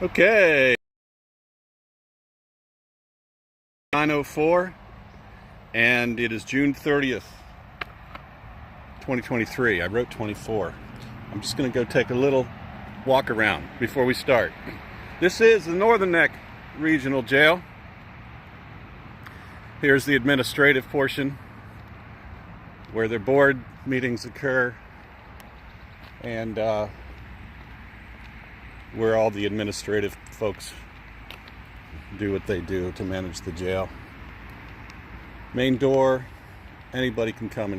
Okay, 9:04, and it is June 30th, 2023. I wrote 24. I'm just going to go take a little walk around before we start. This is the Northern Neck Regional Jail. Here's the administrative portion where their board meetings occur, and where all the administrative folks do what they do to manage the jail. Main door, anybody can come in.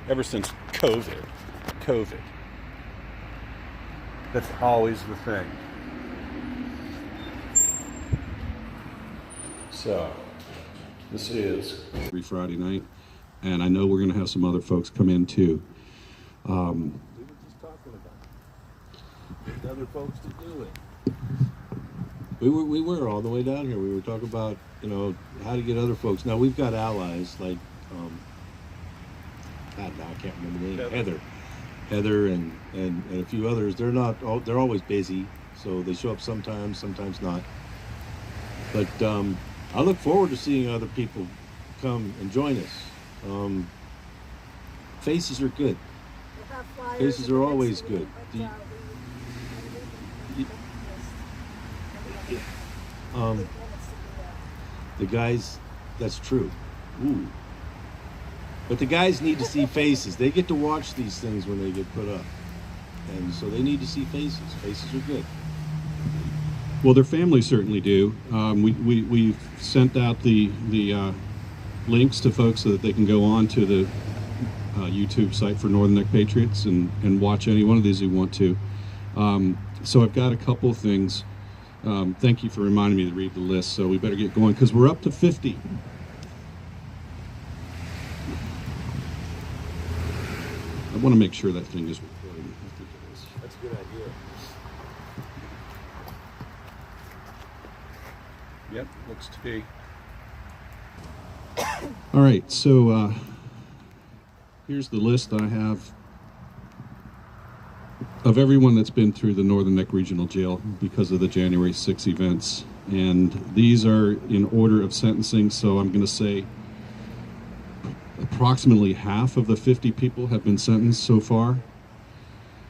Ever since COVID, that's always the thing. So, this is every Friday night, and I know we're going to have some other folks come in too. We were just talking about other folks to do it. We were all the way down here. We were talking about, how to get other folks. Now we've got allies like, I can't remember the name. Heather and a few others. They're always busy, so they show up sometimes, sometimes not. But I look forward to seeing other people come and join us. Faces are good. Faces are always good. The guys, that's true. Ooh. But the guys need to see faces. They get to watch these things when they get put up. And so they need to see faces. Faces are good. Well, their families certainly do. We've sent out the links to folks so that they can go on to the YouTube site for Northern Neck Patriots and watch any one of these who want to. So I've got a couple of things. Thank you for reminding me to read the list, so we better get going because we're up to 50. I want to make sure that thing is recording. That's a good idea. Yep, looks to be. All right, so here's the list I have of everyone that's been through the Northern Neck Regional Jail because of the January 6 events. And these are in order of sentencing, so I'm going to say approximately half of the 50 people have been sentenced so far.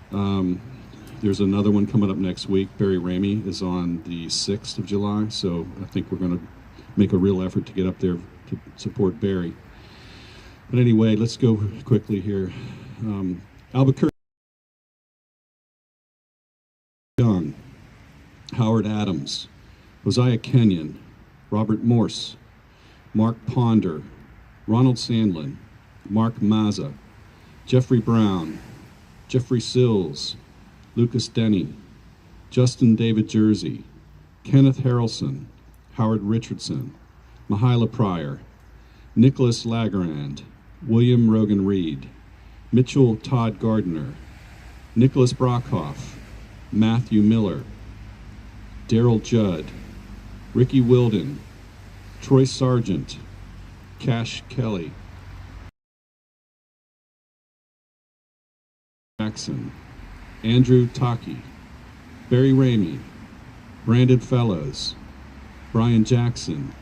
There's another one coming up next week. Barry Ramey is on the 6th of July, so I think we're going to make a real effort to get up there to support Barry. But anyway, let's go quickly here. Albuquerque, Young, Howard Adams, Hosea Kenyon, Robert Morse, Mark Ponder, Ronald Sandlin, Mark Mazza, Jeffrey Brown, Jeffrey Sills, Lucas Denny, Justin David Jersey, Kenneth Harrelson, Howard Richardson, Mahila Pryor, Nicholas Lagerand, William Rogan Reed, Mitchell Todd Gardner, Nicholas Brockhoff, Matthew Miller, Daryl Judd, Ricky Wilden, Troy Sargent, Cash Kelly, Jackson, Andrew Taki, Barry Ramey, Brandon Fellows, Brian Jackson,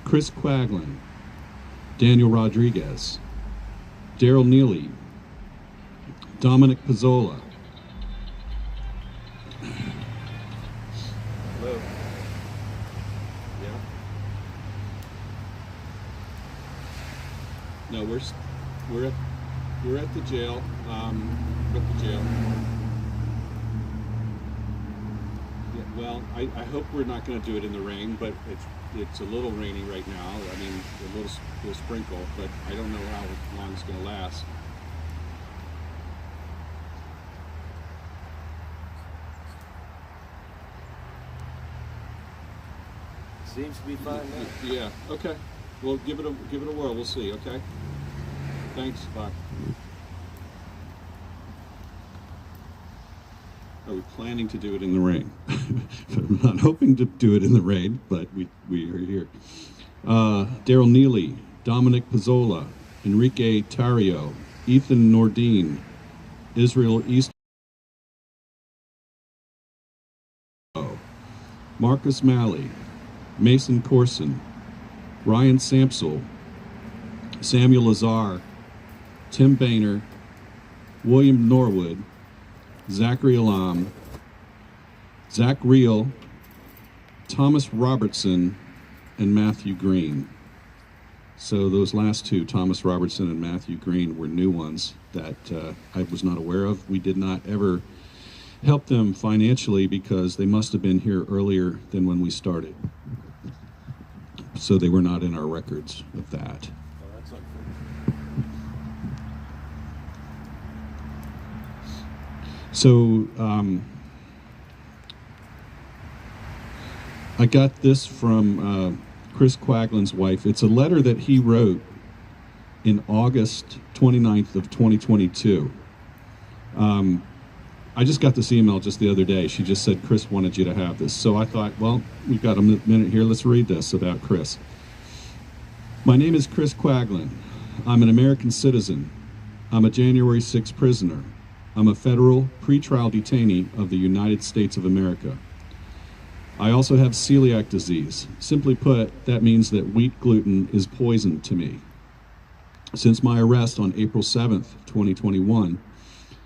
Chris Quaglin, Daniel Rodriguez, Daryl Neely, Dominic Pizzola. Hello. Yeah. No, we're at the jail. We're at the jail. Yeah, well, I hope we're not going to do it in the rain, but it's a little rainy right now. I mean, a little sprinkle, but I don't know how long it's going to last. Seems to be fine now. Yeah. Okay. Well, give it a whirl. We'll see. Okay. Thanks. Bye. Are we planning to do it in the rain? I'm not hoping to do it in the rain, but we are here. Daryl Neely, Dominic Pizzola, Enrique Tario, Ethan Nordine, Israel East. Marcus Malley, Mason Corson, Ryan Samsel, Samuel Lazar, Tim Boehner, William Norwood, Zachary Alam, Zach Reel, Thomas Robertson, and Matthew Green. So those last two, Thomas Robertson and Matthew Green, were new ones that I was not aware of. We did not ever help them financially because they must have been here earlier than when we started. So they were not in our records of that. Oh, that's unfortunate. So I got this from Chris Quaglin's wife. It's a letter that he wrote in August 29th of 2022. I just got this email just the other day. She just said Chris wanted you to have this. So I thought, well, we've got a minute here. Let's read this about Chris. My name is Chris Quaglin. I'm an American citizen. I'm a January 6th prisoner. I'm a federal pretrial detainee of the United States of America. I also have celiac disease. Simply put, that means that wheat gluten is poison to me. Since my arrest on April 7th, 2021,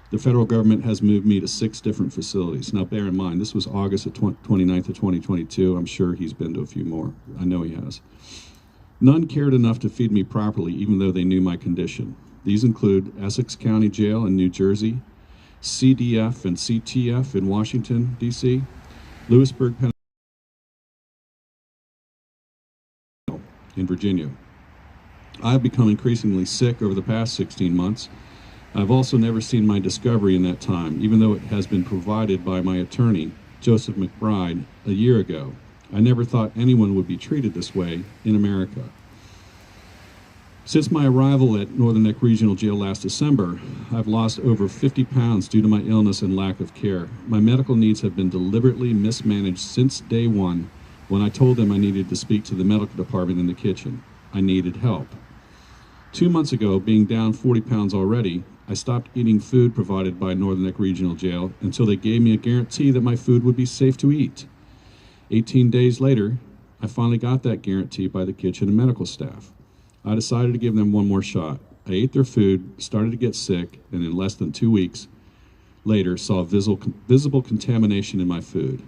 the federal government has moved me to 6 different facilities. Now, bear in mind, this was August 29th of 2022. I'm sure he's been to a few more. I know he has. None cared enough to feed me properly, even though they knew my condition. These include Essex County Jail in New Jersey, CDF and CTF in Washington, D.C., Lewisburg, Pennsylvania, in Virginia. I have become increasingly sick over the past 16 months. I've also never seen my discovery in that time, even though it has been provided by my attorney, Joseph McBride, a year ago. I never thought anyone would be treated this way in America. Since my arrival at Northern Neck Regional Jail last December, I've lost over 50 pounds due to my illness and lack of care. My medical needs have been deliberately mismanaged since day one when I told them I needed to speak to the medical department in the kitchen. I needed help. 2 months ago, being down 40 pounds already, I stopped eating food provided by Northern Neck Regional Jail until they gave me a guarantee that my food would be safe to eat. 18 days later, I finally got that guarantee by the kitchen and medical staff. I decided to give them one more shot. I ate their food, started to get sick, and in less than 2 weeks later saw visible contamination in my food.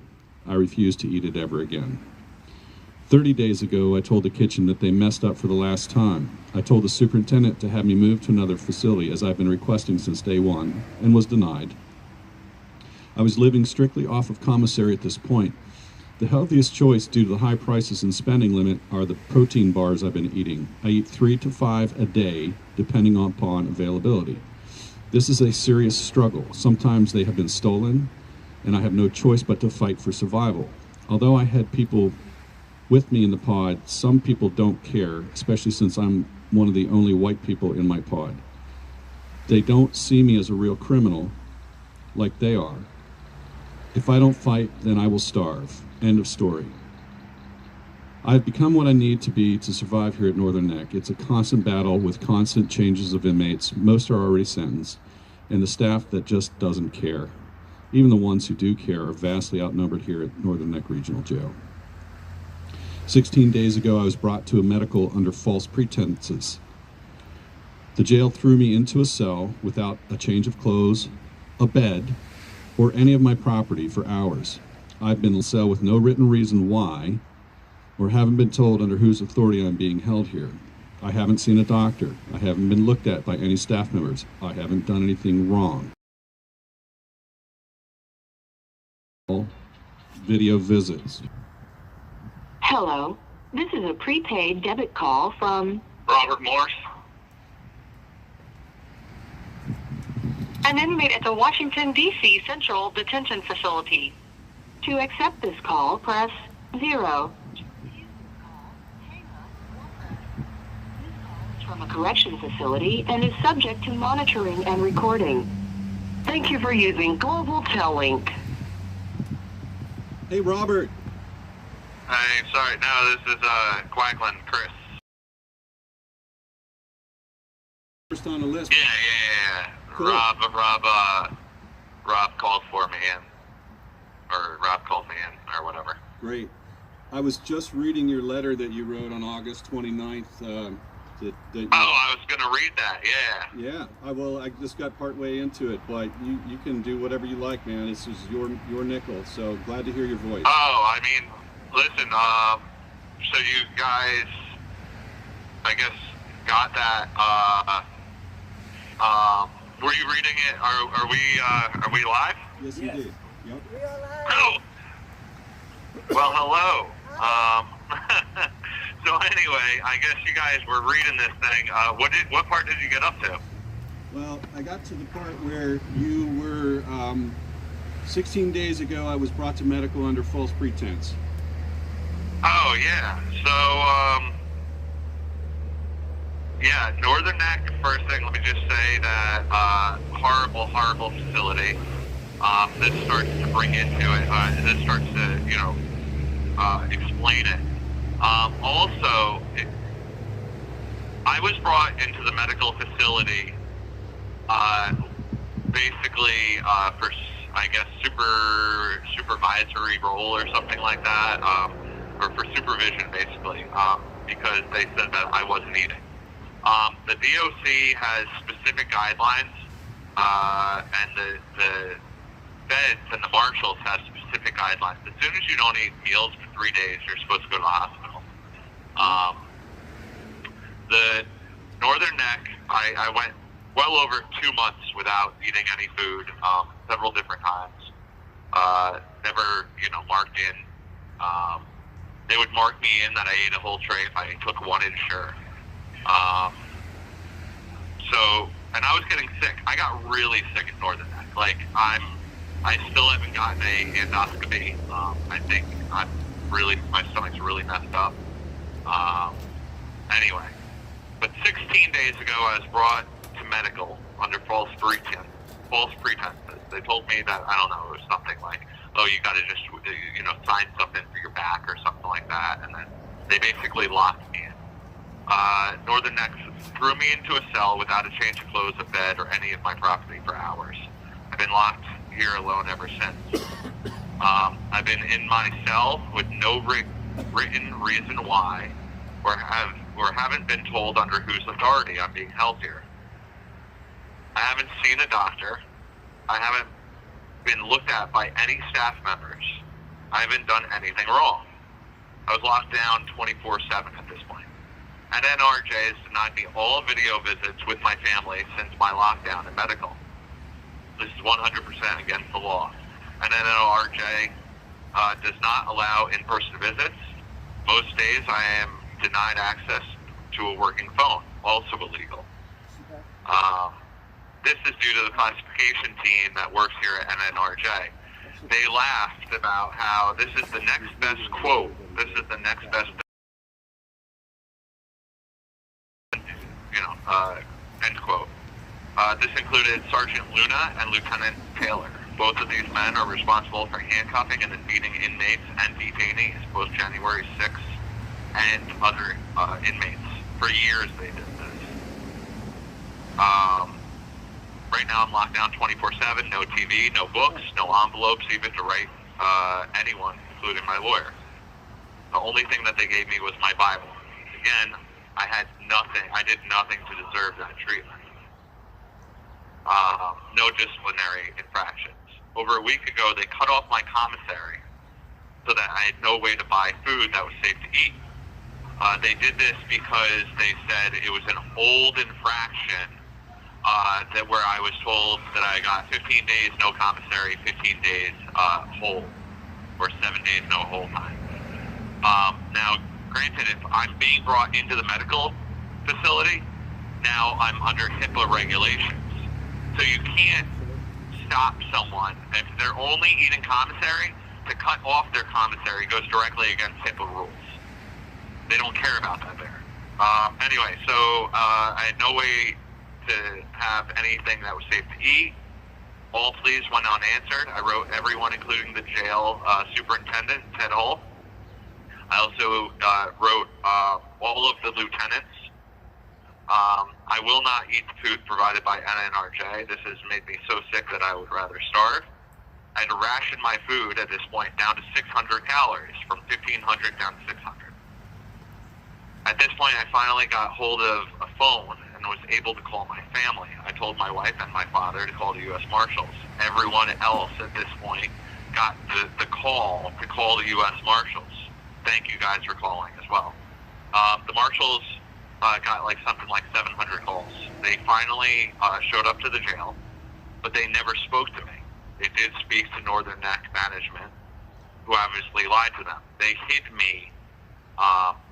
I refused to eat it ever again. 30 days ago, I told the kitchen that they messed up for the last time. I told the superintendent to have me moved to another facility, as I've been requesting since day one, and was denied. I was living strictly off of commissary at this point. The healthiest choice due to the high prices and spending limit are the protein bars I've been eating. I eat 3 to 5 a day, depending upon availability. This is a serious struggle. Sometimes they have been stolen, and I have no choice but to fight for survival. Although I had people with me in the pod, some people don't care, especially since I'm one of the only white people in my pod. They don't see me as a real criminal like they are. If I don't fight, then I will starve. End of story. I've become what I need to be to survive here at Northern Neck. It's a constant battle with constant changes of inmates. Most are already sentenced, and the staff that just doesn't care. Even the ones who do care are vastly outnumbered here at Northern Neck Regional Jail. 16 days ago, I was brought to a medical under false pretenses. The jail threw me into a cell without a change of clothes, a bed, or any of my property for hours. I've been in a cell with no written reason why, or haven't been told under whose authority I'm being held here. I haven't seen a doctor. I haven't been looked at by any staff members. I haven't done anything wrong. Video visits. Hello, this is a prepaid debit call from Robert Morse. an inmate at the Washington, D.C. Central Detention Facility. To accept this call, press 0. From a correction facility and is subject to monitoring and recording. Thank you for using Global Tellink. Hey, Robert. Hey, sorry, no, this is Quaglin Chris. First on the list. Yeah. Cool. Rob called for me in, or Rob called me in, or whatever. Great. I was just reading your letter that you wrote on August 29th. That you, I was gonna read that. Yeah. Yeah, I just got part way into it, but you can do whatever you like, man. This is your nickel. So glad to hear your voice. Oh, I mean, listen. So you guys, I guess, got that. Were you reading it? Are we live? Yes, indeed. Yep. Oh. Well, hello. So anyway, I guess you guys were reading this thing. What part did you get up to? Well, I got to the part where you were 16 days ago. I was brought to medical under false pretense. Oh yeah. So yeah, Northern Neck. First thing, let me just say that horrible facility. This starts to bring into it. This starts to explain it. Also, I was brought into the medical facility basically for, I guess, supervisory role or something like that, or for supervision basically, because they said that I wasn't eating. The DOC has specific guidelines, and the feds and the marshals have specific guidelines. As soon as you don't eat meals for 3 days, you're supposed to go to the hospital. The Northern Neck, I went well over 2 months without eating any food, several different times. Never, marked in. They would mark me in that I ate a whole tray if I took one Ensure. And I was getting sick. I got really sick at Northern Neck. Like, I still haven't gotten a endoscopy. I think my stomach's really messed up. Anyway, but 16 days ago, I was brought to medical under false pretenses. They told me that, I don't know, it was something like, oh, you got to just, sign something for your back or something like that. And then they basically locked me in. Northern Neck threw me into a cell without a change of clothes, a bed, or any of my property for hours. I've been locked here alone ever since. I've been in my cell with no written reason why, or haven't been told under whose authority I'm being held here. I haven't seen a doctor. I haven't been looked at by any staff members. I haven't done anything wrong. I was locked down 24/7 at this point. And NNRJ has denied me all video visits with my family since my lockdown in medical. This is 100% against the law. And NNRJ does not allow in-person visits. Most days I am denied access to a working phone, also illegal. This is due to the classification team that works here at NNRJ. They laughed about how this is the next best quote. This is the next best, end quote. This included Sergeant Luna and Lieutenant Taylor. Both of these men are responsible for handcuffing and defeating inmates and detainees, both January 6th and other inmates. For years they did this. Right now I'm locked down 24/7, no TV, no books, no envelopes even to write anyone, including my lawyer. The only thing that they gave me was my Bible. Again, I had nothing. I did nothing to deserve that treatment. No disciplinary infractions. Over a week ago, they cut off my commissary so that I had no way to buy food that was safe to eat. They did this because they said it was an old infraction that where I was told that I got 15 days no commissary, 15 days hold, or 7 days no hold time. Now, granted, if I'm being brought into the medical facility, now I'm under HIPAA regulations. So you can't stop someone if they're only eating commissary. To cut off their commissary goes directly against HIPAA rules. They don't care about that there. Anyway, so I had no way to have anything that was safe to eat. All pleas went unanswered. I wrote everyone, including the jail superintendent, Ted Hull. I also wrote all of the lieutenants. I will not eat the food provided by NNRJ. This has made me so sick that I would rather starve. I had to ration my food at this point down to 600 calories, from 1,500 down to 600. At this point, I finally got hold of a phone and was able to call my family. I told my wife and my father to call the U.S. Marshals. Everyone else at this point got the call to call the U.S. Marshals. Thank you guys for calling as well. The Marshals got something like 700 calls. They finally showed up to the jail, but they never spoke to me. They did speak to Northern Neck management, who obviously lied to them. They hid me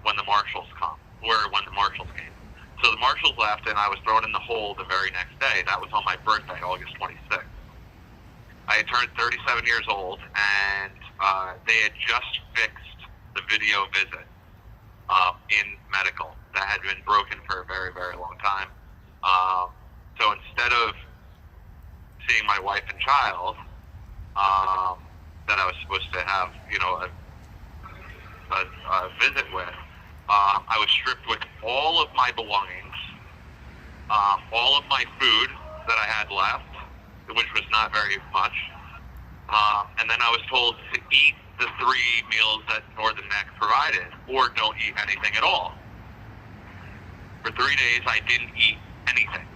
when the Marshals came. So the Marshals left, and I was thrown in the hole the very next day. That was on my birthday, August 26th. I had turned 37 years old, and they had just fixed the video visit in medical that had been broken for a very, very long time. So instead of seeing my wife and child that I was supposed to have, a visit with, I was stripped with all of my belongings, all of my food that I had left, which was not very much, and then I was told to eat the 3 meals that Northern Neck provided, or don't eat anything at all. For 3 days, I didn't eat anything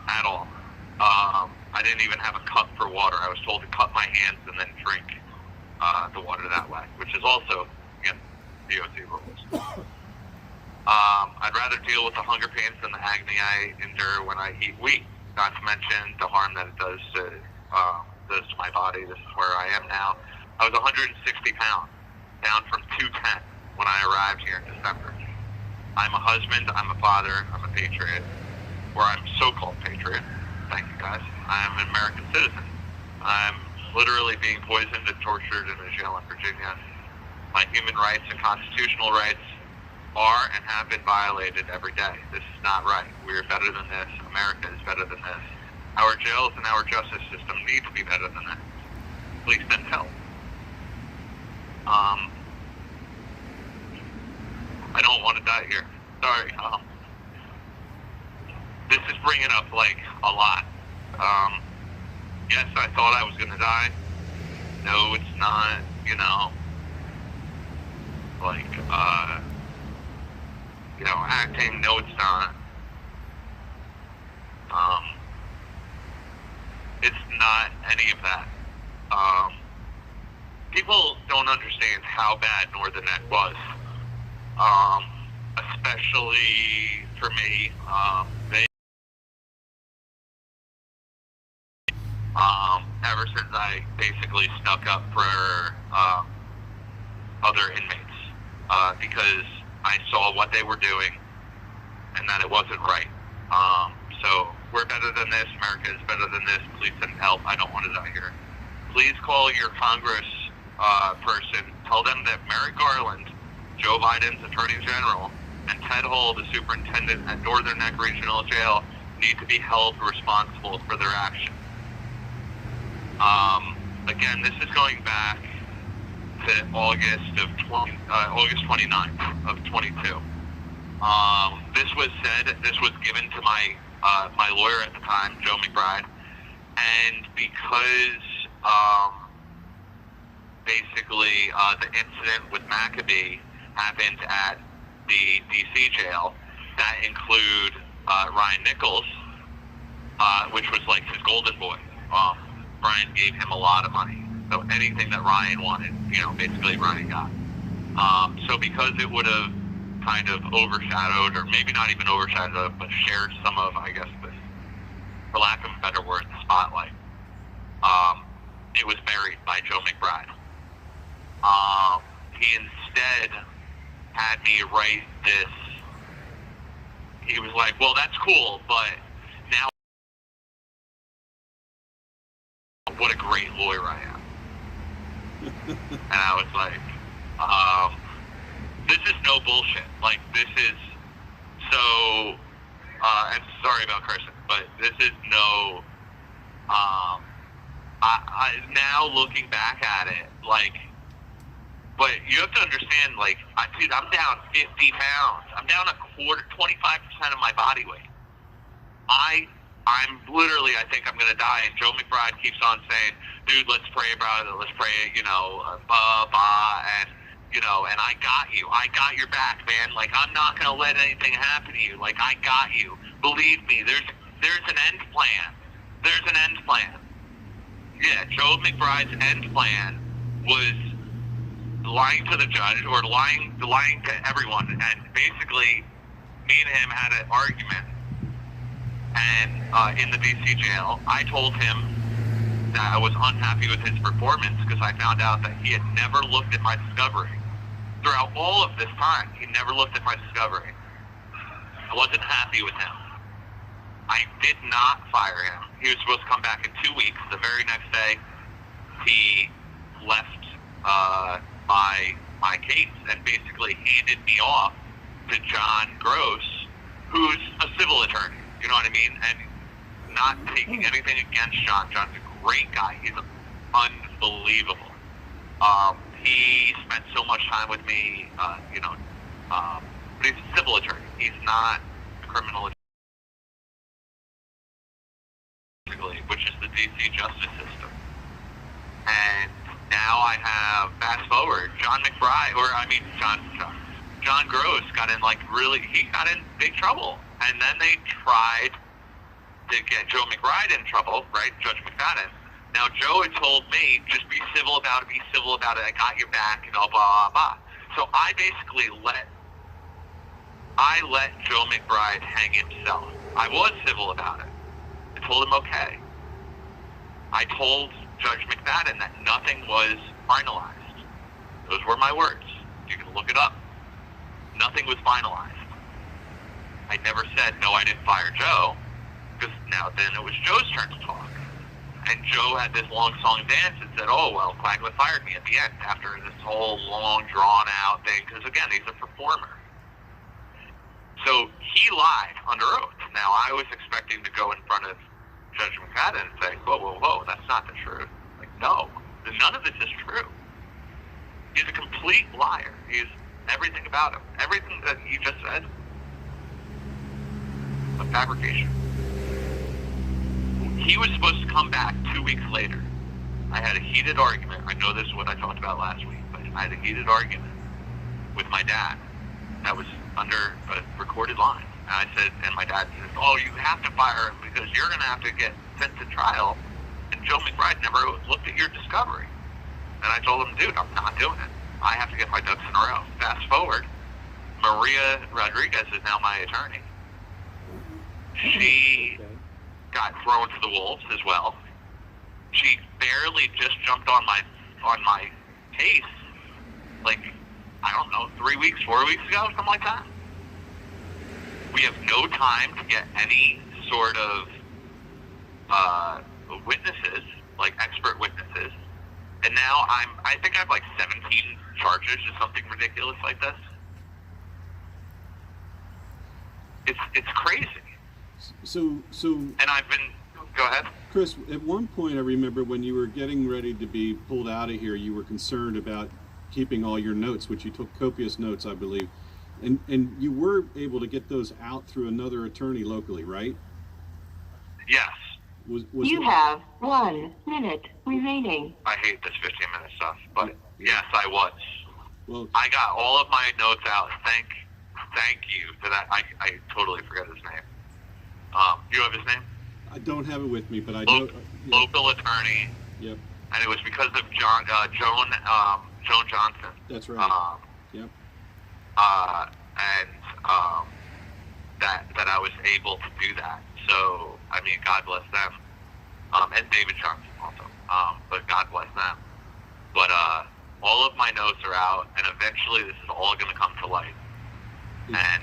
at all. I didn't even have a cup for water. I was told to cut my hands and then drink the water that way, which is also against DOT rules. I'd rather deal with the hunger pains than the agony I endure when I eat wheat, not to mention the harm that it does to my body. This is where I am now. I was 160 pounds, down from 210 when I arrived here in December. I'm a husband, I'm a father, I'm a patriot, or I'm a so-called patriot. Thank you, guys. I'm an American citizen. I'm literally being poisoned and tortured in a jail in Virginia. My human rights and constitutional rights are and have been violated every day. This is not right. We're better than this. America is better than this. Our jails and our justice system need to be better than this. Please send help. I don't want to die here. Sorry. This is bringing up a lot. Yes, I thought I was going to die. No, it's not. Acting. No, it's not. It's not any of that. People don't understand how bad Northern Neck was. Especially for me. Ever since I basically stuck up for other inmates, because I saw what they were doing and that it wasn't right. So we're better than this. America is better than this. Please send help. I don't want to die here. Please call your Congress person. Tell them that Merrick Garland, Joe Biden's Attorney General, and Ted Hull, the superintendent at Northern Neck Regional Jail, need to be held responsible for their actions. Again, this is going back to August 29th of 22. This was given to my lawyer at the time, Joe McBride, and because basically the incident with Maccabee happened at the DC jail, that include Ryan Nichols, which was like his golden boy. Brian gave him a lot of money, so anything that Ryan wanted, basically Ryan got. So because it would have kind of overshadowed, or maybe not even overshadowed, but shared some of, I guess, this, for lack of a better word, the spotlight, it was buried by Joe McBride. He instead had me write this. He was like, well, that's cool, but now what a great lawyer I am. And I was like, this is no bullshit. This is so, and sorry about cursing, but this is no, I now looking back at it, but you have to understand, dude, I'm down 50 pounds. I'm down a quarter, 25% of my body weight. I I'm literally, I think I'm going to die. And Joe McBride keeps on saying, dude, let's pray about it. Let's pray, and, and I got you. I got your back, man. Like, I'm not going to let anything happen to you. Like, I got you. Believe me, there's an end plan. There's an end plan. Yeah, Joe McBride's end plan was lying to the judge or lying to everyone. And basically, me and him had an argument. And in the DC jail, I told him that I was unhappy with his performance because I found out that he had never looked at my discovery. Throughout all of this time, he never looked at my discovery. I wasn't happy with him. I did not fire him. He was supposed to come back in 2 weeks. The very next day, he left my case and basically handed me off to John Gross, who's a civil attorney. You know what I mean? And not taking anything against John. John's a great guy. He's unbelievable. He spent so much time with me, but he's a civil attorney. He's not a criminal attorney, which is the DC justice system. And now I have, fast forward, John Gross got in he got in big trouble. And then they tried to get Joe McBride in trouble, right? Judge McFadden. Now, Joe had told me, just be civil about it, I got your back, and blah, blah, blah. So I basically let Joe McBride hang himself. I was civil about it. I told him, okay. I told Judge McFadden that nothing was finalized. Those were my words. You can look it up. Nothing was finalized. I never said, no, I didn't fire Joe, because then it was Joe's turn to talk. And Joe had this long song and dance and said, oh, well, Quagla fired me at the end after this whole long, drawn-out thing, because, again, he's a performer. So he lied under oath. Now, I was expecting to go in front of Judge McFadden and say, whoa, that's not the truth. Like, no, none of this is true. He's a complete liar. He's everything about him. Everything that he just said, a fabrication. He was supposed to come back 2 weeks later. I had a heated argument. I know this is what I talked about last week, but I had a heated argument with my dad that was under a recorded line. And I said, and my dad said, oh, you have to fire him because you're going to have to get sent to trial. And Joe McBride never looked at your discovery. And I told him, dude, I'm not doing it. I have to get my ducks in a row. Fast forward, Maria Rodriguez is now my attorney. She got thrown to the wolves as well. She barely just jumped on my case, like, I don't know, 3 weeks, 4 weeks ago, something like that. We have no time to get any sort of witnesses, like expert witnesses. And now I think I have like 17 charges or something ridiculous like this. It's crazy. So. And I've been. Go ahead. Chris, at one point I remember when you were getting ready to be pulled out of here, you were concerned about keeping all your notes, which you took copious notes, I believe. And you were able to get those out through another attorney locally, right? Yes. You have 1 minute remaining. I hate this 15-minute stuff, but yes, I was. Well, I got all of my notes out. Thank you for that. I totally forget his name. You have his name? I don't have it with me, but I know. Local attorney. Yep. And it was because of Joan Johnson. That's right. Yep. That I was able to do that. So, I mean, God bless them. And David Johnson also. But God bless them. But all of my notes are out, and eventually this is all going to come to light. And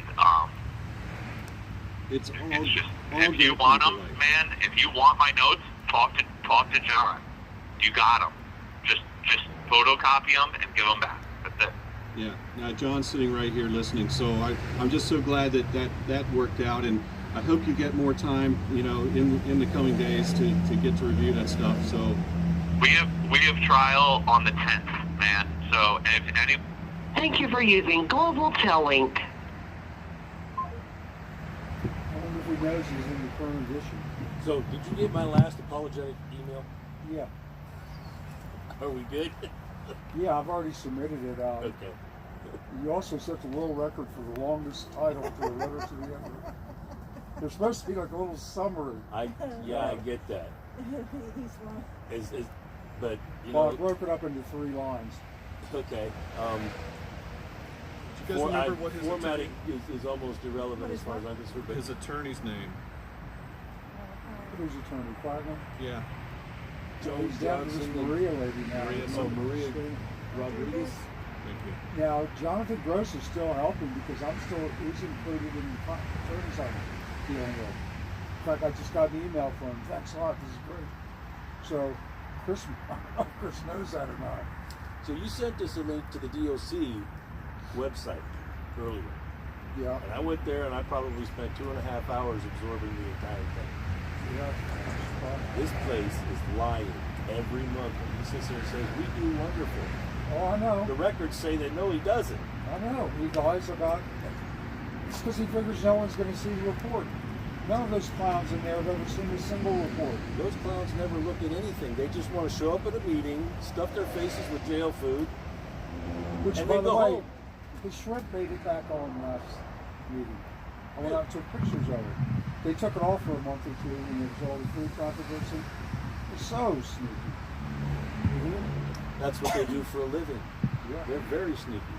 it's just, if you want them, man, if you want my notes, talk to John. You got them. Just photocopy them and give them back. That's it. Yeah. Now John's sitting right here listening, so I'm just so glad that worked out, and I hope you get more time, in the coming days to get to review that stuff. So we have trial on the 10th, man. So if any. Thank you for using Global Tel-Link. I wonder if he knows he's in the current issue. So, did you get my last apologetic email? Yeah. Are we good? Yeah, I've already submitted it. Okay. You also set the world record for the longest title to a letter to the editor. There's supposed to be like a little summary. I get that. He's one. But you Well, I know. broke it up into 3 lines. Okay. Do you guys remember what his formatting is almost irrelevant What as is far as what? I'm concerned. But his attorney's name? Who's attorney? Quagman? Yeah. He's down to this Maria lady now. Maria Maria Rodriguez. Thank you. Now, Jonathan Gross is still helping because he's included in the attorney's I'm dealing with. In fact, I just got an email from him. Thanks a lot. This is great. So, Chris, I don't know if Chris knows that or not. So you sent us a link to the DOC website earlier. Yeah. And I went there and I probably spent 2.5 hours absorbing the entire thing. Yeah. This place is lying every month. And he sits there and says, we do wonderful. Oh, I know. The records say that no, he doesn't. I know. He lies about it's because he figures no one's going to see the report. None of those clowns in there have ever seen a single report. Those clowns never look at anything. They just want to show up at a meeting, stuff their faces with jail food, Which, and by then the go way, home. the shrimp made it back on last meeting. I went out and took pictures of it. They took it off for a month or two when there was all the food controversy. It's so sneaky. That's what they do for a living. Yeah. They're very sneaky.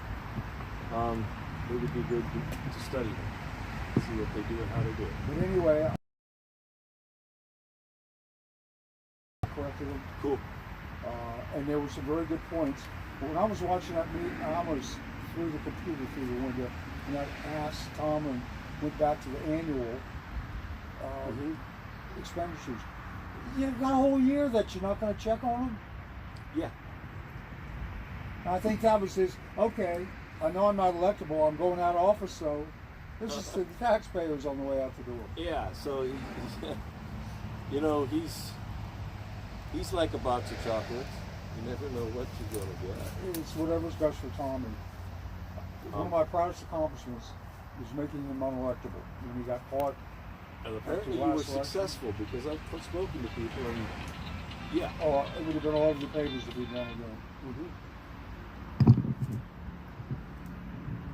It would be good to study them, see what they do and how they do it. But anyway, I corrected them. Cool. And there were some very good points. But when I was watching that meeting, I almost threw the computer through the window. And I asked Tom and went back to the annual expenditures. You've got a whole year that you're not going to check on them? Yeah. And I think that was his, okay, I know I'm not electable, I'm going out of office, so this is to the taxpayers on the way out the door. Yeah. So, you know, he's like a box of chocolates. You never know what you're going to get. It's whatever's best for Tom. And one of my proudest accomplishments was making him unelectable. When he got caught. And apparently you were successful because I've spoken to people and yeah. Oh, it would have been all over the papers if he'd won again.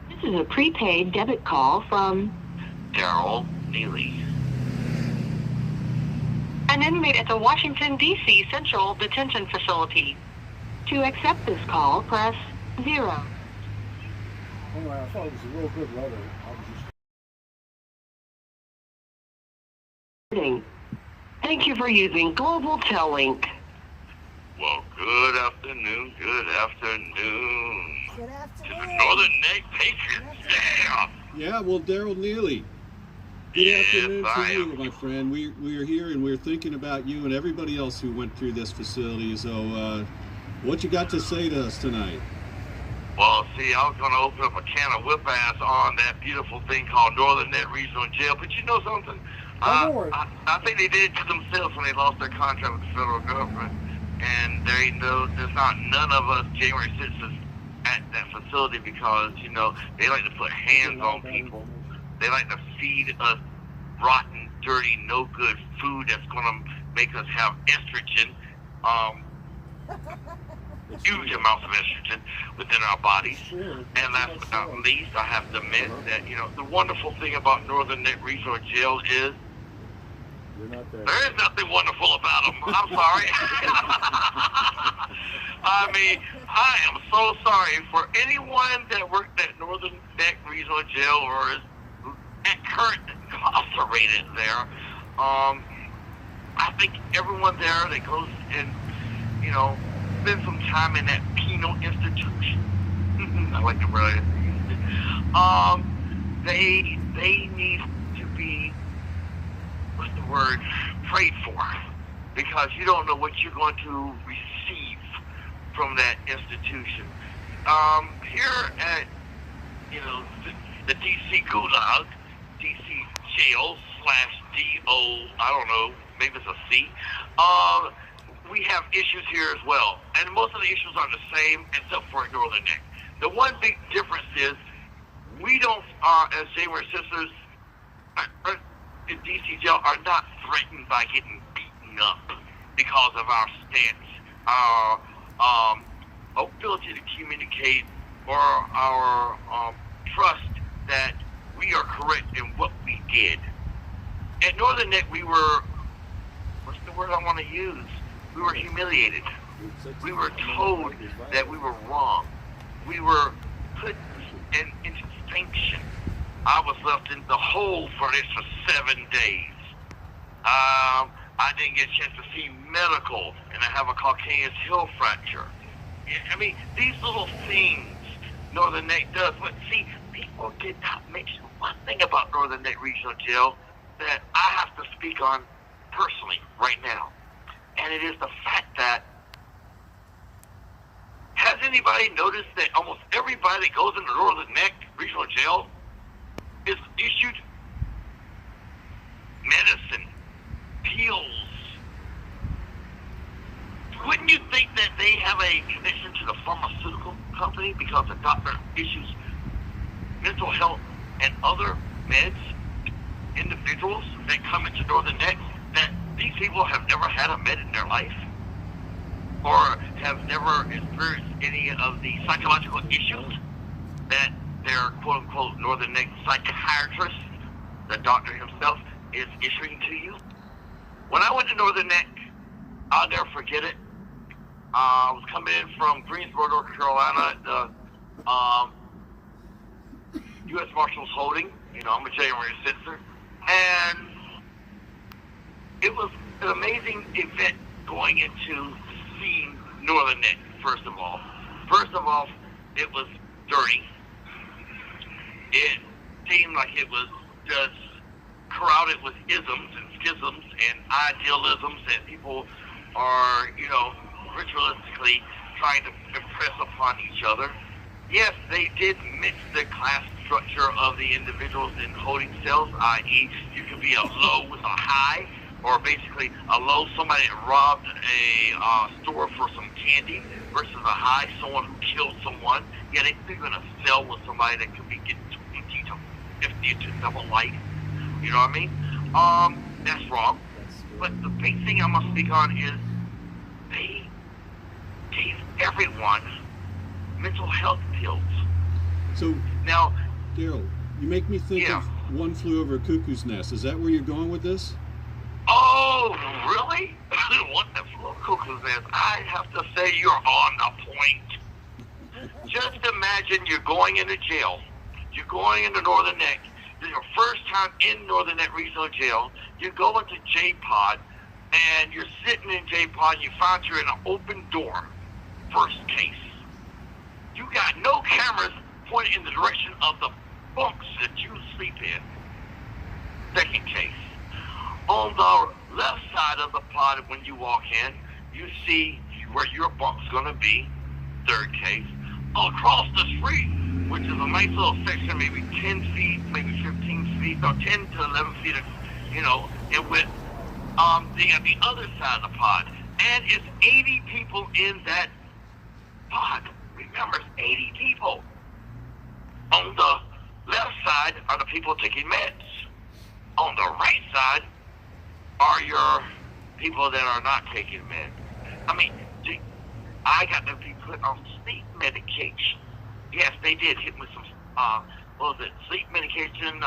This is a prepaid debit call from Daryl Neely. an inmate at the Washington, D.C. Central Detention Facility. To accept this call, press 0. Anyway, I thought it was a real good letter. I was just Thank you for using Global Tel-Link. Well, good afternoon, good afternoon. Good To afternoon. the Northern Neck Patriots, yeah. Yeah, well, Daryl Neely. Good Yes, afternoon I to you, am. my friend. We are here and we're thinking about you and everybody else who went through this facility. So, what you got to say to us tonight? Well, see, I was going to open up a can of whip ass on that beautiful thing called Northern Neck Regional Jail, but you know something? I think they did it to themselves when they lost their contract with the federal government, and they know there's not none of us January 6th at that facility because, you know, they like to put hands on people. They like to feed us rotten, dirty, no good food that's going to make us have estrogen, huge amounts of estrogen within our bodies. And last but not least, I have to admit that, you know, the wonderful thing about Northern Neck Regional Jail is You're not there. there is nothing wonderful about them. I'm sorry. I mean, I am so sorry for anyone that worked at Northern Neck Regional Jail or is at current incarcerated there. I think everyone there that goes and, you know, spend some time in that penal institution. I like the word. They need to be, what's the word, prayed for, because you don't know what you're going to receive from that institution. Here at, you know, the DC Gulag, DC Jail /DO, I don't know, maybe it's a C. We have issues here as well, and most of the issues are the same except for Northern Neck. The one big difference is we don't, as January Sisters, in DC jail are not threatened by getting beaten up because of our stance, our ability to communicate, or our trust that we are correct in what we did. At Northern Neck, we were, what's the word I want to use? We were humiliated. We were told that we were wrong. We were put into sanction. I was left in the hole for this for 7 days. I didn't get a chance to see medical, and I have a calcaneus heel fracture. I mean, these little things Northern Neck does. But see, people did not mention one thing about Northern Neck Regional Jail that I have to speak on personally right now. And it is the fact that, has anybody noticed that almost everybody that goes into Northern Neck Regional Jail is issued medicine, pills? Wouldn't you think that they have a connection to the pharmaceutical company because the doctor issues mental health and other meds, individuals that come into Northern Neck, that these people have never had a med in their life or have never experienced any of the psychological issues that their quote-unquote Northern Neck psychiatrist, the doctor himself, is issuing to you? When I went to Northern Neck, I'll never forget it. I was coming in from Greensboro, North Carolina. The U.S. Marshals holding. You know, I'm a January citizen. And it was an amazing event going into seeing Northern Neck, first of all. First of all, it was dirty. It seemed like it was just crowded with isms and schisms and idealisms that people are, you know, ritualistically trying to impress upon each other. Yes, they did mix the class structure of the individuals in holding cells, i.e. you could be a low with a high, or basically a low, somebody that robbed a store for some candy, versus a high, someone who killed someone. Yeah, they threw in a cell with somebody that could be getting 20 to 50 to double life. You know what I mean? That's wrong. But the big thing I'm going to speak on is they gave everyone mental health pills. So now, Daryl, you make me think of One Flew Over a Cuckoo's Nest. Is that where you're going with this? Oh, really? One that flew over cuckoo's nest. I have to say you're on the point. Just imagine you're going into jail. You're going into Northern Neck. This is your first time in Northern Neck Regional Jail. You go into J-Pod, and you're sitting in J-Pod, and you find you're in an open door, first case. You got no cameras pointed in the direction of the bunks that you sleep in, second case. On the left side of the pod, when you walk in, you see where your bunk's going to be, third case. Across the street, which is a nice little section, maybe 10 feet, maybe 15 feet, or 10 to 11 feet, you know, in width. They got the other side of the pod, and it's 80 people in that pod. Remember, it's 80 people. On the left side are the people taking meds. On the right side are your people that are not taking meds. I mean, I got to be put on sleep medication. Yes, they did hit me with some, what was it, sleep medication,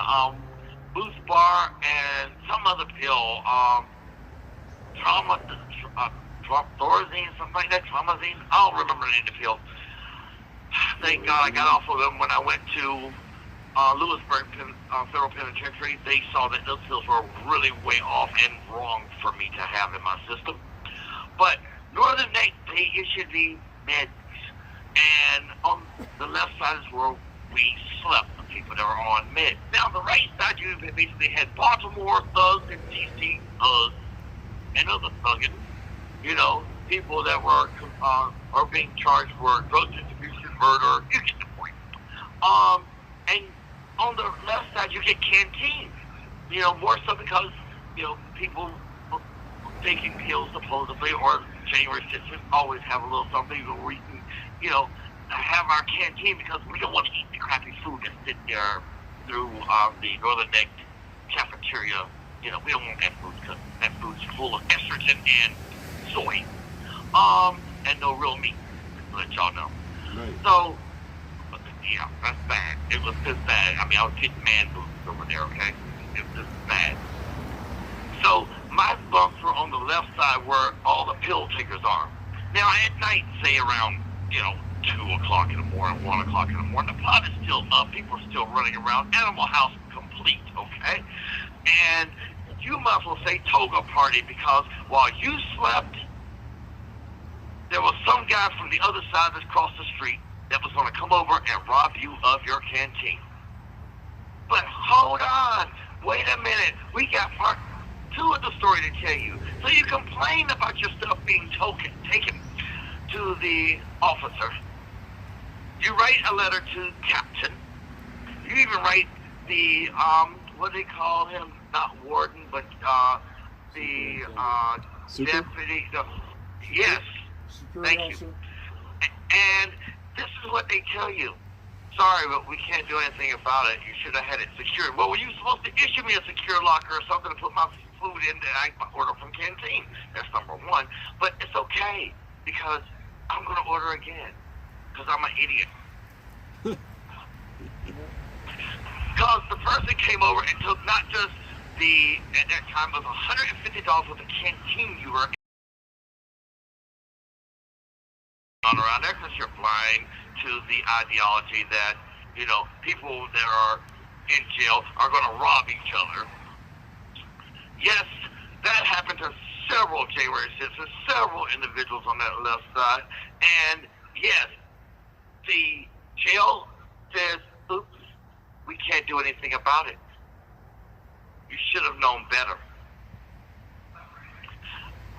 Boost Bar, and some other pill, Thorazine, something like that, Traumazine. I don't remember the name of the pill. Thank God I got off of them when I went to Lewisburg Federal Penitentiary. They saw that those pills were really way off and wrong for me to have in my system. But Northern Neck, they issued me meds. And on the left side is where we slept, the people that were on meds. Now, the right side, you basically had Baltimore thugs and DC thugs and other thugging, you know, people that were are being charged for drug distribution, murder. You get the point. And on the left side, you get canteens. You know, more so because, you know, people taking pills supposedly, or January 6th always have a little something where we can, you know, have our canteen because we don't want to eat the crappy food that's sitting there through the Northern Neck cafeteria we don't want that food because that food's full of estrogen and soy, and no real meat. To let y'all know. Right. So, yeah, that's bad. It was just bad. I mean, I was getting man boobs over there. Okay, it was just bad. So my bunks were on the left side where all the pill takers are. Now at night, say around 2 o'clock in the morning, 1 o'clock in the morning, the plot is still up. People are still running around. Animal House complete. Okay, and you might as well say toga party because while you slept, there was some guy from the other side that's across the street that was going to come over and rob you of your canteen. But hold on, wait a minute. We got part 2 of the story to tell you. So you complain about your stuff being taken to the officer. You write a letter to captain. You even write the, what do they call him? Not warden, but the Super? deputy. Yes, Security thank you. officer. And this is what they tell you. Sorry, but we can't do anything about it. You should have had it secured. Well, were you supposed to issue me a secure locker or something to put my food in that I order from canteen? That's number 1. But it's okay because I'm going to order again because I'm an idiot. Because the person came over and took not just at that time, it was $150 worth of canteen you were on around there because you're blind to the ideology that, people that are in jail are going to rob each other. Yes, that happened to several January 6th, several individuals on that left side. And yes, the jail says, oops, we can't do anything about it. You should have known better.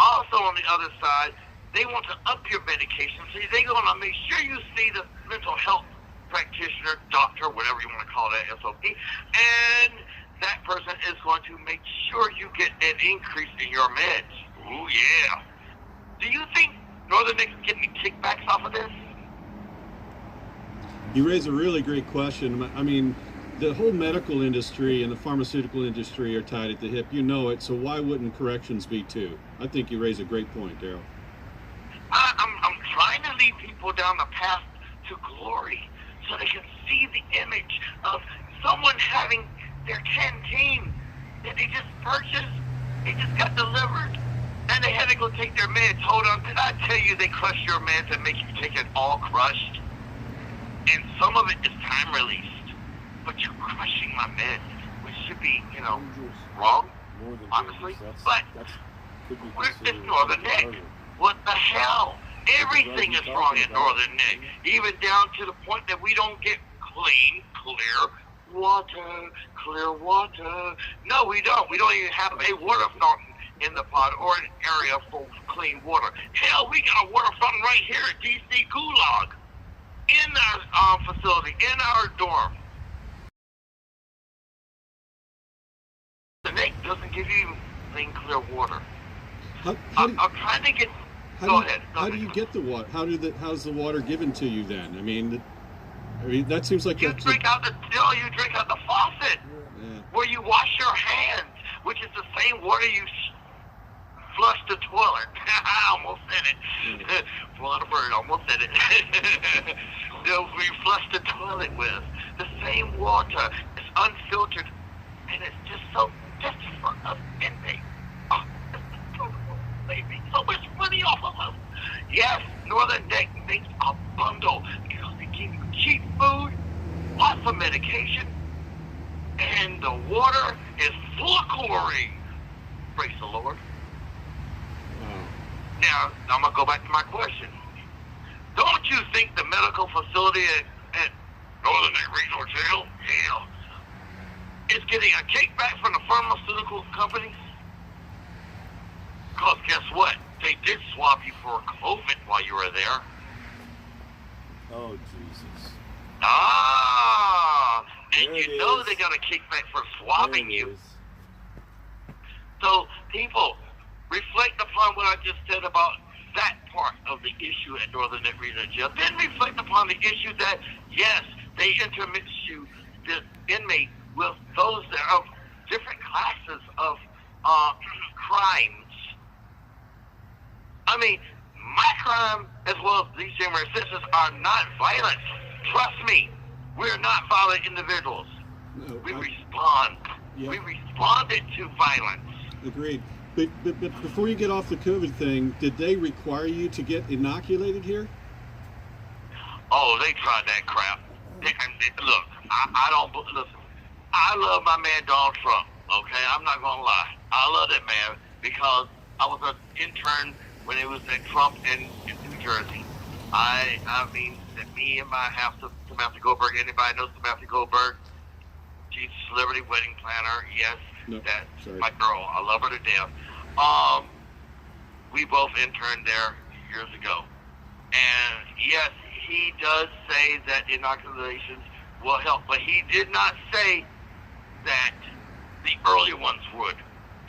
Also on the other side, they want to up your medication, so they're going to make sure you see the mental health practitioner, doctor, whatever you want to call that, SOP, and that person is going to make sure you get an increase in your meds. Ooh, yeah. Do you think Northern Nick's getting kickbacks off of this? You raise a really great question. I mean, the whole medical industry and the pharmaceutical industry are tied at the hip. You know it, so why wouldn't corrections be too? I think you raise a great point, Daryl. I'm trying to lead people down the path to glory so they can see the image of someone having their canteen that they just purchased, they just got delivered, and they had to go take their meds. Hold on, did I tell you they crush your meds and make you take it all crushed? And some of it is time released, but you're crushing my meds, which should be, wrong, More than honestly. dangerous. But Could be it's considered Northern Nick. murder. What the hell? Everything is wrong in Northern Nick, even down to the point that we don't get clean, clear water. No, we don't. We don't even have a water fountain in the pod or an area for clean water. Hell, we got a water fountain right here at DC Gulag in our facility, in our dorm. The Nick doesn't give you clean, clear water. I'm trying to get. Go ahead. How do you get the water? How's the water given to you then? I mean, that seems like you drink out the faucet where you wash your hands, which is the same water you flush the toilet. I almost said it. Florida bird, almost said it. We flush the toilet with the same water. It's unfiltered, and it's just for us inmates. They make so much money off of us. Yes, Northern Nick makes a bundle because they give you cheap food, lots of medication, and the water is full of chlorine. Praise the Lord. Now, I'm going to go back to my question. Don't you think the medical facility at Northern Nick Regional Jail, is getting a kickback from the pharmaceutical companies? Because guess what? They did swab you for COVID while you were there. Oh, Jesus. And you know they got a kickback for swabbing you. So, people, reflect upon what I just said about that part of the issue at Northern Nick Regional Jail. Then reflect upon the issue that, yes, they intermix you, the inmate, with those that are different classes of crimes. I mean, my crime as well as these senior citizens are not violent. Trust me, we're not violent individuals. No, We respond. Yeah. We responded to violence. Agreed. But before you get off the COVID thing, did they require you to get inoculated here? Oh, they tried that crap. Look, I don't listen. I love my man Donald Trump. Okay, I'm not gonna lie. I love that man because I was an intern when it was at Trump in New Jersey. I mean, that me and my half Samantha Goldberg. Anybody knows Samantha Goldberg? She's a celebrity wedding planner. Yes, No, that's sorry. my girl. I love her to death. We both interned there years ago, and yes, he does say that inoculations will help, but he did not say that the early ones would.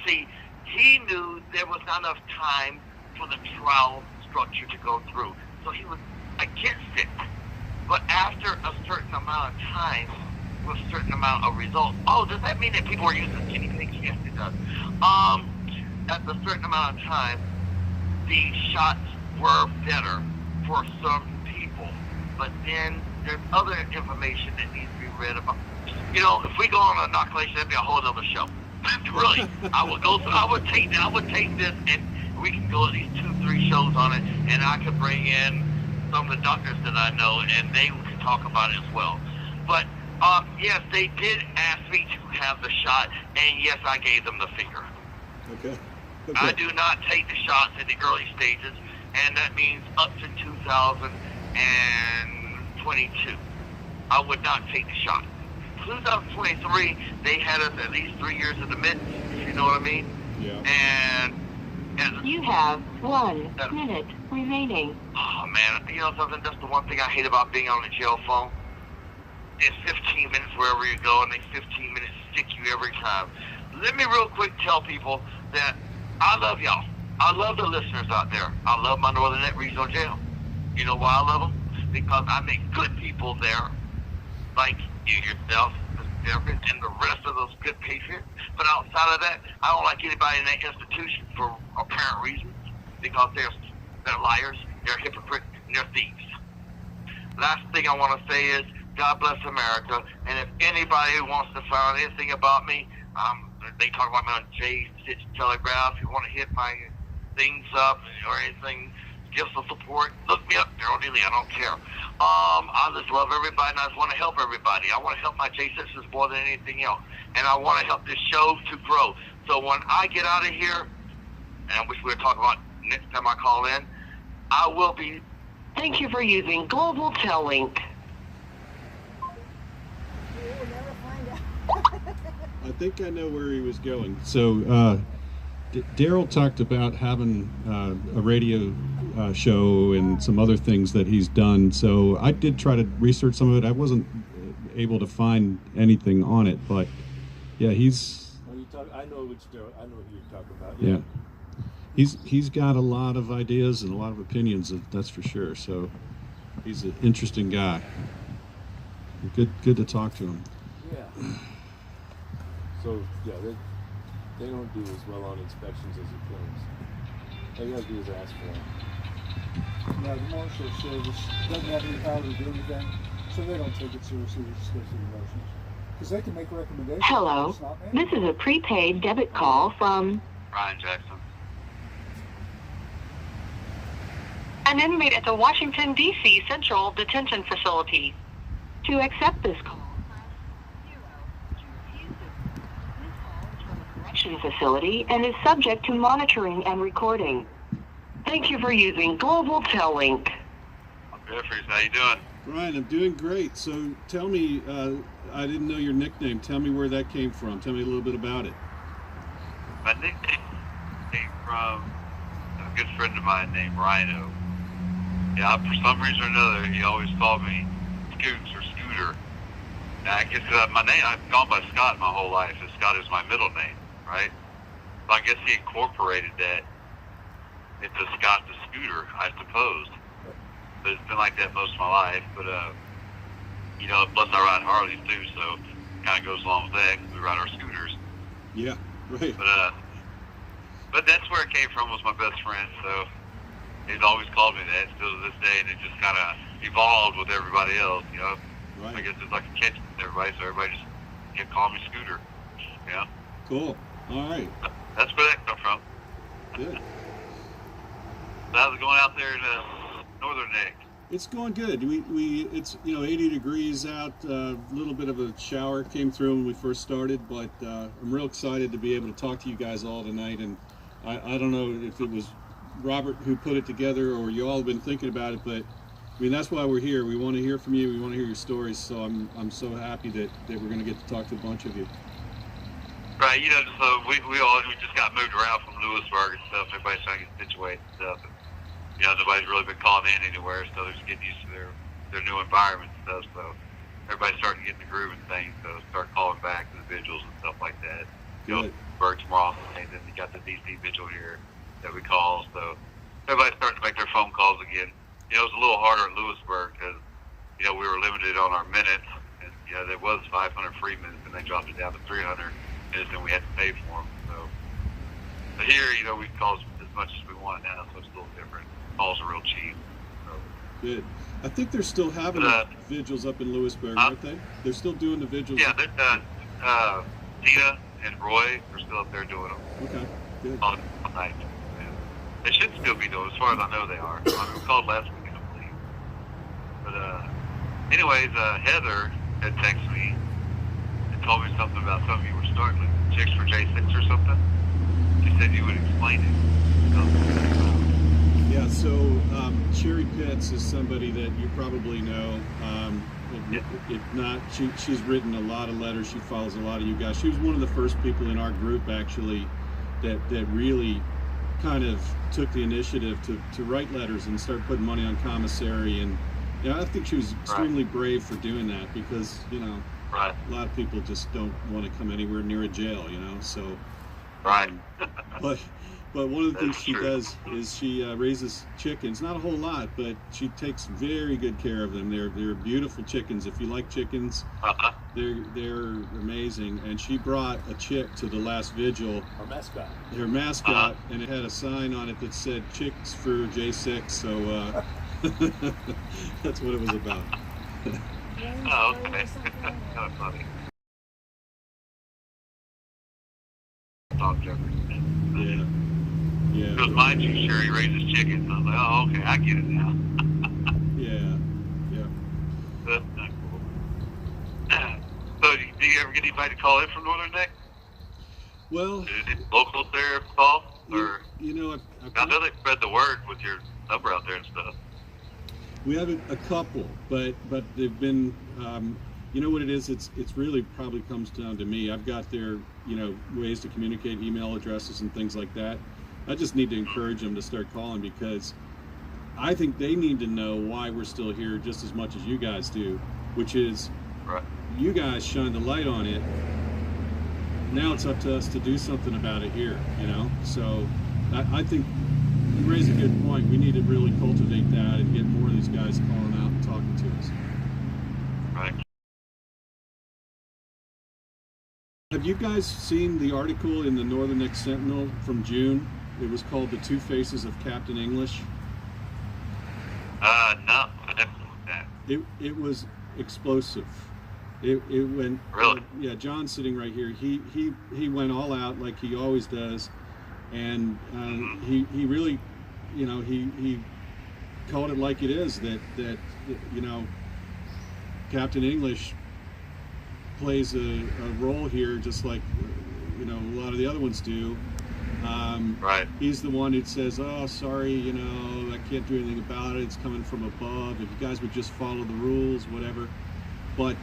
See, he knew there was not enough time for the trial structure to go through, so he was against it. But after a certain amount of time, with a certain amount of results, oh, does that mean that people are using guinea pigs? Yes, it does. At a certain amount of time, the shots were better for some people, but then there's other information that needs to be read about. You know, if we go on inoculation, that'd be a whole other show. Really, I would take this, and we can go at least 2-3 shows on it, and I could bring in some of the doctors that I know, and they could talk about it as well. But yes, they did ask me to have the shot, and yes, I gave them the finger. Okay. I do not take the shots in the early stages, and that means up to 2022. I would not take the shot. 2023, they had us at least 3 years in the midst, if you know what I mean? Yeah. And You have 1 minute remaining. oh man, you know something? That's the one thing I hate about being on the jail phone. It's 15 minutes wherever you go, and they 15 minutes stick you every time. Let me real quick tell people that I love y'all. I love the listeners out there. I love my Northern Neck Regional Jail. You know why I love them? Because I make good people there, like you yourself, Mr. Jeffrey, and the rest of those good patriots. But outside of that, I don't like anybody in that institution for apparent reasons, because they're liars, they're hypocrites, and they're thieves. Last thing I want to say is, God bless America, and if anybody wants to find out anything about me, they talk about me on J6 Telegraph. If you want to hit my things up or anything, give some support, look me up, Daryl Neely, I don't care. I just love everybody, and I just want to help everybody. I want to help my J6s more than anything else, and I want to help this show to grow. So when I get out of here, and I wish we would talk about next time I call in, I will be. Thank you for using Global Tel Link. You will never find out. I think I know where he was going. So, Daryl talked about having a radio show and some other things that he's done. So I did try to research some of it. I wasn't able to find anything on it, but yeah, he's. I know which Daryl. I know who you're talking about. Yeah. He's got a lot of ideas and a lot of opinions. That's for sure. So he's an interesting guy. Good to talk to him. Yeah. So yeah, they don't do as well on inspections as he claims. All you gotta do is ask for them. Now, the Marshal Service doesn't have any power to do anything, so they don't take it seriously. They just go through the motions. Because they can make recommendations. Hello. It's not This is a prepaid debit call from Ryan Jackson. an inmate at the Washington, D.C. Central Detention Facility. To accept this call, correction facility and is subject to monitoring and recording. Thank you for using Global Tel Link. I'm Jeffries. How you doing? Ryan, I'm doing great. So tell me, I didn't know your nickname. Tell me where that came from. Tell me a little bit about it. My nickname came from a good friend of mine named Rhino. Yeah, for some reason or another, he always called me Scoots or Scooter. And I guess my name, I've gone by Scott my whole life, and Scott is my middle name, right? So I guess he incorporated that into Scott the Scooter, I suppose. But it's been like that most of my life. But, you know, plus I ride Harleys too, so it kind of goes along with that, 'cause we ride our scooters. Yeah, right. But but that's where it came from. Was my best friend, so he's always called me that still to this day, and it just kind of evolved with everybody else. You know, Right. I guess it's like a catch with everybody, so everybody just can call me Scooter. You know. Cool. All right. That's where that come from. Good. So how's it going out there in Northern Neck? It's going good. It's 80 degrees out. A little bit of a shower came through when we first started, but I'm real excited to be able to talk to you guys all tonight. And I don't know if it was Robert who put it together or you all have been thinking about it, but I mean that's why we're here. We want to hear from you. We want to hear your stories. So I'm so happy that we're going to get to talk to a bunch of you. Right, you know, so we just got moved around from Lewisburg and stuff. Everybody's trying to get situated and stuff. And, you know, nobody's really been calling in anywhere, so they're just getting used to their new environment and stuff. So everybody's starting to get in the groove and things. So start calling back to the vigils and stuff like that. Good. Lewisburg tomorrow, and then you got the DC vigil here that we call. So everybody's starting to make their phone calls again. You know, it was a little harder in Lewisburg because, you know, we were limited on our minutes. And, you know, there was 500 free minutes, and they dropped it down to 300 minutes, and we had to pay for them. So but here, you know, we can call as much as we want now, so it's a little different. Calls are real cheap. So. Good. I think they're still having vigils up in Lewisburg, aren't they? They're still doing the vigils. Yeah, Tina and Roy are still up there doing them. Okay, good. All night. Yeah. They should still be doing, as far as I know they are. I mean, we called last week, I believe. But anyways, Heather had texted me and told me something about something you were starting with Chicks for J6 or something. She said you would explain it. Yeah, so Sherry Pitts is somebody that you probably know. If not, she's written a lot of letters. She follows a lot of you guys. She was one of the first people in our group, actually, that really kind of took the initiative to write letters and start putting money on commissary. And I think she was extremely brave for doing that because, a lot of people just don't want to come anywhere near a jail, so. Right. But one of the things she does is she raises chickens. Not a whole lot, but she takes very good care of them. They're beautiful chickens. If you like chickens, they're amazing. And she brought a chick to the last vigil. Her mascot, and it had a sign on it that said "Chicks for J6." So that's what it was about. Oh, okay. Kind of funny. Dog Jefferson. Yeah. Yeah. Because mind you, Sherry raises chickens. I was like, oh, okay, I get it now. Yeah. That's not cool. So, do you ever get anybody to call in from Northern Neck? Well, Is it locals there call? Or I know they spread the word with your number out there and stuff. We have a couple, but they've been. You know what it is? It's really probably comes down to me. I've got their ways to communicate, email addresses and things like that. I just need to encourage them to start calling because I think they need to know why we're still here just as much as you guys do, which is you guys shine the light on it. Now it's up to us to do something about it here, So I think you raise a good point. We need to really cultivate that and get more of these guys calling out and talking to us. Right. Have you guys seen the article in the Northern Neck Sentinel from June? It was called "The Two Faces of Captain English." No, I didn't look at that. It was explosive. It went. Really? Yeah, John's sitting right here. He went all out like he always does, and he really, he called it like it is. That Captain English plays a role here, just like a lot of the other ones do. He's the one who says, "Oh, sorry, I can't do anything about it. It's coming from above. If you guys would just follow the rules, whatever." But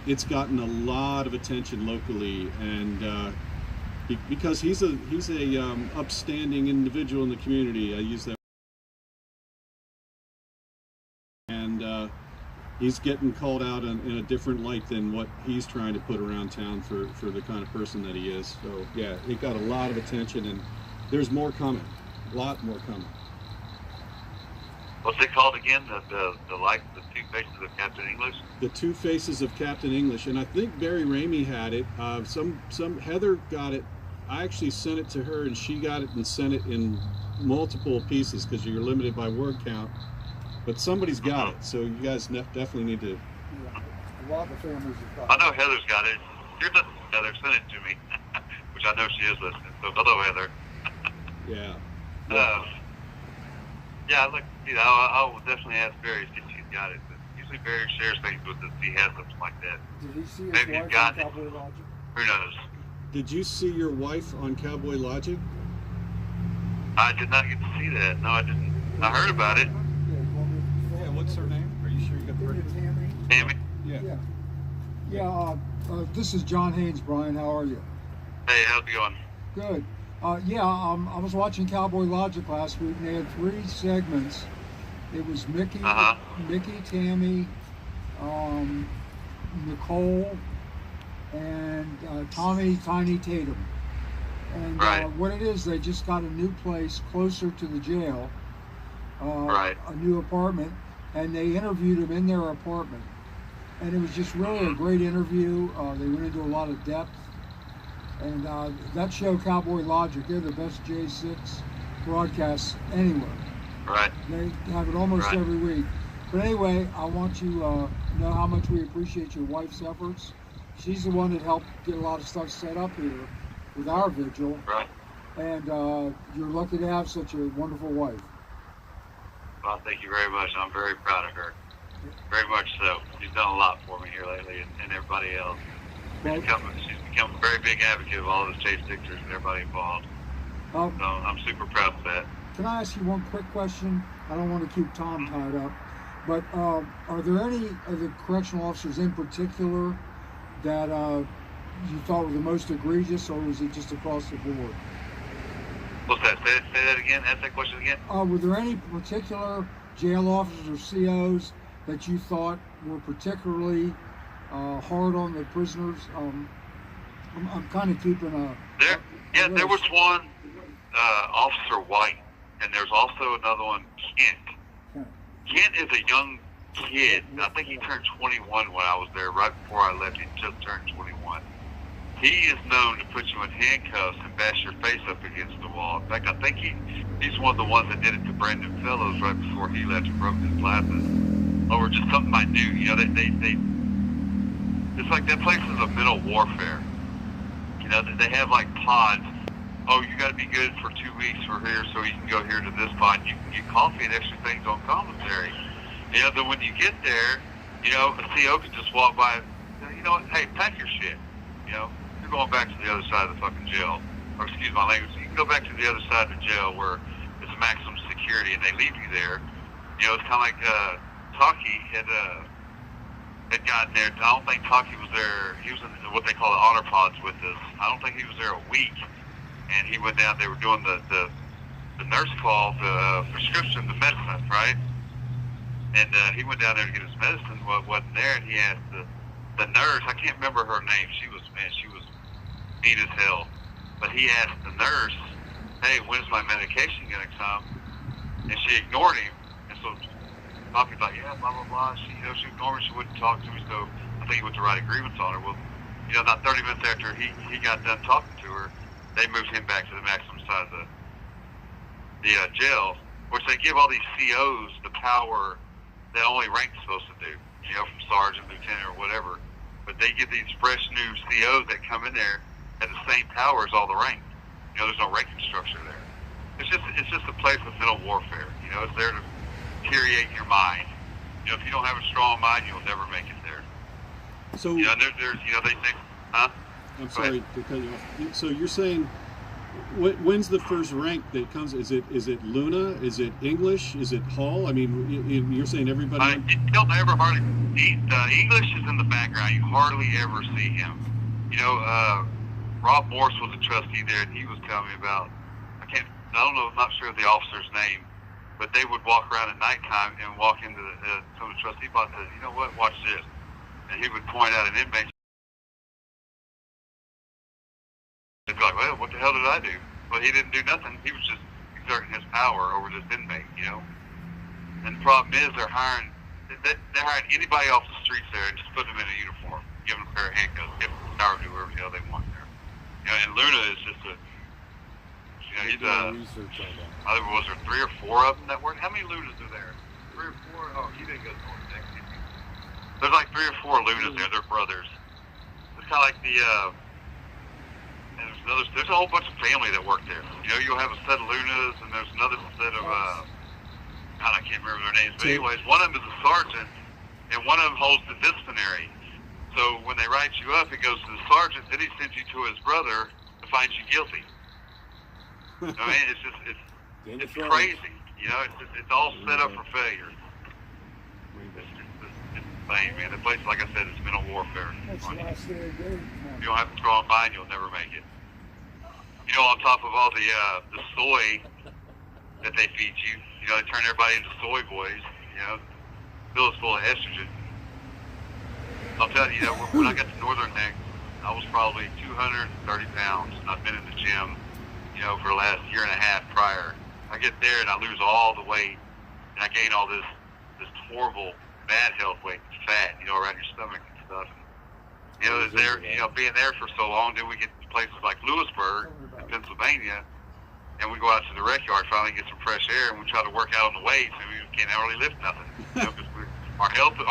it's gotten a lot of attention locally, and because he's a upstanding individual in the community. I use that, and he's getting called out in a different light than what he's trying to put around town for the kind of person that he is. So yeah, it got a lot of attention, and there's more coming, a lot more coming. What's it called again? The Two Faces of Captain English? The Two Faces of Captain English, and I think Barry Ramey had it. Some Heather got it I actually sent it to her, and she got it and sent it in multiple pieces because you're limited by word count. But somebody's got it, so you guys definitely need to. Yeah, a lot of the families have I got know it. Heather's got it. You're listening, Heather. Send it to me, which I know she is listening. So hello, Heather. Yeah. Yeah, look, I will definitely ask Barry if she's got it. But usually Barry shares things with us. He has something like that. Did he see his Maybe wife he's got on it. Cowboy Logic? Who knows? Did you see your wife on Cowboy Logic? I did not get to see that. No, I didn't. I heard about it. Yeah, you want me to- Yeah. What's her name? Are you sure you got the Isn't right? it Tammy? Tammy. Yeah. Yeah. Yeah, this is John Haynes, Brian. How are you? Hey, how's it going? Good. I was watching Cowboy Logic last week, and they had 3 segments. It was Mickey, Uh-huh. Tammy, Nicole, and Tommy Tiny Tatum. And Right. what it is, they just got a new place closer to the jail, Right. a new apartment, and they interviewed him in their apartment. And it was just really a great interview. They went into a lot of depth. And that show, Cowboy Logic, they're the best J6 broadcasts anywhere. Right. They have it almost Right. every week. But anyway, I want you to know how much we appreciate your wife's efforts. She's the one that helped get a lot of stuff set up here with our vigil. Right. And you're lucky to have such a wonderful wife. Well, thank you very much. I'm very proud of her. Very much so. She's done a lot for me here lately, and everybody else. Well, She's become a very big advocate of all the Chase Sixers and everybody involved. um, So I'm super proud of that. Can I ask you one quick question? I don't want to keep Tom tied up, but are there any of the correctional officers in particular that you thought were the most egregious, or was it just across the board? What's that? Say that again. Ask that question again. Were there any particular jail officers or COs that you thought were particularly hard on the prisoners? I'm kind of keeping a There list. was one Officer White, and there's also another one, Kent. Kent is a young kid. I think he turned 21 when I was there. Right before I left, he just turned 21. He is known to put you in handcuffs and bash your face up against the wall. In fact, I think he's one of the ones that did it to Brandon Fellows right before he left and broke his glasses over just something minute. You know, they it's like that place is a mental warfare. You know, they have like pods. Oh, you got to be good for 2 weeks for here, so you can go here to this pod. You can get coffee and extra things on commissary. You know, then when you get there, you know, a CO can just walk by. You know, hey, pack your shit. You know, you're going back to the other side of the fucking jail. Or excuse my language. You can go back to the other side of the jail where it's maximum security, and they leave you there. You know, it's kind of like Taki had gotten there. I don't think Taki was there. He was in what they call the honor pods with us. I don't think he was there a week. And he went down. They were doing the nurse call, the prescription, the medicine, right? And he went down there to get his medicine. Wasn't there, and he asked the nurse. I can't remember her name. She was mean as hell. But he asked the nurse, "Hey, when's my medication gonna come?" And she ignored him. And so Poppy's like, "Yeah, blah blah blah." She ignored me. She wouldn't talk to me. So I think he went to write a grievance on her. Well, you know, about 30 minutes after he got done talking to her, they moved him back to the maximum side of the jail, which they give all these COs the power that only rank's supposed to do, you know, from sergeant, lieutenant, or whatever. But they give these fresh new COs that come in there at the same power as all the rank. You know, there's no ranking structure there. It's just a place of mental warfare. You know, it's there to deteriorate your mind. You know, if you don't have a strong mind, you'll never make it there. So, You know, there's you know, they think, huh? I'm sorry to cut you off. So you're saying, when's the first rank that comes? Is it Luna? Is it English? Is it Hall? I mean, you're saying everybody. You don't ever hardly see English is in the background. You hardly ever see him. You know, Rob Morse was a trustee there, and he was telling me about. I don't know. I'm not sure of the officer's name, but they would walk around at nighttime and walk into some of the trustee pods and say, "You know what? Watch this," and he would point out an inmate. They'd be like, "Well, what the hell did I do?" Well, he didn't do nothing. He was just exerting his power over this inmate, you know. And the problem is they're hiring anybody off the streets there and just putting them in a uniform, giving them a pair of handcuffs, giving them the power to do whatever the hell they want there. You know, and Luna is just a, you know, he's a, research on that. was there 3 or 4 of them that worked? How many Lunas are there? 3 or 4? Oh, he didn't go to North Neck, did he? There's like 3 or 4 Lunas there. They're brothers. It's kind of like the, and there's a whole bunch of family that work there. You know, you'll have a set of Lunas, and there's another set of, God, I can't remember their names. But anyways, one of them is a sergeant, and one of them holds the disciplinary. So when they write you up, it goes to the sergeant, then he sends you to his brother to find you guilty. I mean, it's just, it's crazy. You know, it's all set up for failure. It's insane, man. The place, like I said, it's mental warfare. That's the last day of the day. If you don't have a strong mind, you'll never make it. You know, on top of all the soy that they feed you, you know, they turn everybody into soy boys. You know, still is full of estrogen. I'll tell you, when I got to Northern Neck, I was probably 230 pounds. And I've been in the gym, you know, for the last year and a half prior. I get there and I lose all the weight, and I gain all this horrible bad health weight, fat, you know, around your stomach and stuff. And, you know, being there for so long, then we get to places like Lewisburg, Pennsylvania, and we go out to the rec yard, finally get some fresh air, and we try to work out on the weights, and we can't hardly lift nothing. You know, because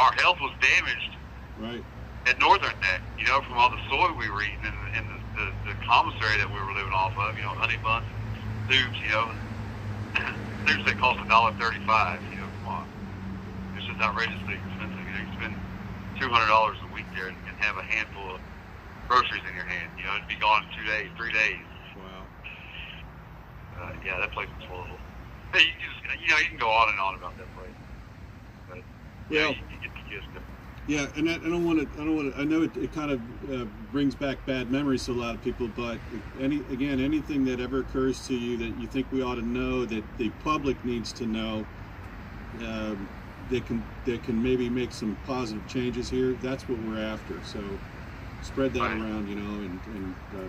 our health was damaged. Right. At Northern Neck, you know, from all the soy we were eating and the commissary that we were living off of, you know, honey buns, soups, you know, soups that cost $1.35, you know, come on. It's just outrageously expensive. You know, you spend $200 a week there and have a handful of groceries in your hand. You know, it'd be gone in 2 days, 3 days. Wow. Yeah, that place was horrible. Hey, you know, you can go on and on about that place. But, yeah, you get the gist of it. Yeah, and I don't want to. I know it kind of brings back bad memories to a lot of people, but anything that ever occurs to you that you think we ought to know, that the public needs to know, that can maybe make some positive changes here. That's what we're after. So spread that around, you know, and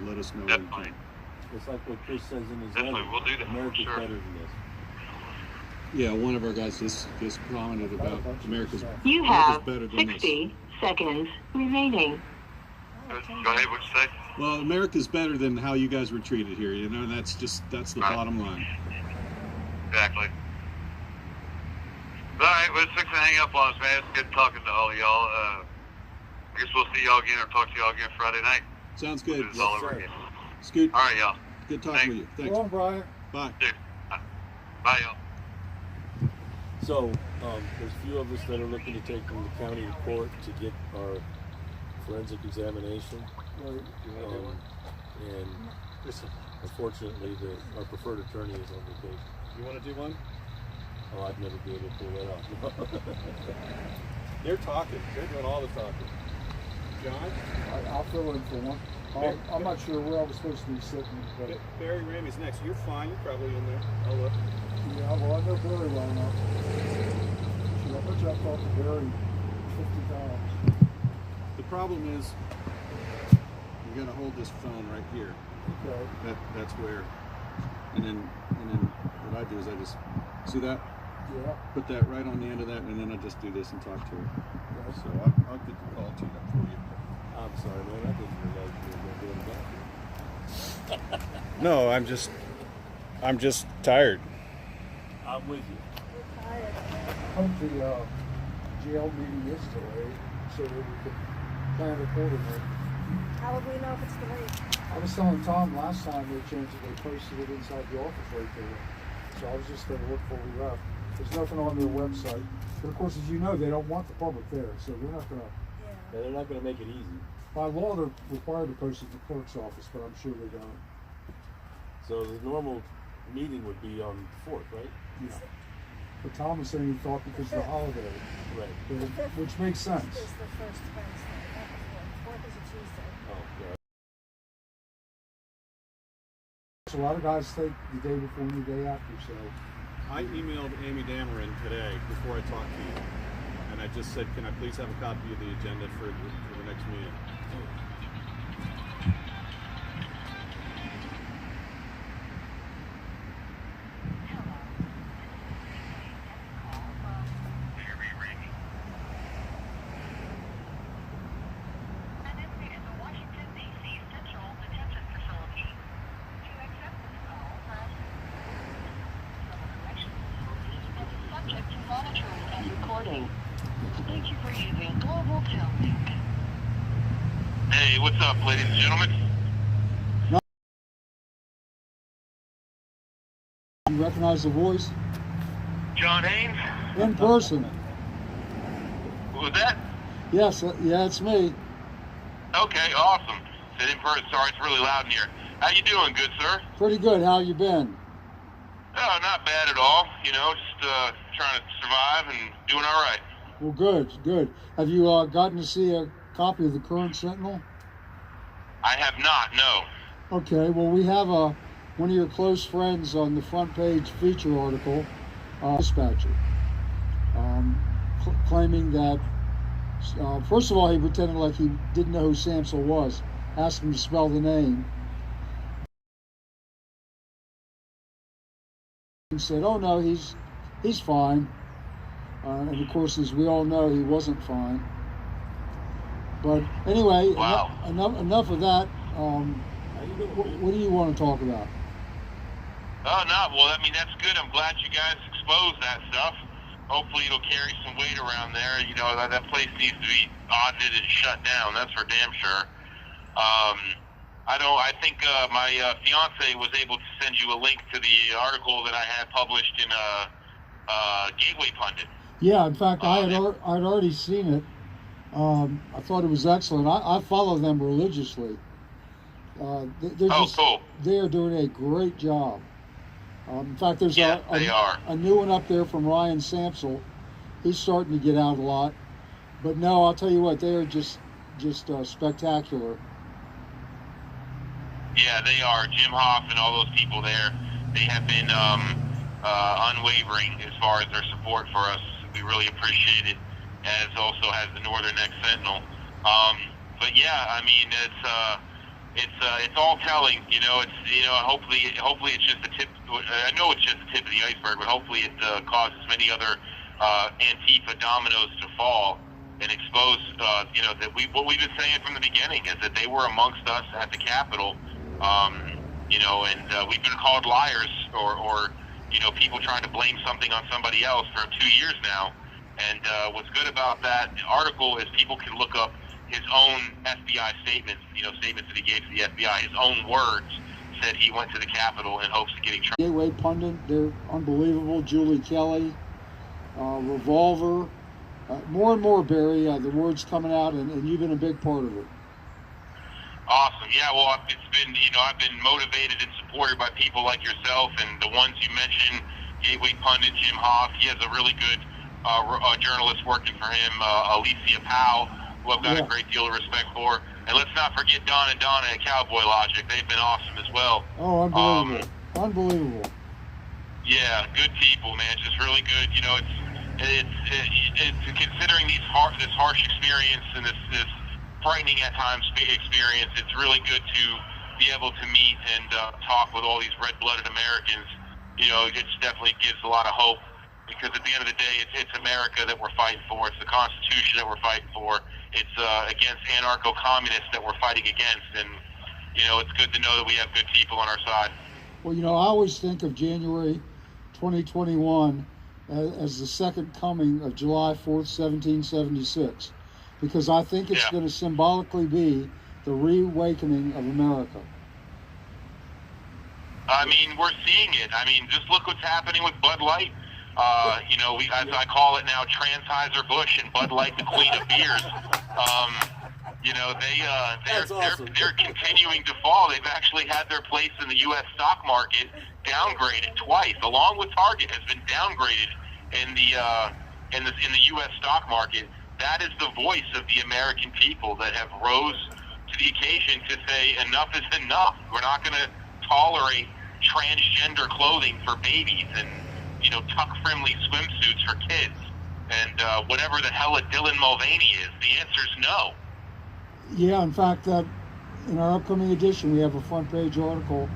let us know. Definitely. It's like what Chris says in his Definitely, letter. we'll do that. America's Sure. better than this. Yeah, one of our guys just commented about America's You America's have better than 60 seconds remaining. Go ahead, what you say? Well, America's better than how you guys were treated here, you know, and that's the bottom line. Exactly. All right, well, it's fixing to hang up on us, man. It's good talking to all of y'all. I guess we'll see y'all again or talk to y'all again Friday night. Sounds good. It's all over again. Scoot. All right, y'all. Good talking with you. Thanks. Go on, Brian. Bye. Dude. Bye, y'all. So, there's a few of us that are looking to take them to county court to get our forensic examination. Right. And unfortunately, our preferred attorney is on vacation. You want to do one? Oh, I'd never be able to pull that off. They're talking. They're doing all the talking. John? I'll fill in for one. I'm not sure where I was supposed to be sitting, but Barry Ramey's next. You're fine. You're probably in there. I'll look. yeah, well, I know Barry well enough. Should I bet you I talked to Barry 50 times. The problem is, you got to hold this phone right here. Okay. That's where. And then what I do is I just see that. Yeah. Put that right on the end of that, and then I just do this and talk to her. Yeah. So I'll get the call teed up for you. I'm sorry, man. I didn't realize you were going to get him back here. No, I'm just tired. I'm with you. I went to the jail meeting yesterday so that we could plan accordingly. How would we know if it's delayed? I was telling Tom last time they changed it, they posted it inside the office right there. So I was just going to look before we left. There's nothing on their website. But of course, as you know, they don't want the public there, so they're not going to. Yeah, they're not going to make it easy. By law, they're required to post it in the clerk's office, but I'm sure they don't. So the normal meeting would be on the 4th, right? Yeah. But Tom was saying he thought because of the holiday, Right. which makes sense. Is the first Wednesday, not the 4th. 4th is a Tuesday. Oh, God. So a lot of guys take the day before and the day after, so. I emailed Amy Dameron today before I talked to you, and I just said, can I please have a copy of the agenda for the next meeting? NNRJ is a Washington, D.C. Central Detention Facility. recording. Thank you for using Global Tel. Hey, what's up, ladies and gentlemen? You recognize the voice? John Haynes? In person. Who was that? Yes, yeah, it's me. Okay, awesome. Said in person. Sorry, it's really loud in here. How you doing, good sir? Pretty good. How you been? Oh, not bad at all. You know, just trying to survive and doing all right. Well, good, good. Have you gotten to see a copy of the current Sentinel? I have not, no. Okay, well, we have one of your close friends on the front page feature article, dispatcher, claiming that, first of all, he pretended like he didn't know who Samsel was, asked him to spell the name, and said, oh no, he's fine. And of course, as we all know, he wasn't fine. But anyway, wow. enough of that. What do you want to talk about? Oh, no. Well, I mean, that's good. I'm glad you guys exposed that stuff. Hopefully it'll carry some weight around there. You know, that place needs to be audited and shut down. That's for damn sure. I think my fiance was able to send you a link to the article that I had published in Gateway Pundit. Yeah, in fact, I'd already seen it. I thought it was excellent. I follow them religiously. Cool. They are doing a great job. In fact, there's a new one up there from Ryan Samsel. He's starting to get out a lot. But no, I'll tell you what, they are just spectacular. Yeah, they are. Jim Hoff and all those people there, they have been unwavering as far as their support for us. We really appreciate it, as also has the Northern Neck Sentinel. But yeah, I mean, it's all telling. You know, hopefully it's just the tip. I know it's just the tip of the iceberg, but hopefully it causes many other Antifa dominoes to fall and expose. You know, that what we've been saying from the beginning is that they were amongst us at the Capitol. You know, and we've been called liars or you know, people trying to blame something on somebody else for 2 years now. And what's good about that article is people can look up his own FBI statements, you know, statements that he gave to the FBI. His own words said he went to the Capitol in hopes of getting tried. Gateway Pundit, they're unbelievable. Julie Kelly, Revolver, more and more, Barry, the words coming out, and you've been a big part of it. Awesome. Yeah, well, it's been, you know, I've been motivated and supported by people like yourself and the ones you mentioned, Gateway Pundit, Jim Hoff. He has a really good journalist working for him, Alicia Powell, who I've got a great deal of respect for. And let's not forget Don and Donna at Cowboy Logic. They've been awesome as well. Oh, unbelievable. Unbelievable. Yeah, good people, man. Just really good. You know, it's considering this harsh experience and this frightening at times experience, it's really good to be able to meet and talk with all these red-blooded Americans. You know, it definitely gives a lot of hope, because at the end of the day, it's America that we're fighting for. It's the Constitution that we're fighting for. It's against anarcho-communists that we're fighting against. And, you know, it's good to know that we have good people on our side. Well, you know, I always think of January 2021 as the second coming of July 4th, 1776. Because I think it's going to symbolically be the reawakening of America. I mean, we're seeing it. I mean, just look what's happening with Bud Light. You know, as I call it now, Transheiser-Busch and Bud Light, the queen of beers. You know, they're continuing to fall. They've actually had their place in the U.S. stock market downgraded twice, along with Target has been downgraded in the U.S. stock market. That is the voice of the American people that have rose to the occasion to say enough is enough. We're not going to tolerate transgender clothing for babies and, you know, tuck-friendly swimsuits for kids and whatever the hell a Dylan Mulvaney is. The answer is no. Yeah, in fact, in our upcoming edition, we have a front-page article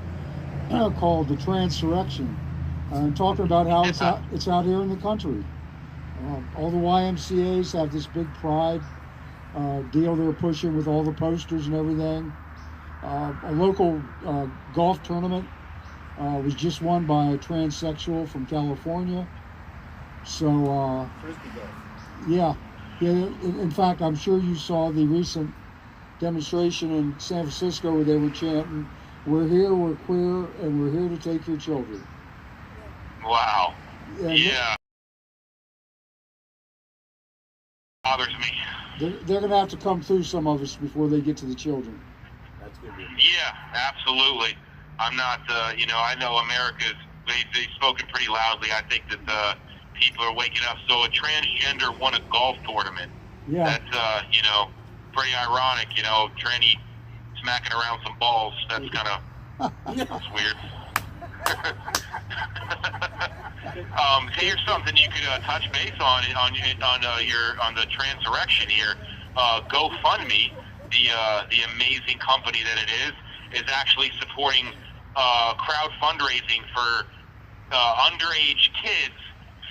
called "The Transurrection," talking about how it's out here in the country. All the YMCAs have this big pride deal they're pushing with all the posters and everything. A local golf tournament was just won by a transsexual from California. So Frisbee golf. Yeah. In fact, I'm sure you saw the recent demonstration in San Francisco where they were chanting, "We're here, we're queer, and we're here to take your children." Wow. And Yeah. Bothers me. they're going to have to come through some of us before they get to the children. That's good. Yeah, absolutely. I'm not, I know they've spoken pretty loudly. I think that people are waking up. So a transgender won a golf tournament. Yeah. That's, pretty ironic, tranny smacking around some balls. That's kind of, that's weird. Here's something you could touch base on the transurrection here. GoFundMe, the amazing company that it is actually supporting crowd fundraising for underage kids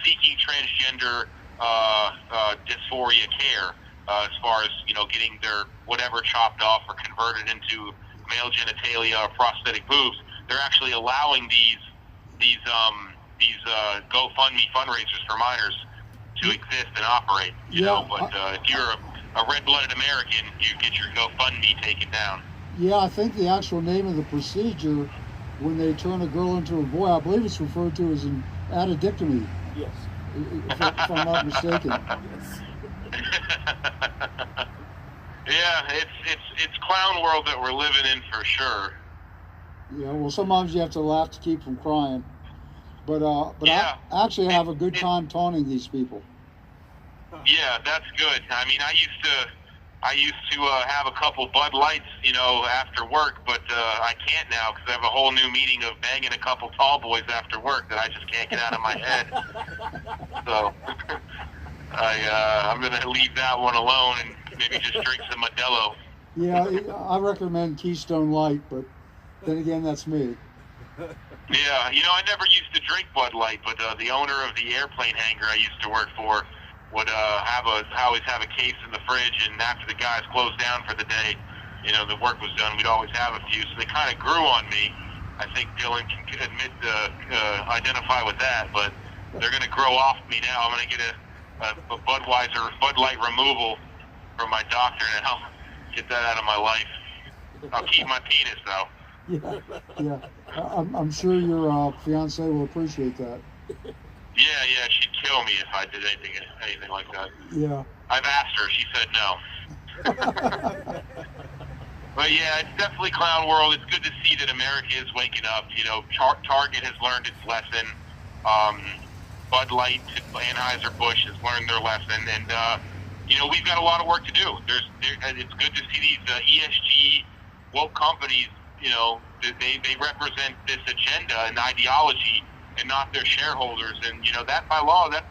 seeking transgender dysphoria care, as far as getting their whatever chopped off or converted into male genitalia or prosthetic boobs. They're actually allowing these GoFundMe fundraisers for minors to exist and operate. But if you're a red-blooded American, you get your GoFundMe taken down. Yeah, I think the actual name of the procedure when they turn a girl into a boy, I believe it's referred to as an addictomy. Yes. If I'm not mistaken. Yeah, it's clown world that we're living in for sure. Yeah, well, sometimes you have to laugh to keep from crying. But yeah. I actually have a good time taunting these people. Yeah, that's good. I mean, I used to have a couple Bud Lights, after work, but I can't now because I have a whole new meaning of banging a couple tall boys after work that I just can't get out of my head. So I'm gonna leave that one alone and maybe just drink some Modelo. Yeah, I recommend Keystone Light, but then again, that's me. Yeah, I never used to drink Bud Light, but the owner of the airplane hangar I used to work for would always have a case in the fridge, and after the guys closed down for the day, the work was done, we'd always have a few. So they kind of grew on me. I think Dylan can identify with that, but they're going to grow off me now. I'm going to get a Bud Light removal from my doctor now. Get that out of my life. I'll keep my penis though. Yeah. I'm sure your fiance will appreciate that. Yeah, she'd kill me if I did anything like that. Yeah. I've asked her. She said no. But yeah, it's definitely clown world. It's good to see that America is waking up. Target has learned its lesson. Bud Light, Anheuser-Busch has learned their lesson, and we've got a lot of work to do. It's good to see these ESG woke companies. They represent this agenda and ideology, and not their shareholders. And that by law, that's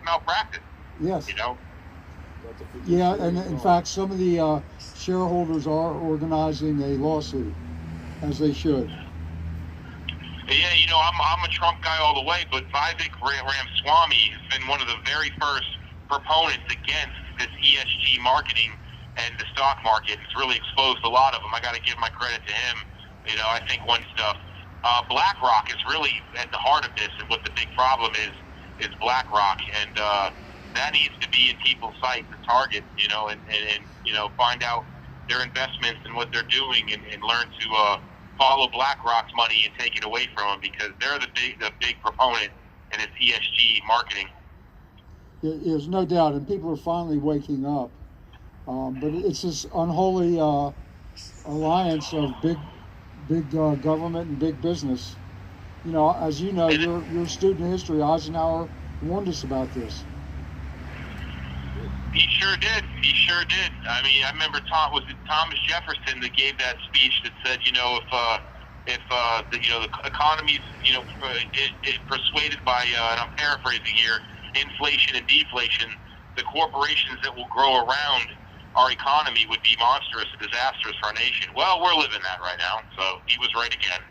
malpractice. Yes. Yeah, and in fact, some of the shareholders are organizing a lawsuit, as they should. Yeah, I'm a Trump guy all the way, but Vivek Ramaswamy has been one of the very first proponents against this ESG marketing and the stock market. It's really exposed a lot of them. I got to give my credit to him. I think one stuff. BlackRock is really at the heart of this, and what the big problem is BlackRock, and that needs to be in people's sight, the target, and find out their investments and what they're doing, and learn to follow BlackRock's money and take it away from them, because they're the big proponent in its ESG marketing. There's no doubt, and people are finally waking up. But it's this unholy alliance of big government and big business. As you know, you're a student in history. Eisenhower warned us about this. He sure did. I mean, I remember was it Thomas Jefferson that gave that speech that said, if the economy's persuaded by, and I'm paraphrasing here, inflation and deflation, the corporations that will grow around our economy would be monstrous and disastrous for our nation. Well, we're living that right now, so he was right again.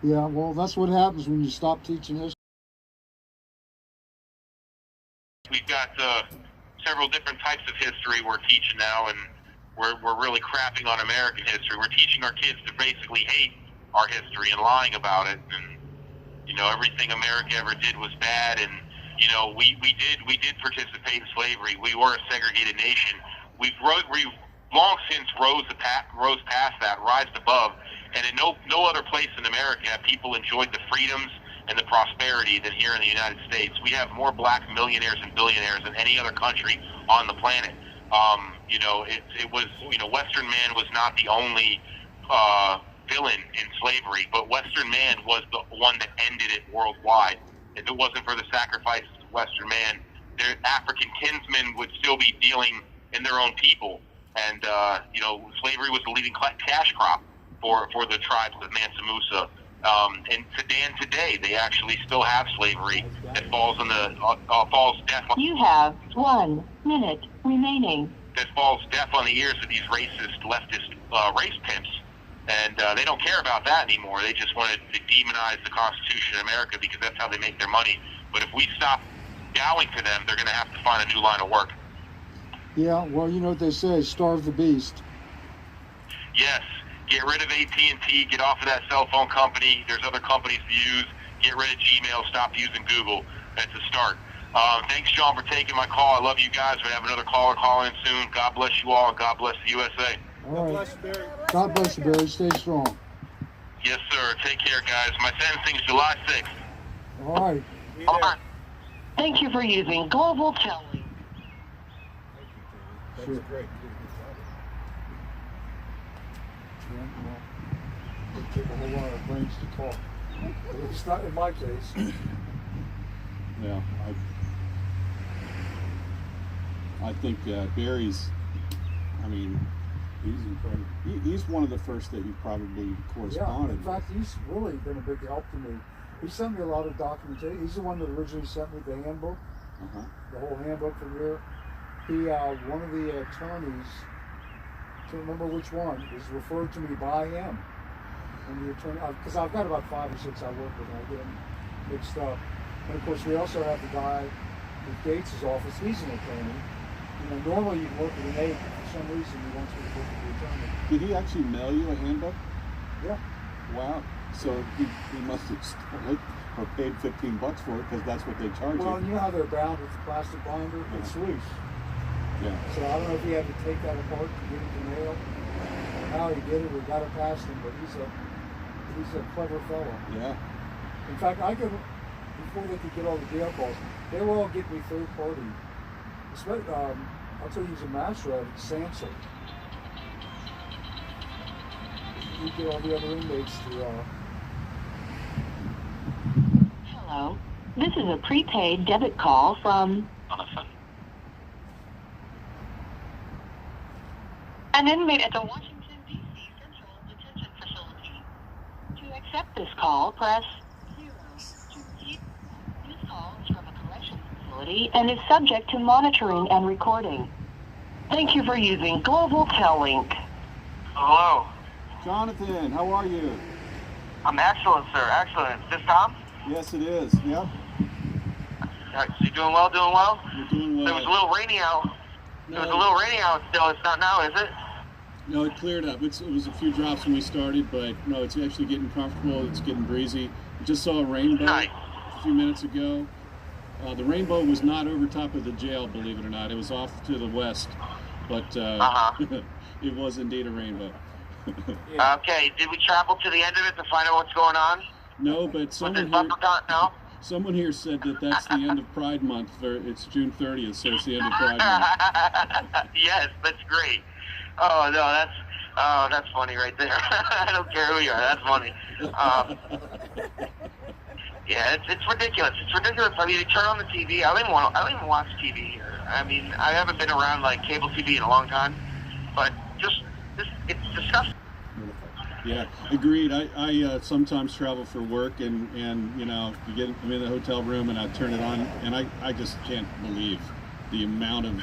Yeah, well, that's what happens when you stop teaching history. We've got several different types of history we're teaching now, and we're really crapping on American history. We're teaching our kids to basically hate our history and lying about it, and everything America ever did was bad, and we did participate in slavery. We were a segregated nation. We've long since rose past that, rised above, and in no other place in America have people enjoyed the freedoms and the prosperity than here in the United States. We have more black millionaires and billionaires than any other country on the planet. It was, Western man was not the only villain in slavery, but Western man was the one that ended it worldwide. If it wasn't for the sacrifices of Western man, their African kinsmen would still be dealing in their own people. And, slavery was the leading cash crop for the tribes of Mansa Musa. And today, they actually still have slavery that falls deaf. You have 1 minute remaining. That falls deaf on the ears of these racist, leftist race pimps. And they don't care about that anymore. They just want to demonize the Constitution of America because that's how they make their money. But if we stop bowing to them, they're going to have to find a new line of work. Yeah, well, you know what they say, starve the beast. Yes. Get rid of AT&T. Get off of that cell phone company. There's other companies to use. Get rid of Gmail. Stop using Google. That's a start. Thanks, John, for taking my call. I love you guys. We have another caller calling in soon. God bless you all, and God bless the USA. All right. God bless you, Barry. Stay strong. Yes, sir. Take care, guys. My sentencing is July 6th. All right. All right. Thank you for using Global Telling. Sure. Great. Yeah, well, it take a whole lot of brains to talk. It's not in my case. Yeah, I think Barry's, He's incredible. he's one of the first that you probably corresponded Yeah, in fact, he's really been a big help to me. He sent me a lot of documentation. He's the one that originally sent me the handbook, with. the whole handbook from here. He, one of the attorneys, I can't remember which one, was referred to me by him. And the attorney, because I've got about 5 or 6 I work with, and I get them mixed up. And of course, we also have the guy with Gates' office. He's an attorney. Normally you work with an agent. For some reason, he wants me to work with the attorney. Did he actually mail you a handbook? Yeah. Wow. So he must have stole it or paid $15 for it because that's what they charge Well, you. you know how they're bound with the plastic binder? It's loose. Yeah. So I don't know if he had to take that apart to get it to mail, or how he did it, or got it past him, but he's a clever fellow. Yeah. In fact, before they could get all the jail calls, they were all getting me third party. I'll tell you, he's a master at it, Samson. You get all the other inmates to, Hello. This is a prepaid debit call from an inmate at the Washington, D.C. Central Detention Facility. To accept this call, press 0. This call is from a corrections facility and is subject to monitoring and recording. Thank you for using Global Tellink. Hello. Jonathan, how are you? I'm excellent, sir. Excellent. Is this Tom? Yes, it is. Yep. You doing well? Doing well? You're doing well. There was a little rainy out. There was a little rainy out still. It's not now, is it? No, it cleared up. It was a few drops when we started, but no, it's actually getting comfortable. It's getting breezy. I just saw a rainbow Nice. a few minutes ago. The rainbow was not over top of the jail, believe it or not. It was off to the west, but it was indeed a rainbow. Okay. Did we travel to the end of it to find out what's going on? No, but Was someone it here, bumper cut? No. someone here said that that's the end of Pride Month. It's June 30th, so it's the end of Pride Month. Yes, that's great. Oh no, that's funny right there. I don't care who you are. That's funny. Yeah, it's ridiculous. It's ridiculous. I mean, you turn on the TV. I don't even watch TV here. I mean, I haven't been around like cable TV in a long time, but it's disgusting. Yeah, agreed. I sometimes travel for work, and I'm in the hotel room and I turn it on, and I just can't believe the amount of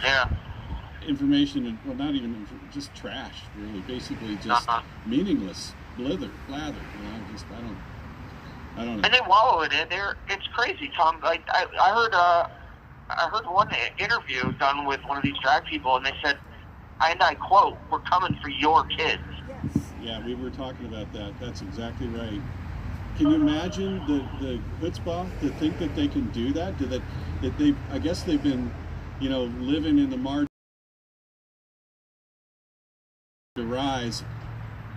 information, and well, not even just trash, really. Basically, just meaningless blather. I don't know. And they wallow it in there. It's crazy, Tom. Like I heard one interview done with one of these drag people, and they said, and I quote, "We're coming for your kids." Yes. Yeah, we were talking about that. That's exactly right. can you imagine the chutzpah to think that they can do that? I guess they've been, living in the margin to rise.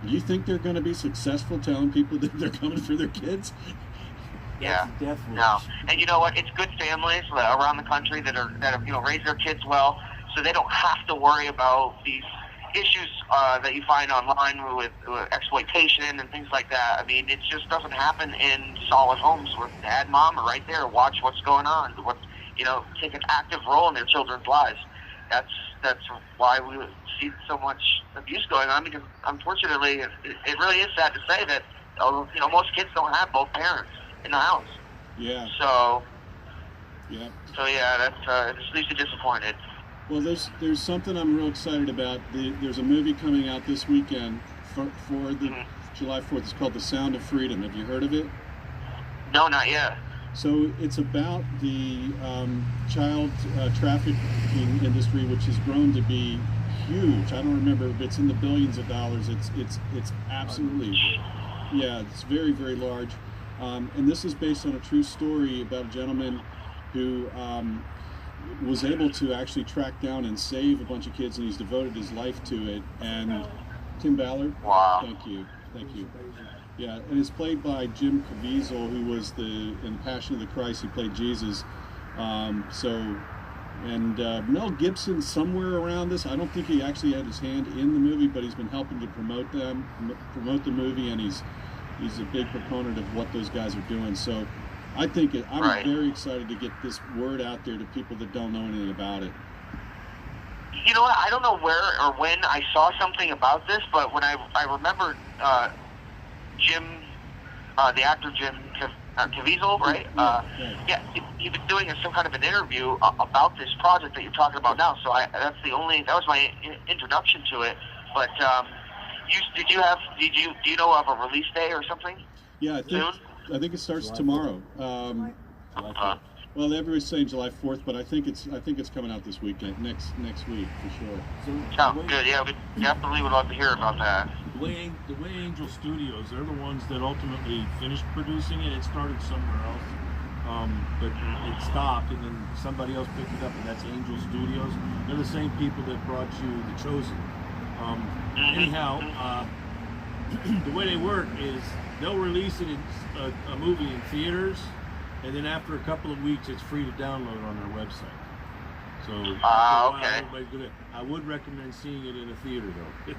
Do you think they're going to be successful telling people that they're coming for their kids? Yeah. Death wish. No. And you know what? It's good families around the country that have raised their kids well, so they don't have to worry about these issues that you find online with exploitation and things like that. I mean, it just doesn't happen in solid homes where dad and mom are right there, watch what's going on, take an active role in their children's lives. That's why we see so much abuse going on, because unfortunately, it really is sad to say that most kids don't have both parents in the house. Yeah. So. Yeah. So yeah, that's it leaves you disappointed. Well, there's something I'm real excited about. There's a movie coming out this weekend for the July 4th. It's called The Sound of Freedom. Have you heard of it? No, not yet. So it's about the child trafficking industry, which has grown to be huge. I don't remember if it's in the billions of dollars. It's absolutely, it's very, very large. And this is based on a true story about a gentleman who was able to actually track down and save a bunch of kids, and he's devoted his life to it. And Tim Ballard. Wow. Thank you. Yeah, and it's played by Jim Caviezel, who was in Passion of the Christ. He played Jesus. Mel Gibson somewhere around this. I don't think he actually had his hand in the movie, but he's been helping to promote the movie, and he's a big proponent of what those guys are doing. So I think I'm very excited to get this word out there to people that don't know anything about it. You know what? I don't know where or when I saw something about this, but when I remember Jim, the actor Jim Caviezel, right? He was doing some kind of an interview about this project that you're talking about now. So that was my introduction to it. But do you know of a release day or something? Yeah, I think it starts tomorrow. Well, everybody's saying July 4th, but I think it's coming out this weekend, next week for sure. Sounds good. Yeah, we definitely would love to hear about that. The way Angel Studios, they're the ones that ultimately finished producing it. It started somewhere else, but it stopped, and then somebody else picked it up, and that's Angel Studios. They're the same people that brought you The Chosen. Anyhow, the way they work is they'll release it in a movie in theaters, and then after a couple of weeks, it's free to download on their website. So okay. I would recommend seeing it in a theater, though.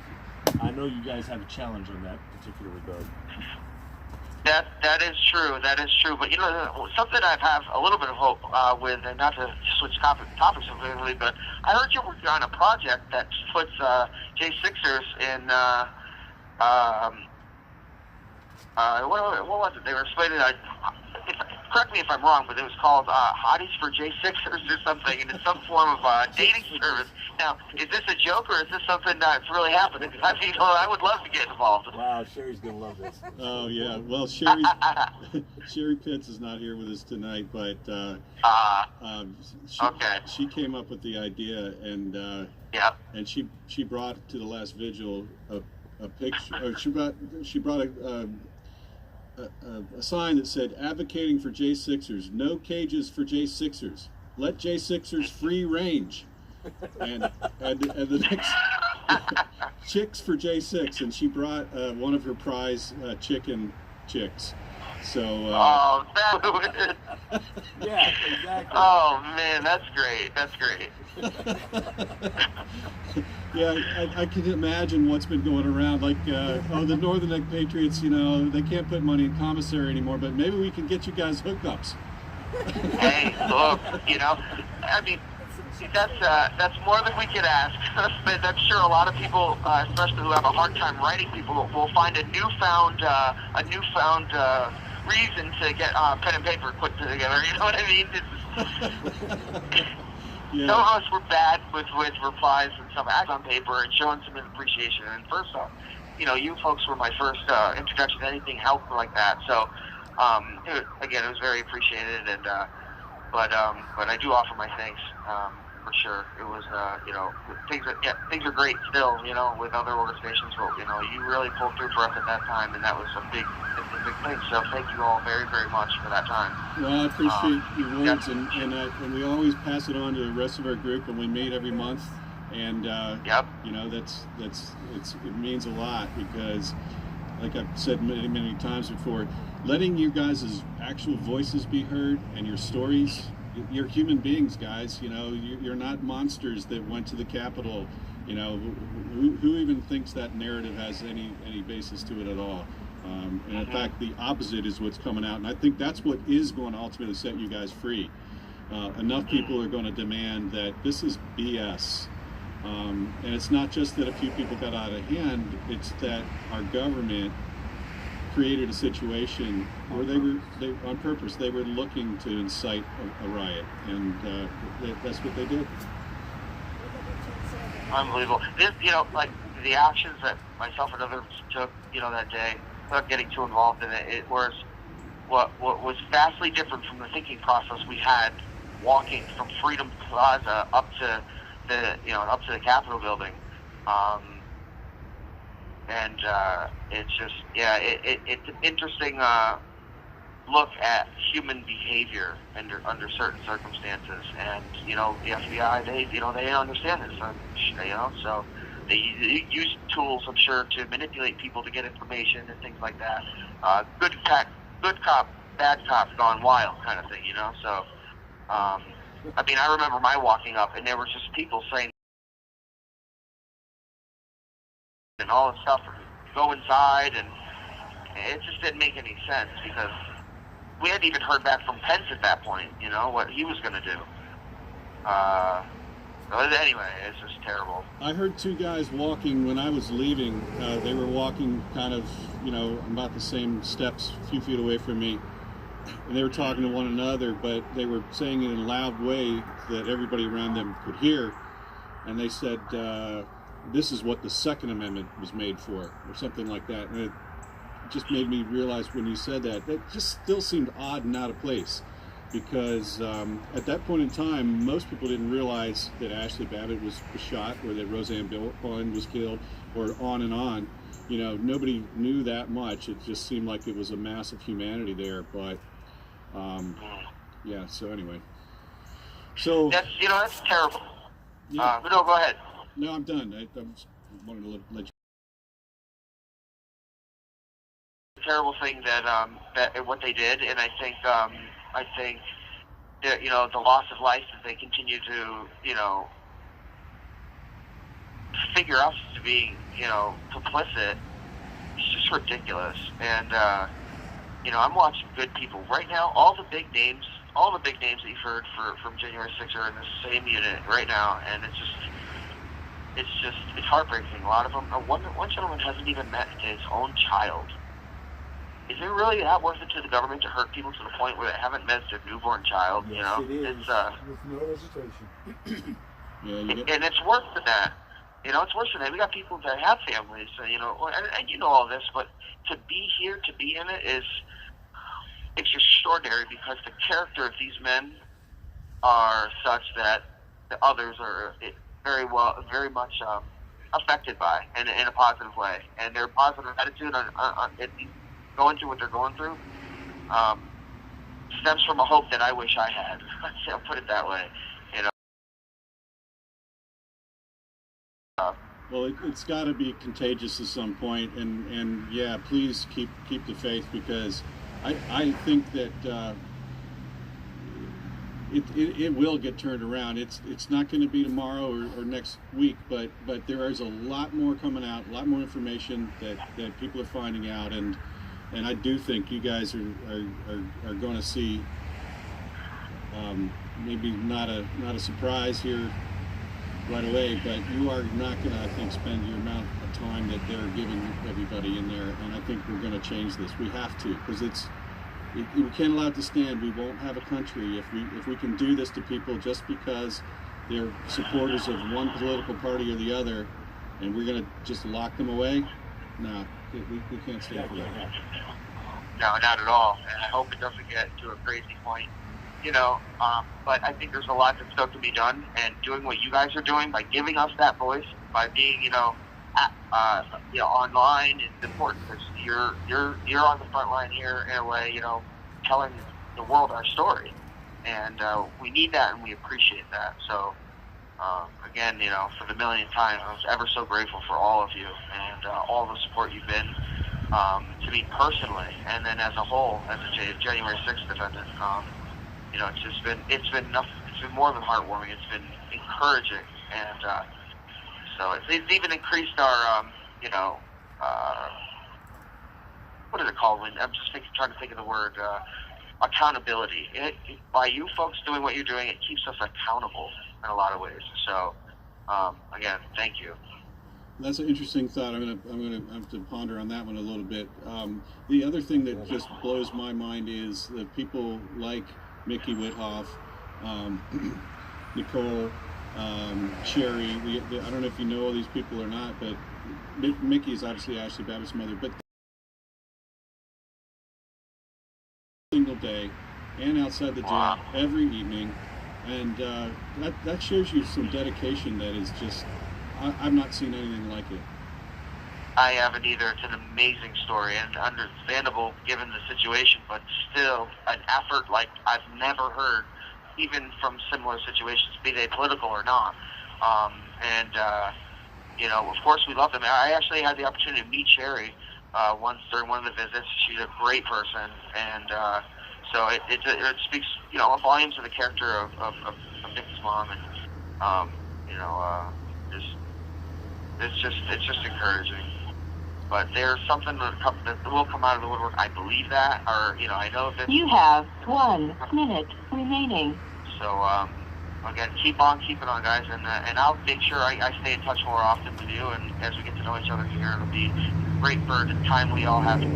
I know you guys have a challenge on that particular regard. That is true. But something I have a little bit of hope with, and not to switch topics completely, but I heard you're working on a project that puts J6ers in. What was it? They were explaining. Correct me if I'm wrong, but it was called Hotties for J6ers or something, and it's some form of dating service. Now, is this a joke, or is this something that's really happening? Because I would love to get involved. Wow, Sherry's gonna love this. Oh yeah, well Sherry Pitts is not here with us tonight, but she came up with the idea, and and she brought to the last vigil a picture. Or she brought a sign that said, "Advocating for J6ers, no cages for J6ers. Let J6ers free range." And the next chicks for J6, and she brought one of her prize chicken chicks. So. Yeah, exactly. Oh man, that's great. Yeah, I can imagine what's been going around. Like, the Northern Neck Patriots, they can't put money in commissary anymore, but maybe we can get you guys hookups. Hey, look, I mean, that's more than we could ask. But I'm sure a lot of people, especially who have a hard time writing people, will find a newfound reason to get pen and paper put together. You know what I mean? Yeah. Some of us were bad with replies and some act on paper and showing some appreciation. And first off, you folks were my first introduction to anything helpful like that. So, it was very appreciated. And but I do offer my thanks. for sure. It was, things are great still, with other organizations, but, you really pulled through for us at that time, and that was a big thing. So thank you all very, very much for that time. Well, I appreciate your words, and we always pass it on to the rest of our group, and we meet every month, and it means a lot because, like I've said many, many times before, letting you guys' actual voices be heard and your stories. You're human beings, guys. You're not monsters that went to the Capitol. Who even thinks that narrative has any basis to it at all? And in fact, the opposite is what's coming out. And I think that's what is going to ultimately set you guys free. Enough people are going to demand that this is BS. And it's not just that a few people got out of hand. It's that our government created a situation where they on purpose, they were looking to incite a riot, and that's what they did. Unbelievable. This, like the actions that myself and others took, that day, without getting too involved in it, it was what was vastly different from the thinking process we had walking from Freedom Plaza up to the Capitol building. And it's just, it's an interesting look at human behavior under certain circumstances. And, the FBI, they understand this, so they use tools, I'm sure, to manipulate people to get information and things like that. Good cop, bad cop gone wild kind of thing, So, I remember my walking up, and there were just people saying, and all this stuff, go inside, and it just didn't make any sense because we hadn't even heard back from Pence at that point, what he was going to do. Anyway, it's just terrible. I heard two guys walking when I was leaving. They were walking kind of, about the same steps, a few feet away from me, and they were talking to one another, but they were saying it in a loud way that everybody around them could hear, and they said, this is what the Second Amendment was made for, or something like that. And it just made me realize when you said that, it just still seemed odd and out of place. Because at that point in time, most people didn't realize that Ashley Babbitt was shot, or that Roseanne Bond was killed, or on and on. Nobody knew that much. It just seemed like it was a mass of humanity there. But, so anyway. So that's terrible. Yeah. But no, go ahead. No, I'm done. I just wanted to let you. Terrible thing that what they did, and I think that, the loss of life that they continue to figure out to be complicit. It's just ridiculous. And I'm watching good people right now. All the big names that you've heard from January 6th are in the same unit right now, and it's heartbreaking. A lot of them. One gentleman hasn't even met his own child. Is it really that worth it to the government to hurt people to the point where they haven't met their newborn child? Yes, it is. It's with no hesitation. And it's worse than that. It's worse than that. We got people that have families, and all this, but to be here, to be in it's extraordinary because the character of these men are such that the others are very much affected by in a positive way, and their positive attitude on going through what they're going through stems from a hope that I wish I had. I'll put it that way. Well, it's got to be contagious at some point, and yeah, please keep the faith, because I think that it will get turned around. It's not going to be tomorrow or next week, but there is a lot more coming out, a lot more information that people are finding out, and I do think you guys are going to see maybe not a surprise here right away, but you are not going to, I think, spend your amount of time that they're giving everybody in there, and I think we're going to change this. We have to, because we can't allow it to stand. We won't have a country if we can do this to people just because they're supporters of one political party or the other, and we're going to just lock them away. No, we can't stand for that. No, not at all. And I hope it doesn't get to a crazy point. But I think there's a lot that still can be done, and doing what you guys are doing by giving us that voice, by being, online is important because you're on the front line here in a way, telling the world our story, and we need that and we appreciate that. So again, for the millionth time, I was ever so grateful for all of you and all the support you've been to me personally, and then as a whole, as a January 6th defendant. It's been more than heartwarming. It's been encouraging, and so it's even increased our what is it called? I'm just trying to think of the word accountability. By you folks doing what you're doing, it keeps us accountable in a lot of ways. So again, thank you. That's an interesting thought. I'm gonna have to ponder on that one a little bit. The other thing that just blows my mind is that people like Mickey Whithoff, Nicole, Sherry. I don't know if you know all these people or not, but Mickey is obviously Ashley Babbitt's mother. But single day and outside the jail every evening, and that shows you some dedication that is just. I've not seen anything like it. I haven't either. It's an amazing story and understandable given the situation, but still an effort like I've never heard, even from similar situations, be they political or not. Of course we love them. I actually had the opportunity to meet Sherry once during one of the visits. She's a great person, and so it speaks, volumes of the character of Nick's mom, and it's just encouraging. But there's something that will come out of the woodwork. I believe that, or I know that. You have 1 minute remaining. So again, keep on keeping on, guys, and I'll make sure I stay in touch more often with you, and as we get to know each other here, it'll be great for the time we all have to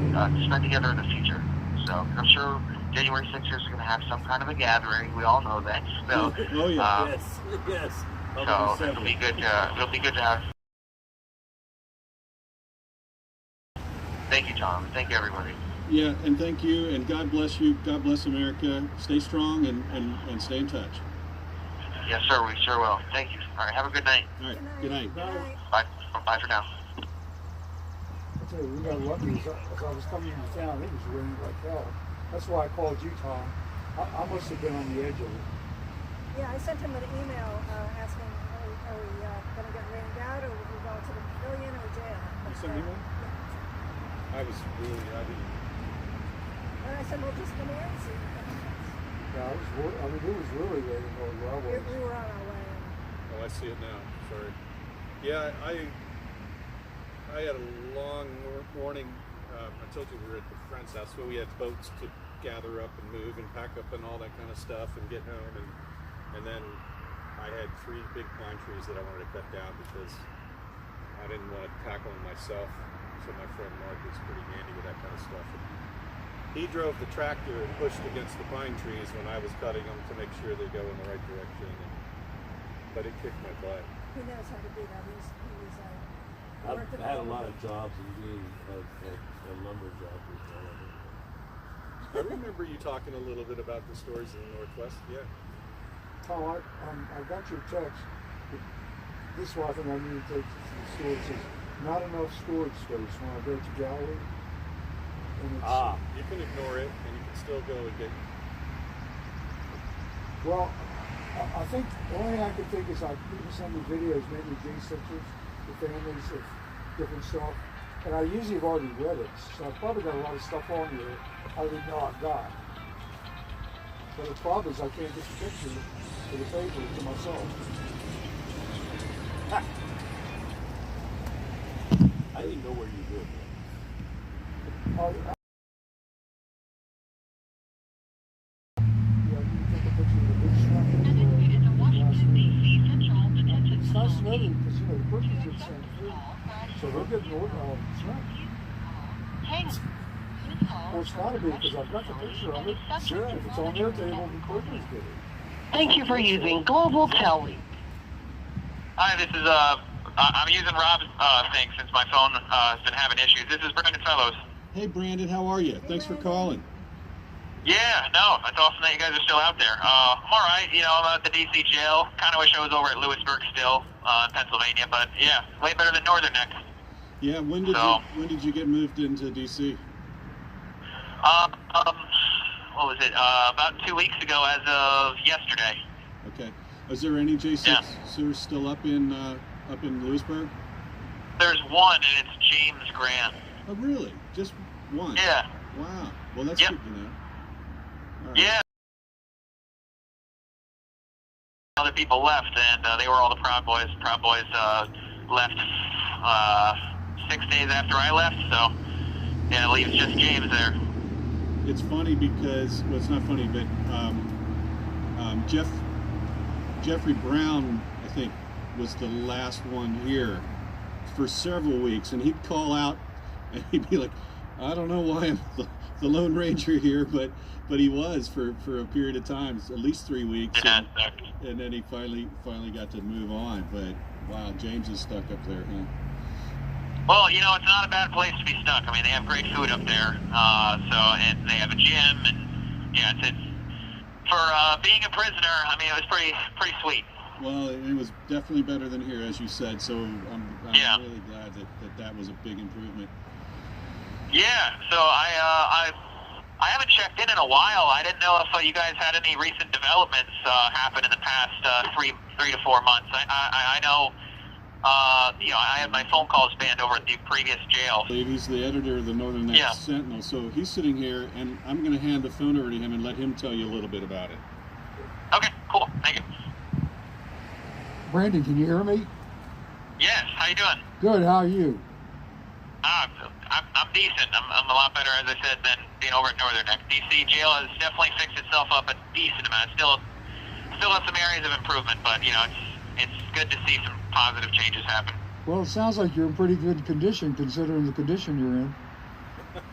spend together in the future. So I'm sure January 6th is going to have some kind of a gathering. We all know that. So oh yeah, yes. So it'll be good to have. Thank you, Tom. Thank you, everybody. Yeah, and thank you, and God bless you. God bless America. Stay strong and stay in touch. Yes, sir. We sure will. Thank you. All right. Have a good night. All right. Good night. Bye. Bye for now. I tell you, we got lucky. As I was coming into town, it was raining like hell. That's why I called you, Tom. I must have been on the edge of it. Yeah, I sent him an email asking, are we going to get rained out, or will we go to the pavilion or jail? You sent me one? I was really, And I said, well, just come here and see. Yeah, it was really raining where I was. We were on our way. Oh, I see it now. Sorry. Yeah, I had a long morning. I told you we were at the friend's house, so we had boats to gather up and move and pack up and all that kind of stuff and get home. And then I had 3 big pine trees that I wanted to cut down because I didn't want to tackle them myself. So my friend Mark is pretty handy with that kind of stuff. And he drove the tractor and pushed against the pine trees when I was cutting them to make sure they go in the right direction. But it kicked my butt. He knows how to do that. I've had a lot of jobs and being a lumber job was one of them. I remember you talking a little bit about the stories in the Northwest. Yeah. Tom, I got your text. This is why I think I need to take to the store. It says, not enough storage space when I go to gallery. And it's, you can ignore it and you can still go and get. Well, I think the only thing I could think is people send me videos, maybe J6s, the families of different stuff. And I usually have already read it, so I've probably got a lot of stuff on here I didn't know I've got. But the problem is I can't get the picture for the paper to myself. I didn't know where you lived. Yeah, you take a picture of the big structure. It's a Washington, D.C. Central Detention It's nice to know Facility. because, the purpose is sent free. So they're getting shrimp. Hang on. Well, it's got to be because I've got the picture of it. Sure. If it's on their table, the purpose did it. Thank you for using Global Tele. Hi, this is I'm using Rob's thing since my phone has been having issues. This is Brandon Fellows. Hey, Brandon, how are you? Thanks for calling. Yeah, no, it's awesome that you guys are still out there. I'm all right. You know, I'm at the D.C. jail. Kind of wish I was over at Lewisburg still, in Pennsylvania, but yeah, way better than Northern Neck. Yeah, So, when did you get moved into DC? um, what was it? About 2 weeks ago, as of yesterday. Okay. Is there any Yeah. J6ers still up in Lewisburg? There's one, and it's James Grant. Oh, really? Just one? Yeah. Wow. Well, that's Yep. good to know. All right. Yeah. Other people left, and they were all the Proud Boys. Proud Boys left 6 days after I left, so yeah, it leaves just James there. It's funny because, well, it's not funny, but Jeffrey Brown, I think, was the last one here for several weeks, and he'd call out and he'd be like, I don't know why I'm the Lone Ranger here, but he was for a period of time, at least 3 weeks, Yeah, and then he finally got to move on. But wow, James is stuck up there, huh? well, you know, it's not a bad place to be stuck. I mean, they have great food up there, and they have a gym, and yeah, it's for being a prisoner. I mean, it was pretty sweet. Well, it was definitely better than here, as you said. So I'm Yeah. really glad that was a big improvement. Yeah, so I haven't checked in a while. I didn't know if you guys had any recent developments happen in the past 3 to 4 months. I know, you know, I had my phone calls banned over at the previous jail. He's the editor of the Northern Neck Yeah. Sentinel, so he's sitting here, and I'm going to hand the phone over to him and let him tell you a little bit about it. Okay, cool. Thank you. Brandon, can you hear me? Yes, how you doing? Good. How are you? I'm decent. I'm a lot better, as I said, than being over at Northern Neck. DC jail has definitely fixed itself up a decent amount. Still has some areas of improvement, but you know, it's good to see some positive changes happen. Well, it sounds like you're in pretty good condition considering the condition you're in.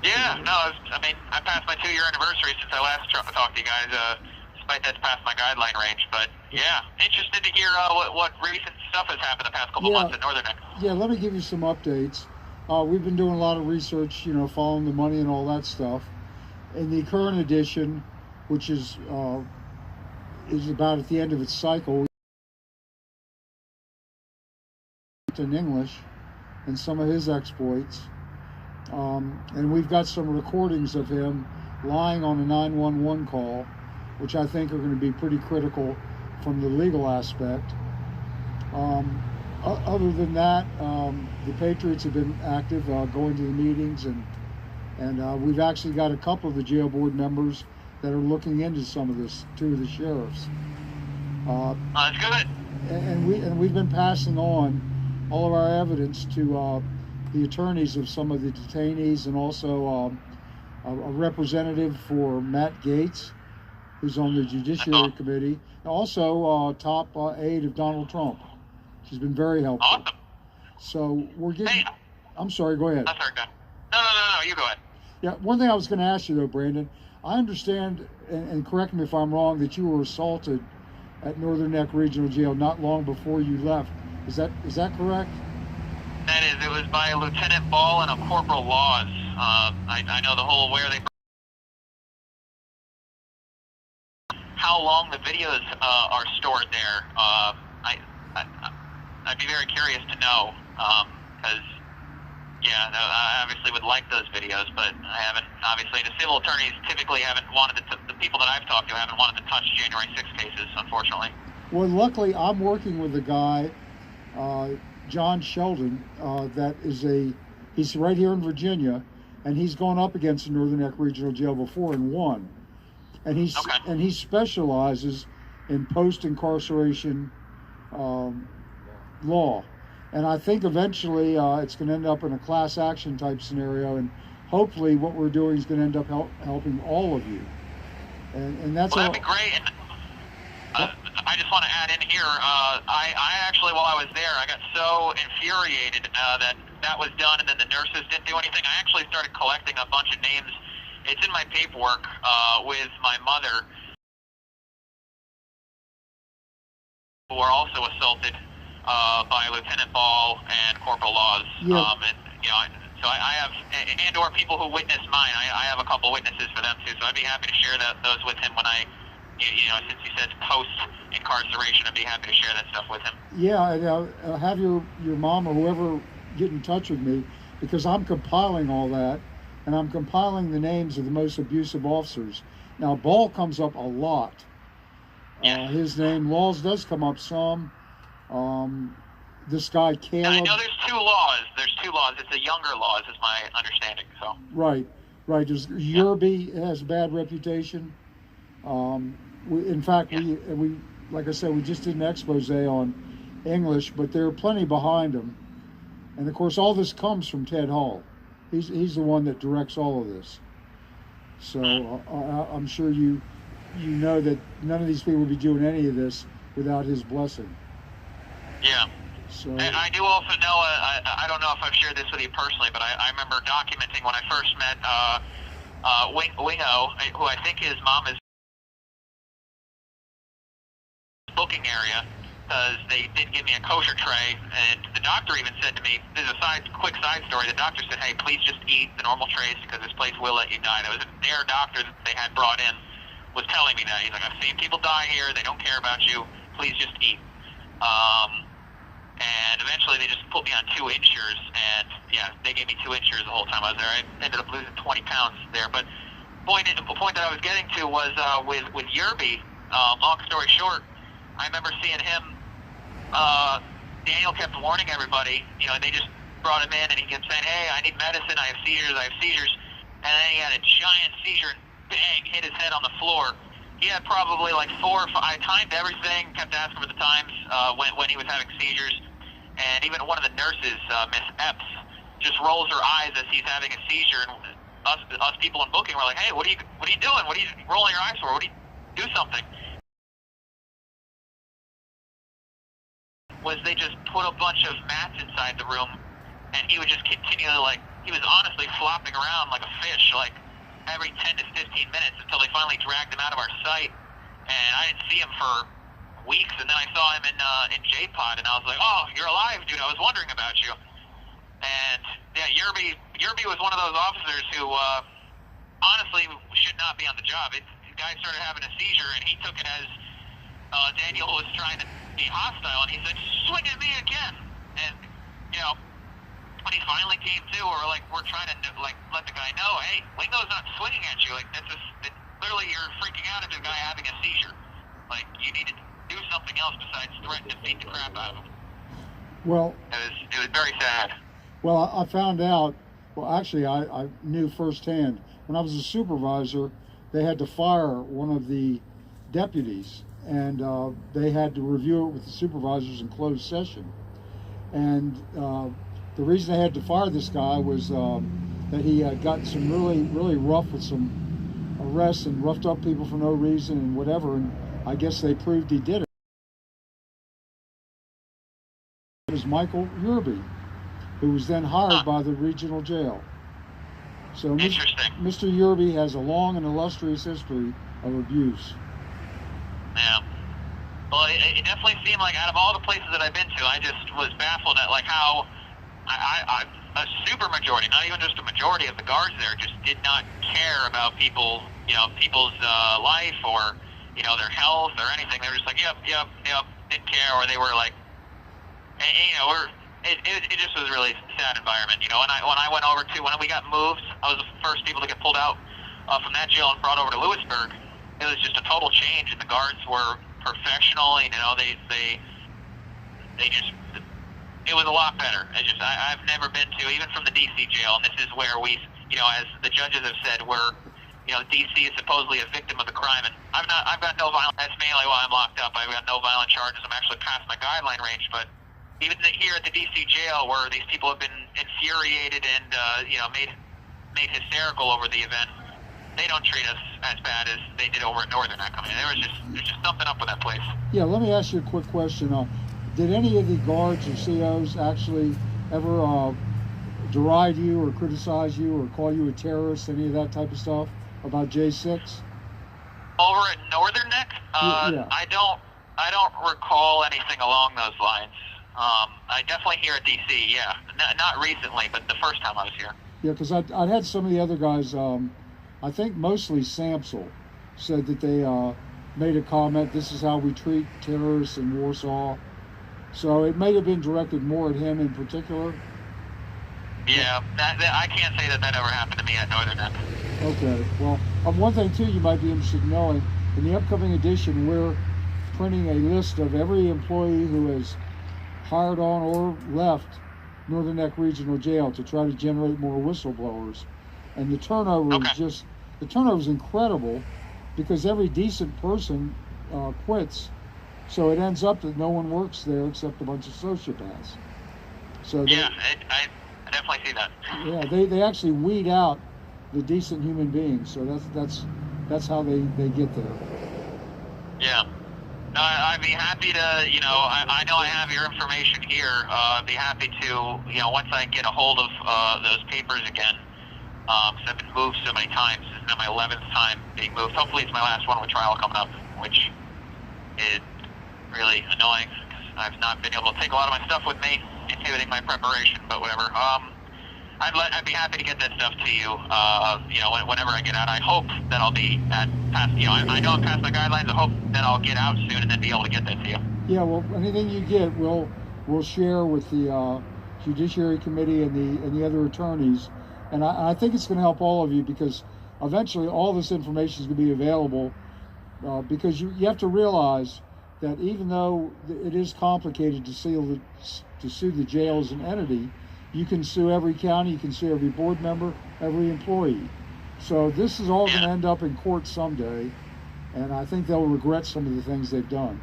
Yeah, no, I mean, I passed my 2-year anniversary since I last talked to you guys. Despite that's past my guideline range, but yeah, interested to hear what recent stuff has happened the past couple months at Northern Neck. Yeah, let me give you some updates. We've been doing a lot of research, you know, following the money and all that stuff. In the current edition, which is about at the end of its cycle, in English and some of his exploits. And we've got some recordings of him lying on a 911 call, which I think are going to be pretty critical from the legal aspect. Other than that, the Patriots have been active, going to the meetings, and we've actually got a couple of the jail board members that are looking into some of this, 2 of the sheriffs. That's good. And we've been passing on all of our evidence to the attorneys of some of the detainees, and also a representative for Matt Gaetz, who's on the Judiciary Committee, and also top aide of Donald Trump. She's been very helpful. Awesome. So we're getting. Hey, I'm sorry. Go ahead. that's our guy. No, you go ahead. Yeah. One thing I was going to ask you though, Brandon. I understand, and correct me if I'm wrong, that you were assaulted at Northern Neck Regional Jail not long before you left. Is that correct? That is, it was by Lieutenant Ball and a Corporal Laws. I know the whole where they. How long the videos are stored there? I'd be very curious to know, because I obviously would like those videos, but I haven't. Obviously, the civil attorneys typically haven't wanted to. The people that I've talked to haven't wanted to touch January 6 cases, unfortunately. Well, luckily, I'm working with a guy, John Sheldon, he's right here in Virginia, and he's gone up against the Northern Neck Regional Jail before and won. And he specializes in post-incarceration law. And I think eventually it's going to end up in a class action type scenario, and hopefully what we're doing is going to end up helping all of you. And that's that'd be great. And I just want to add in here, I actually, while I was there, I got so infuriated that was done, and then the nurses didn't do anything. I actually started collecting a bunch of names. It's in my paperwork with my mother, who were also assaulted by Lieutenant Ball and Corporal Laws. Yeah. And you know, So I have, and or people who witnessed mine. I have a couple witnesses for them too. So I'd be happy to share those with him when since he says post incarceration, I'd be happy to share that stuff with him. Yeah, and have your mom or whoever get in touch with me, because I'm compiling all that, and I'm compiling the names of the most abusive officers. Now, Ball comes up a lot. Yes. His name, Laws does come up some. This guy Caleb. I know there's two laws. It's a younger laws, is my understanding. So. Right. There's Yerby has a bad reputation. In fact, we like I said, we just did an expose on English, but there are plenty behind him. And of course, all this comes from Ted Hall. He's the one that directs all of this. So I'm sure you know that none of these people would be doing any of this without his blessing. Yeah. So I do also know, I don't know if I've shared this with you personally, but I remember documenting when I first met Wingo, who I think his mom is booking area, because they did give me a kosher tray, and the doctor even said to me, there's a quick side story, the doctor said, hey, please just eat the normal trays because this place will let you die. That was their doctor that they had brought in was telling me that. He's like, I've seen people die here, they don't care about you, please just eat. And eventually they just put me on 2 insures, and yeah, they gave me 2 insures the whole time I was there. I ended up losing 20 pounds there, but the point that I was getting to was with Yerby, long story short, I remember seeing him, Daniel kept warning everybody, they just brought him in and he kept saying, hey, I need medicine, I have seizures, and then he had a giant seizure and bang, hit his head on the floor. He had probably like 4 or 5, I timed everything, kept asking for the times when he was having seizures, and even one of the nurses, Miss Epps, just rolls her eyes as he's having a seizure, and us people in booking were like, hey, what are you doing? What are you rolling your eyes for? Do something. Was they just put a bunch of mats inside the room, and he would just continually, he was honestly flopping around like a fish, like every 10 to 15 minutes until they finally dragged him out of our sight. And I didn't see him for weeks, and then I saw him in J-Pod, and I was like, oh, you're alive, dude, I was wondering about you. And yeah, Yerby was one of those officers who honestly should not be on the job. The guy started having a seizure, and he took it as Daniel was trying to be hostile, and he said, swing at me again. And when he finally came to, we're trying to let the guy know, hey, Wingo's not swinging at you. Clearly you're freaking out at the guy having a seizure. You need to do something else besides threaten to beat the crap out of him. Well, it was very sad. Well, I found out. Well, actually, I knew firsthand when I was a supervisor. They had to fire one of the deputies, and they had to review it with the supervisors in closed session. And the reason they had to fire this guy was that he had gotten some really rough with some arrests and roughed up people for no reason and whatever. And I guess they proved he did it. It was Michael Yerby, who was then hired by the regional jail. So Interesting. Mr. Yerby has a long and illustrious history of abuse. Yeah. Well, it definitely seemed like out of all the places that I've been to, I just was baffled at how a super majority, not even just a majority of the guards there, just did not care about people's life or their health or anything. They were just like, yep, didn't care, or they were like, it just was a really sad environment. When I went over to, when we got moved, I was the first people to get pulled out from that jail and brought over to Lewisburg. It was just a total change, and the guards were professional. They just, it was a lot better. I've never been to, even from the DC jail, and this is where we, as the judges have said, DC is supposedly a victim of the crime, and I've got no violent. That's mainly why I'm locked up. I've got no violent charges. I'm actually past my guideline range, but even here at the DC jail, where these people have been infuriated and made hysterical over the event, they don't treat us as bad as they did over at Northern. There's just something up with that place. Yeah, let me ask you a quick question. Did any of the guards or COs actually ever deride you or criticize you or call you a terrorist, any of that type of stuff about J6? Over at Northern Neck, yeah. I don't recall anything along those lines. I definitely here at DC. Yeah, not recently, but the first time I was here. Yeah, because I'd had some of the other guys, I think mostly Samsel, said that they made a comment, this is how we treat terrorists in Warsaw. So it may have been directed more at him in particular. Yeah, that I can't say that ever happened to me at Northern Neck. Okay, well, one thing too you might be interested in knowing, in the upcoming edition, we're printing a list of every employee who has hired on or left Northern Neck Regional Jail to try to generate more whistleblowers. And the turnover is the turnover is incredible, because every decent person quits. So it ends up that no one works there except a bunch of sociopaths. So yeah, I definitely see that. Yeah, they actually weed out the decent human beings. So that's how they get there. Yeah. No, I'd be happy to, you know, I know I have your information here. I'd be happy to, you know, once I get a hold of those papers again, because I've been moved so many times. This is now my 11th time being moved. Hopefully it's my last one with trial coming up, which is really annoying because I've not been able to take a lot of my stuff with me, inhibiting my preparation, but whatever. I'd be happy to get that stuff to you, you know, whenever I get out. I hope that I'll be past, you know, I know I'm past my guidelines. I hope that I'll get out soon and then be able to get that to you. Yeah, well, anything you get, we'll share with the Judiciary Committee and the other attorneys. And I think it's going to help all of you, because eventually all this information is going to be available, because you have to realize that even though it is complicated to sue the jail as an entity, you can sue every county, you can sue every board member, every employee. So this is all going to end up in court someday, and I think they'll regret some of the things they've done.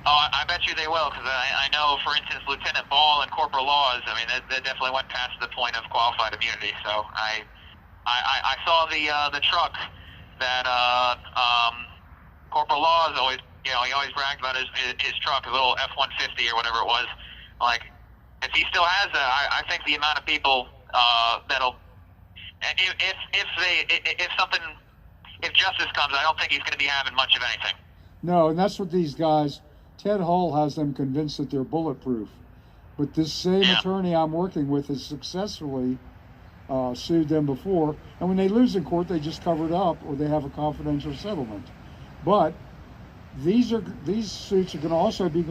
Oh, I bet you they will, because I know, for instance, Lieutenant Ball and Corporal Laws, I mean, they definitely went past the point of qualified immunity. So I saw the truck that Corporal Laws always, you know, he always bragged about his truck, a little F-150 or whatever it was. Like, if he still has that, I think the amount of people that'll, if justice comes, I don't think he's going to be having much of anything. No, and that's what these guys, Ted Hull has them convinced that they're bulletproof. But this same attorney I'm working with has successfully sued them before, and when they lose in court, they just cover it up, or they have a confidential settlement. But these suits are going to also be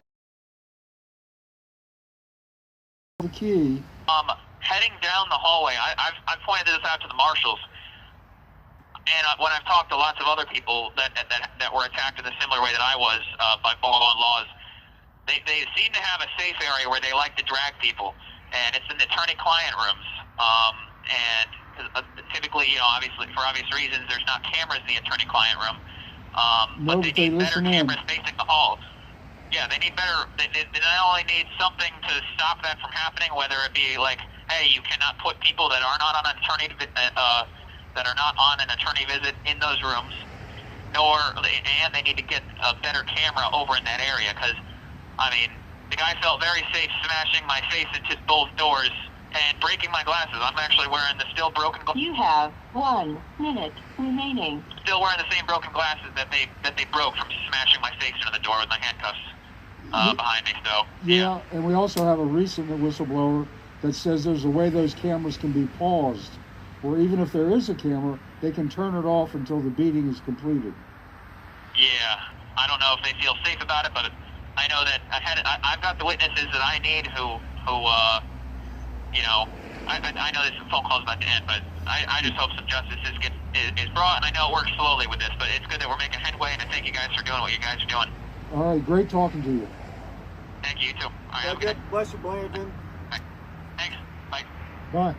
the key. Heading down the hallway, I've pointed this out to the marshals, and when I've talked to lots of other people that were attacked in a similar way that I was by Ball and Laws, they seem to have a safe area where they like to drag people, and it's in the attorney-client rooms. And typically, you know, obviously for obvious reasons, there's not cameras in the attorney-client room, but they need better cameras facing the halls. Yeah, they need better. They not only need something to stop that from happening, whether it be like, hey, you cannot put people that are not on an attorney visit in those rooms, and they need to get a better camera over in that area, because I mean, the guy felt very safe smashing my face into both doors and breaking my glasses. I'm actually wearing the still broken glasses. You have 1 minute remaining. Still wearing the same broken glasses that they broke from smashing my face into the door with my handcuffs behind me. So yeah, and we also have a recent whistleblower that says there's a way those cameras can be paused, or even if there is a camera, they can turn it off until the beating is completed. Yeah, I don't know if they feel safe about it, but I know that I've got the witnesses that I need who you know, I know this phone call is about to end, but I just hope some justice is brought, and I know it works slowly with this, but it's good that we're making headway, and I thank you guys for doing what you guys are doing. All right, great talking to you. Thank you, you too. All right, have a good day. Bless you, Blanton. Right. Thanks. Bye. Bye.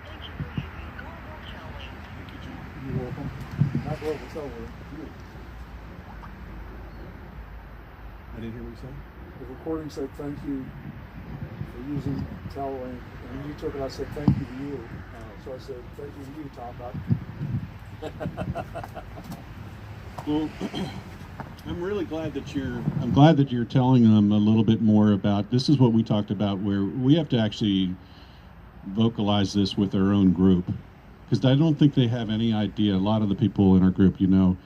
Thank you for using Global Towing. You're welcome. Not global towing. I didn't hear what you said. The recording said thank you for using Tellink, and you took it. I said thank you to you. So I said thank you to you, Tom. Well, I'm really glad that you're telling them a little bit more about, this is what we talked about, where we have to actually vocalize this with our own group, because I don't think they have any idea. A lot of the people in our group, you know,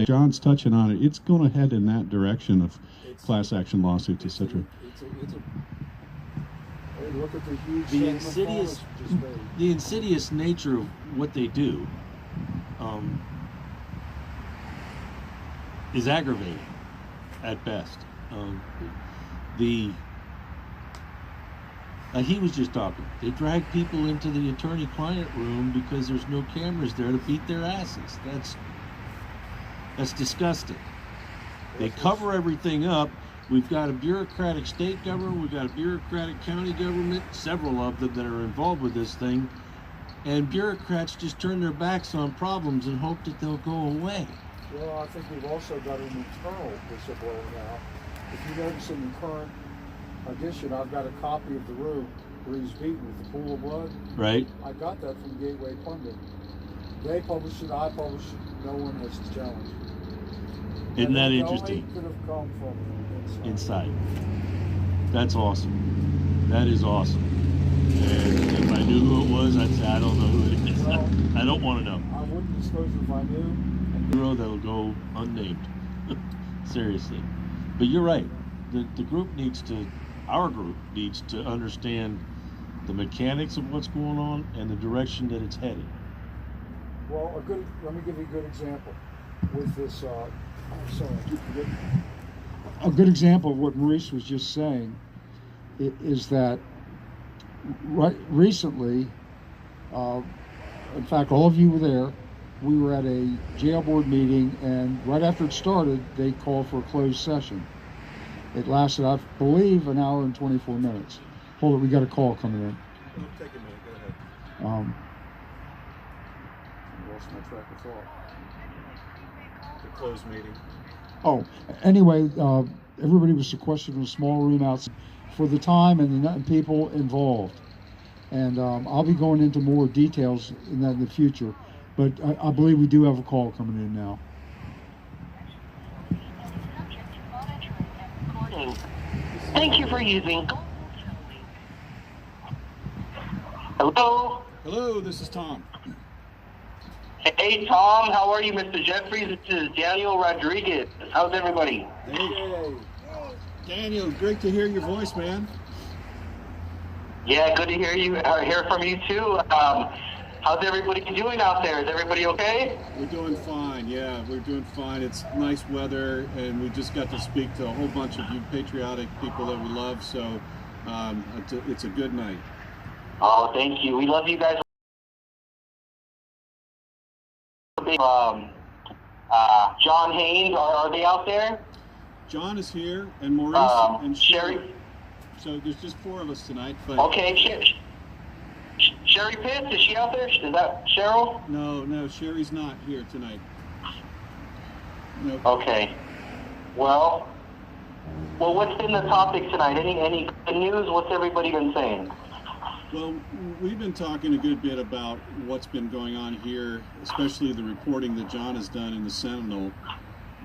John's touching on it. It's going to head in that direction of It's- class action lawsuits, etc. Hey, look at the huge The settlement insidious, Congress just made. the insidious nature of what they do is aggravating at best. Like he was just talking, they drag people into the attorney-client room because there's no cameras there to beat their asses. That's disgusting. They cover everything up. We've got a bureaucratic state government, we've got a bureaucratic county government, several of them that are involved with this thing, and bureaucrats just turn their backs on problems and hope that they'll go away. Well, I think we've also got an internal whistleblower now. If you notice in the current edition, I've got a copy of the room where he's beaten with the pool of blood. Right? I got that from Gateway Pundit. They published it, I published it, no one has challenged it. Isn't that And interesting? It could have come from Inside. That's awesome. That is awesome. And if I knew who it was, I'd say I don't know who it is. Well, I don't want to know. I wouldn't disclose it if I knew. Hero that'll go unnamed. Seriously. But you're right. The group needs to, our group needs to understand the mechanics of what's going on and the direction that it's headed. Well, let me give you a good example with this. I keep forgetting. A good example of what Maurice was just saying is that recently, in fact, all of you were there. We were at a jail board meeting, and right after it started, they called for a closed session. It lasted, I believe, an hour and 24 minutes. Hold it, we got a call coming in. It'll take a minute. Go ahead. Lost my track of thought. The closed meeting. Oh, anyway, everybody was sequestered in a small room outside for the time and the people involved. And I'll be going into more details in that in the future. But I believe we do have a call coming in now. Thank you for using. Hello. Hello, this is Tom. Hey Tom, how are you, Mr. Jeffries? This is Daniel Rodriguez. How's everybody? Hey, Daniel, great to hear your voice, man. Yeah, good to hear from you too. How's everybody doing out there? Is everybody okay? We're doing fine, yeah, we're doing fine. It's nice weather, and we just got to speak to a whole bunch of you patriotic people that we love, so it's a good night. Oh, thank you. We love you guys. John Haynes, are they out there? John is here, and Maurice and Sherry. So there's just 4 of us tonight. But Okay, Sherry Pitts, is she out there? Is that Cheryl? No, Sherry's not here tonight. No. Okay. Well, what's been the topic tonight? Any good news? What's everybody been saying? Well, we've been talking a good bit about what's been going on here, especially the reporting that John has done in the Sentinel.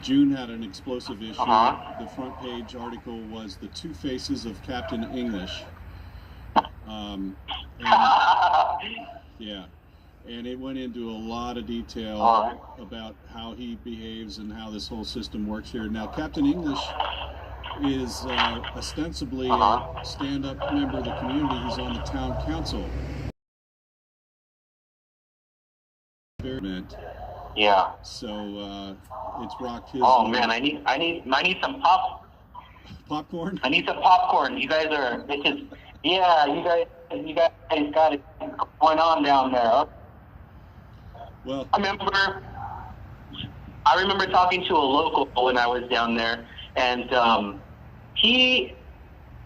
June had an explosive issue. The front page article was The Two Faces of Captain English. And it went into a lot of detail about how he behaves and how this whole system works here. Now, Captain English is ostensibly a stand-up member of the community. He's on the town council. Yeah. So it's rocked his. Oh man, I need some popcorn. I need some popcorn. You guys are. This is. Yeah, you guys got it going on down there. Well, I remember talking to a local when I was down there, and he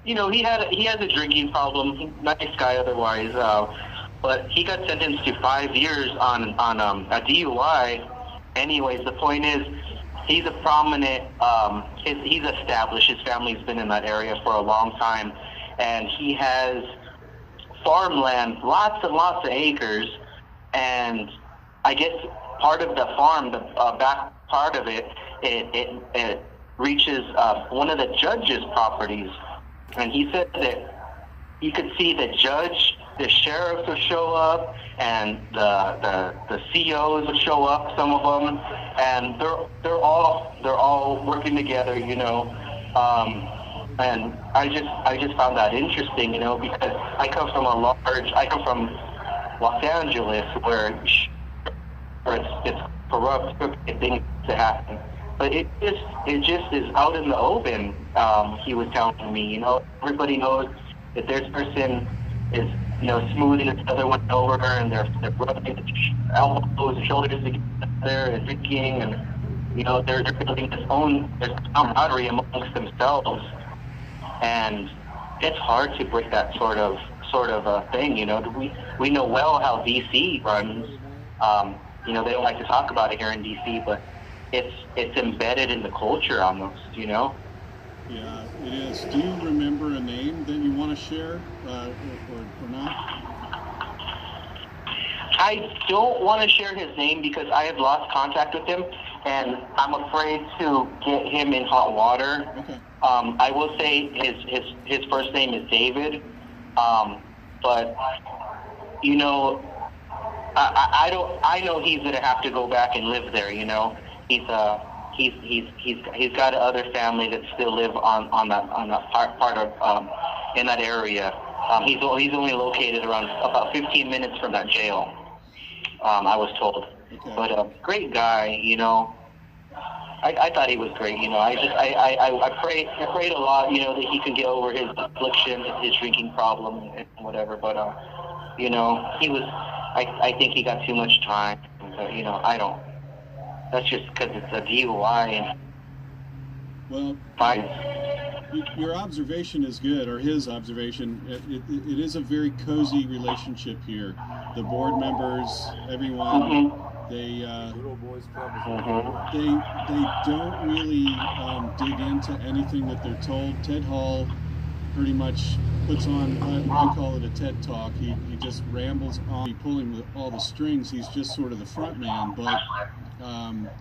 has a drinking problem. He's a nice guy otherwise, but he got sentenced to 5 years on a DUI. Anyways, the point is, he's a prominent. He's established. His family's been in that area for a long time, and he has farmland, lots and lots of acres, and I guess part of the farm, the back part of it, it reaches one of the judge's properties, and he said that you could see the judge the sheriffs would show up, and the COs would show up, some of them, and they're all working together, you know. And I just found that interesting, you know, because I come from Los Angeles, where it's corrupt, crooked things to happen. But it just is out in the open. He was telling me, you know, everybody knows that this person is, you know, smoothing the other one over, and they're rubbing the elbows and shoulders together and drinking, and you know, they're building this camaraderie amongst themselves, and it's hard to break that sort of thing. You know, we know well how DC runs. You know, they don't like to talk about it here in DC, but it's embedded in the culture almost. You know. Yeah, it is. Do you remember a name that you want to share, or not? I don't want to share his name because I have lost contact with him, and I'm afraid to get him in hot water. Okay. I will say his first name is David, but you know, I know he's gonna have to go back and live there. You know, he's got other family that still live on that part of in that area. He's only located around about 15 minutes from that jail. I was told. Okay. But great guy, you know. I thought he was great, you know. I prayed a lot, you know, that he could get over his affliction, his drinking problem, and whatever. But you know, he was. I think he got too much time. But, you know, I don't. That's just because it's a DUI and. Well, fine. Your observation is good, or his observation. It is a very cozy relationship here. The board members, everyone, Mm-hmm. they Little boys club is Mm-hmm. they don't really dig into anything that they're told. Ted Hall pretty much puts on, I call it a TED Talk. He just rambles on, pulling all the strings. He's just sort of the front man, but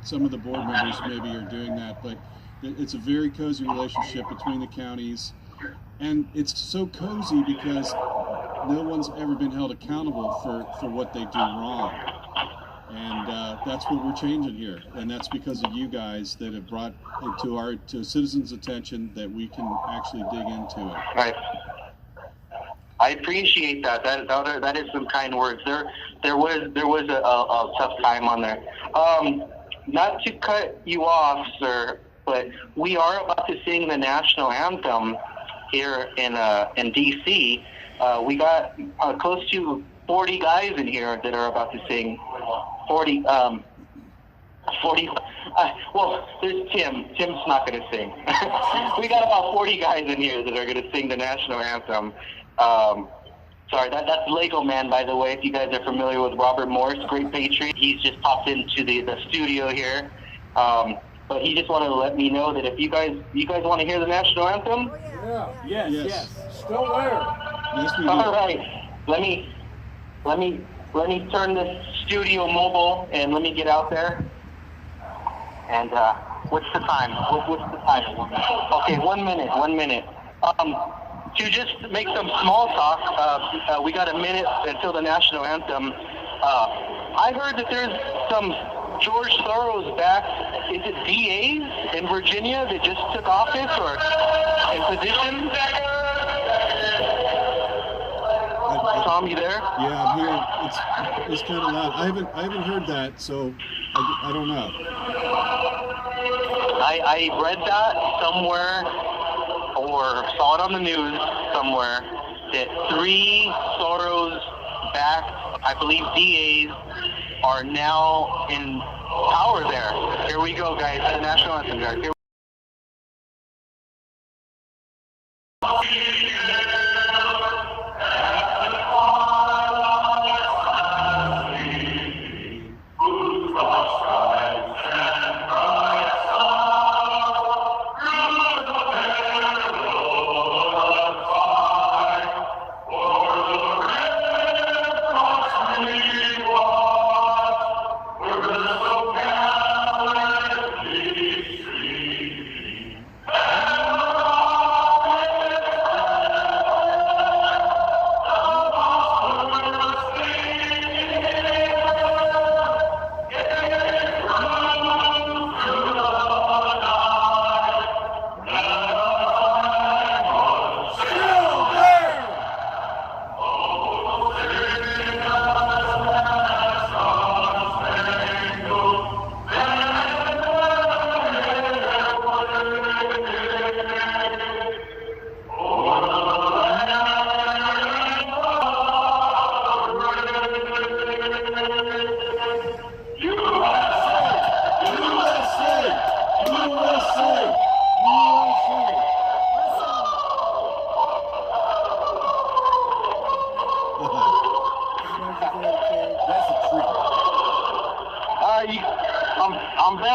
some of the board members maybe are doing that. But it's a very cozy relationship between the counties, and it's so cozy because no one's ever been held accountable for what they do wrong. And that's what we're changing here, and that's because of you guys that have brought it to citizens' attention that we can actually dig into it. Right. I appreciate that. That is some kind words. There was a tough time on there. Not to cut you off, sir, but we are about to sing the national anthem here in DC. We got close to 40 guys in here that are about to sing. 40. Well, there's Tim. Tim's not going to sing. We got about 40 guys in here that are going to sing the national anthem. Sorry, that's Lego Man, by the way. If you guys are familiar with Robert Morse, great patriot, he's just popped into the studio here. But he just wanted to let me know that if you guys want to hear the national anthem. Oh, yeah. Yes. Still there. Yes, we do. All right. Let me turn this studio mobile and let me get out there. And what's the time? What's the time? Okay, 1 minute. 1 minute. To just make some small talk, we got a minute until the national anthem. I heard that there's some George Soros backed, is it DAs in Virginia that just took office or in position? Tom, you there? Yeah, I'm here. It's kind of loud. I haven't heard that, so I don't know. I read that somewhere or saw it on the news somewhere that 3 Soros-backed, I believe, DAs are now in power there. Here we go, guys. The national anthem, guys. Here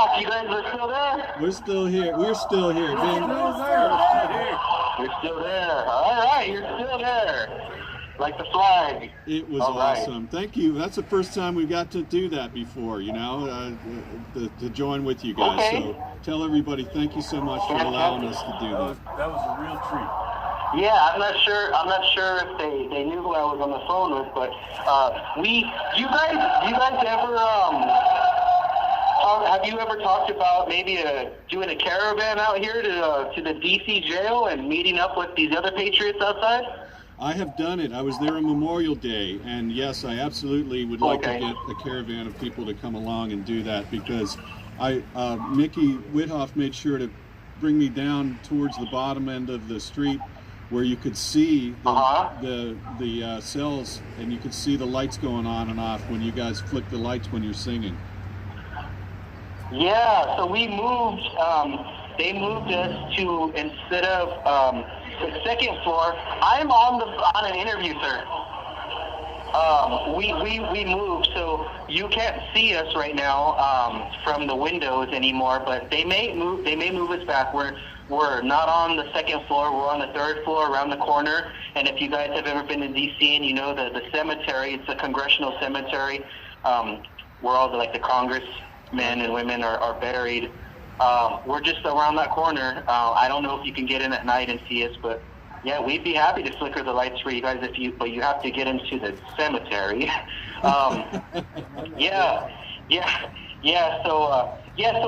back. You guys are still there? We're still here. We're still here, Ben. You're still there. All right, you're still there. Like the flag. It was All right. awesome. Thank you. That's the first time we got to do that before, to join with you guys. Okay. So tell everybody thank you so much for allowing us to do that. That was a real treat. Yeah, I'm not sure if they knew who I was on the phone with, but you guys ever have you ever talked about maybe doing a caravan out here to the DC jail and meeting up with these other patriots outside? I have done it. I was there on Memorial Day, and yes, I absolutely would like to get a caravan of people to come along and do that, because Mickey Whithoff made sure to bring me down towards the bottom end of the street where you could see the cells, and you could see the lights going on and off when you guys flick the lights when you're singing. Yeah, so we moved. They moved us to, instead of the second floor. I'm on an interview, sir. We moved, so you can't see us right now from the windows anymore. But they may move us back. We're not on the second floor. We're on the third floor, around the corner. And if you guys have ever been in D.C. and you know the cemetery, it's a congressional cemetery, where all the congressmen and women are buried. We're just around that corner. I don't know if you can get in at night and see us, but yeah, we'd be happy to flicker the lights for you guys but you have to get into the cemetery. So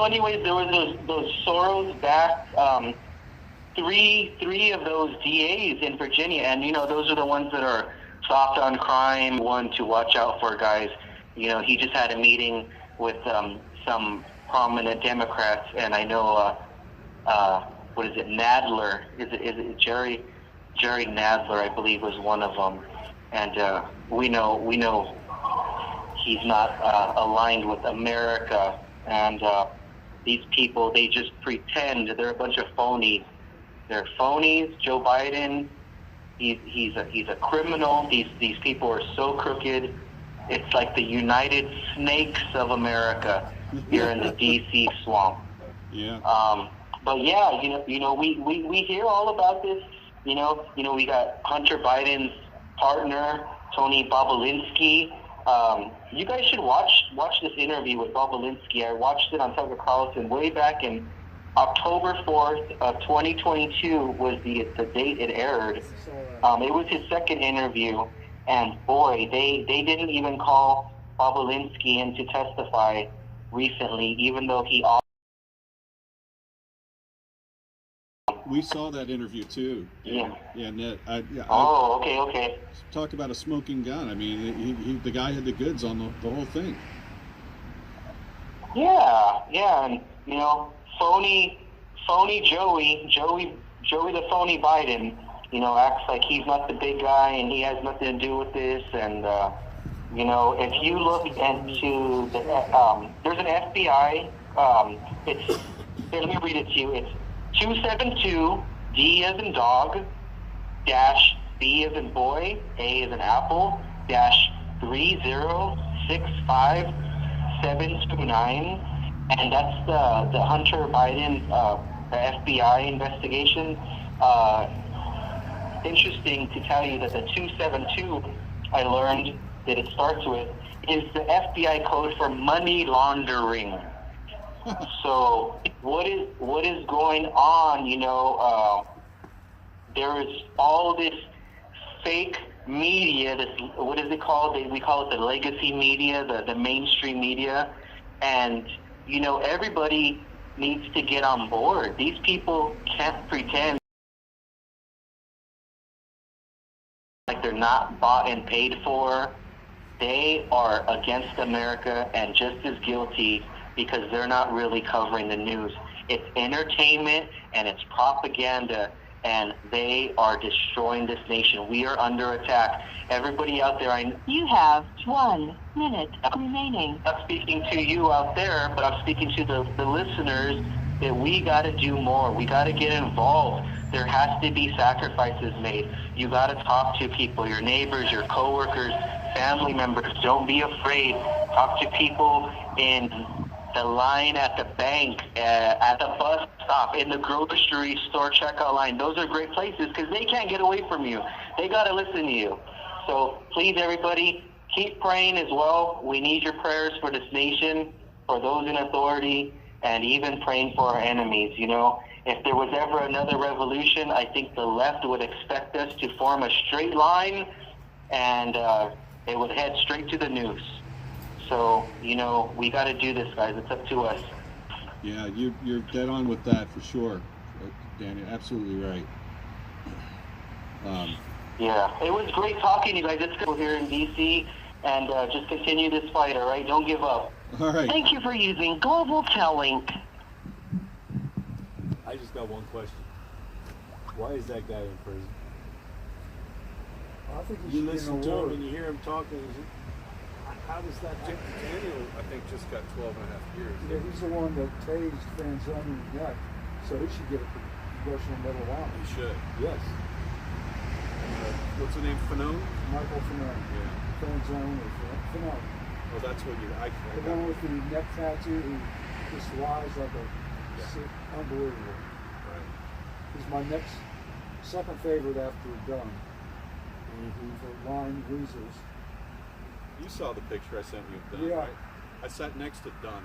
anyways, there was those Soros back, three of those DAs in Virginia, and those are the ones that are soft on crime, one to watch out for, guys. He just had a meeting with some prominent Democrats, and I know what is it, Nadler? Is it Jerry Nadler, I believe, was one of them, and we know he's not aligned with America, and these people, they just pretend. They're a bunch of phonies. They're phonies. Joe Biden, he's a criminal. These people are so crooked. It's like the United Snakes of America here in the DC swamp. Yeah. But yeah, we hear all about this. We got Hunter Biden's partner, Tony Bobolinsky. You guys should watch this interview with Bobolinsky. I watched it on Tucker Carlson way back in October 4th of 2022 was the date it aired. It was his second interview, and boy, they didn't even call Bobolinsky in to testify recently, even though he. We saw that interview too. Yeah. Yeah, Ned. Okay. Talk about a smoking gun. I mean, the guy had the goods on the whole thing. Yeah, and phony Joey the phony Biden, acts like he's not the big guy and he has nothing to do with this. And if you look into there's an FBI. Let me read it to you. It's 272 D as in dog dash B as in boy, A as in apple dash 3065729, and that's the Hunter Biden the FBI investigation. Interesting to tell you that the 272 I learned that it starts with is the FBI code for money laundering. So what is going on? There is all this fake media. This, what is it called? We call it the legacy media, the mainstream media, and everybody needs to get on board. These people can't pretend like they're not bought and paid for. They are against America and just as guilty, because they're not really covering the news. It's entertainment and it's propaganda, and they are destroying this nation. We are under attack. Everybody out there, You have 1 minute remaining. I'm not speaking to you out there, but I'm speaking to the listeners that we got to do more. We got to get involved. There has to be sacrifices made. You got to talk to people, your neighbors, your coworkers, family members. Don't be afraid. Talk to people in the line at the bank, at the bus stop, in the grocery store checkout line. Those are great places because they can't get away from you. They got to listen to you. So please, everybody, keep praying as well. We need your prayers for this nation, for those in authority, and even praying for our enemies. You know, if there was ever another revolution, I think the left would expect us to form a straight line, and it would head straight to the noose. So, you know, we got to do this, guys. It's up to us. Yeah, you're dead on with that for sure, Danny. Absolutely right. Yeah, it was great talking to you guys. It's good here in D.C., and just continue this fight, all right? Don't give up. All right. Thank you for using Global Tellink. I just got one question. Why is that guy in prison? I think You listen to him and you hear him talking. How does that happen? Daniel, I think, just got 12 and a half years. Yeah, he's the one that tased Franzoni in the neck, so he should get a Congressional Medal of Honor. He should. Yes. What's the name? Fanone? Michael Fanone. Yeah. Franzoni or Fanone. Well, that's what you. The one with the neck tattoo who just lies like a sick, unbelievable. Right. He's my next, second favorite after Dunn. For lying losers. You saw the picture I sent you of Dunn, Yeah. right? I sat next to Dunn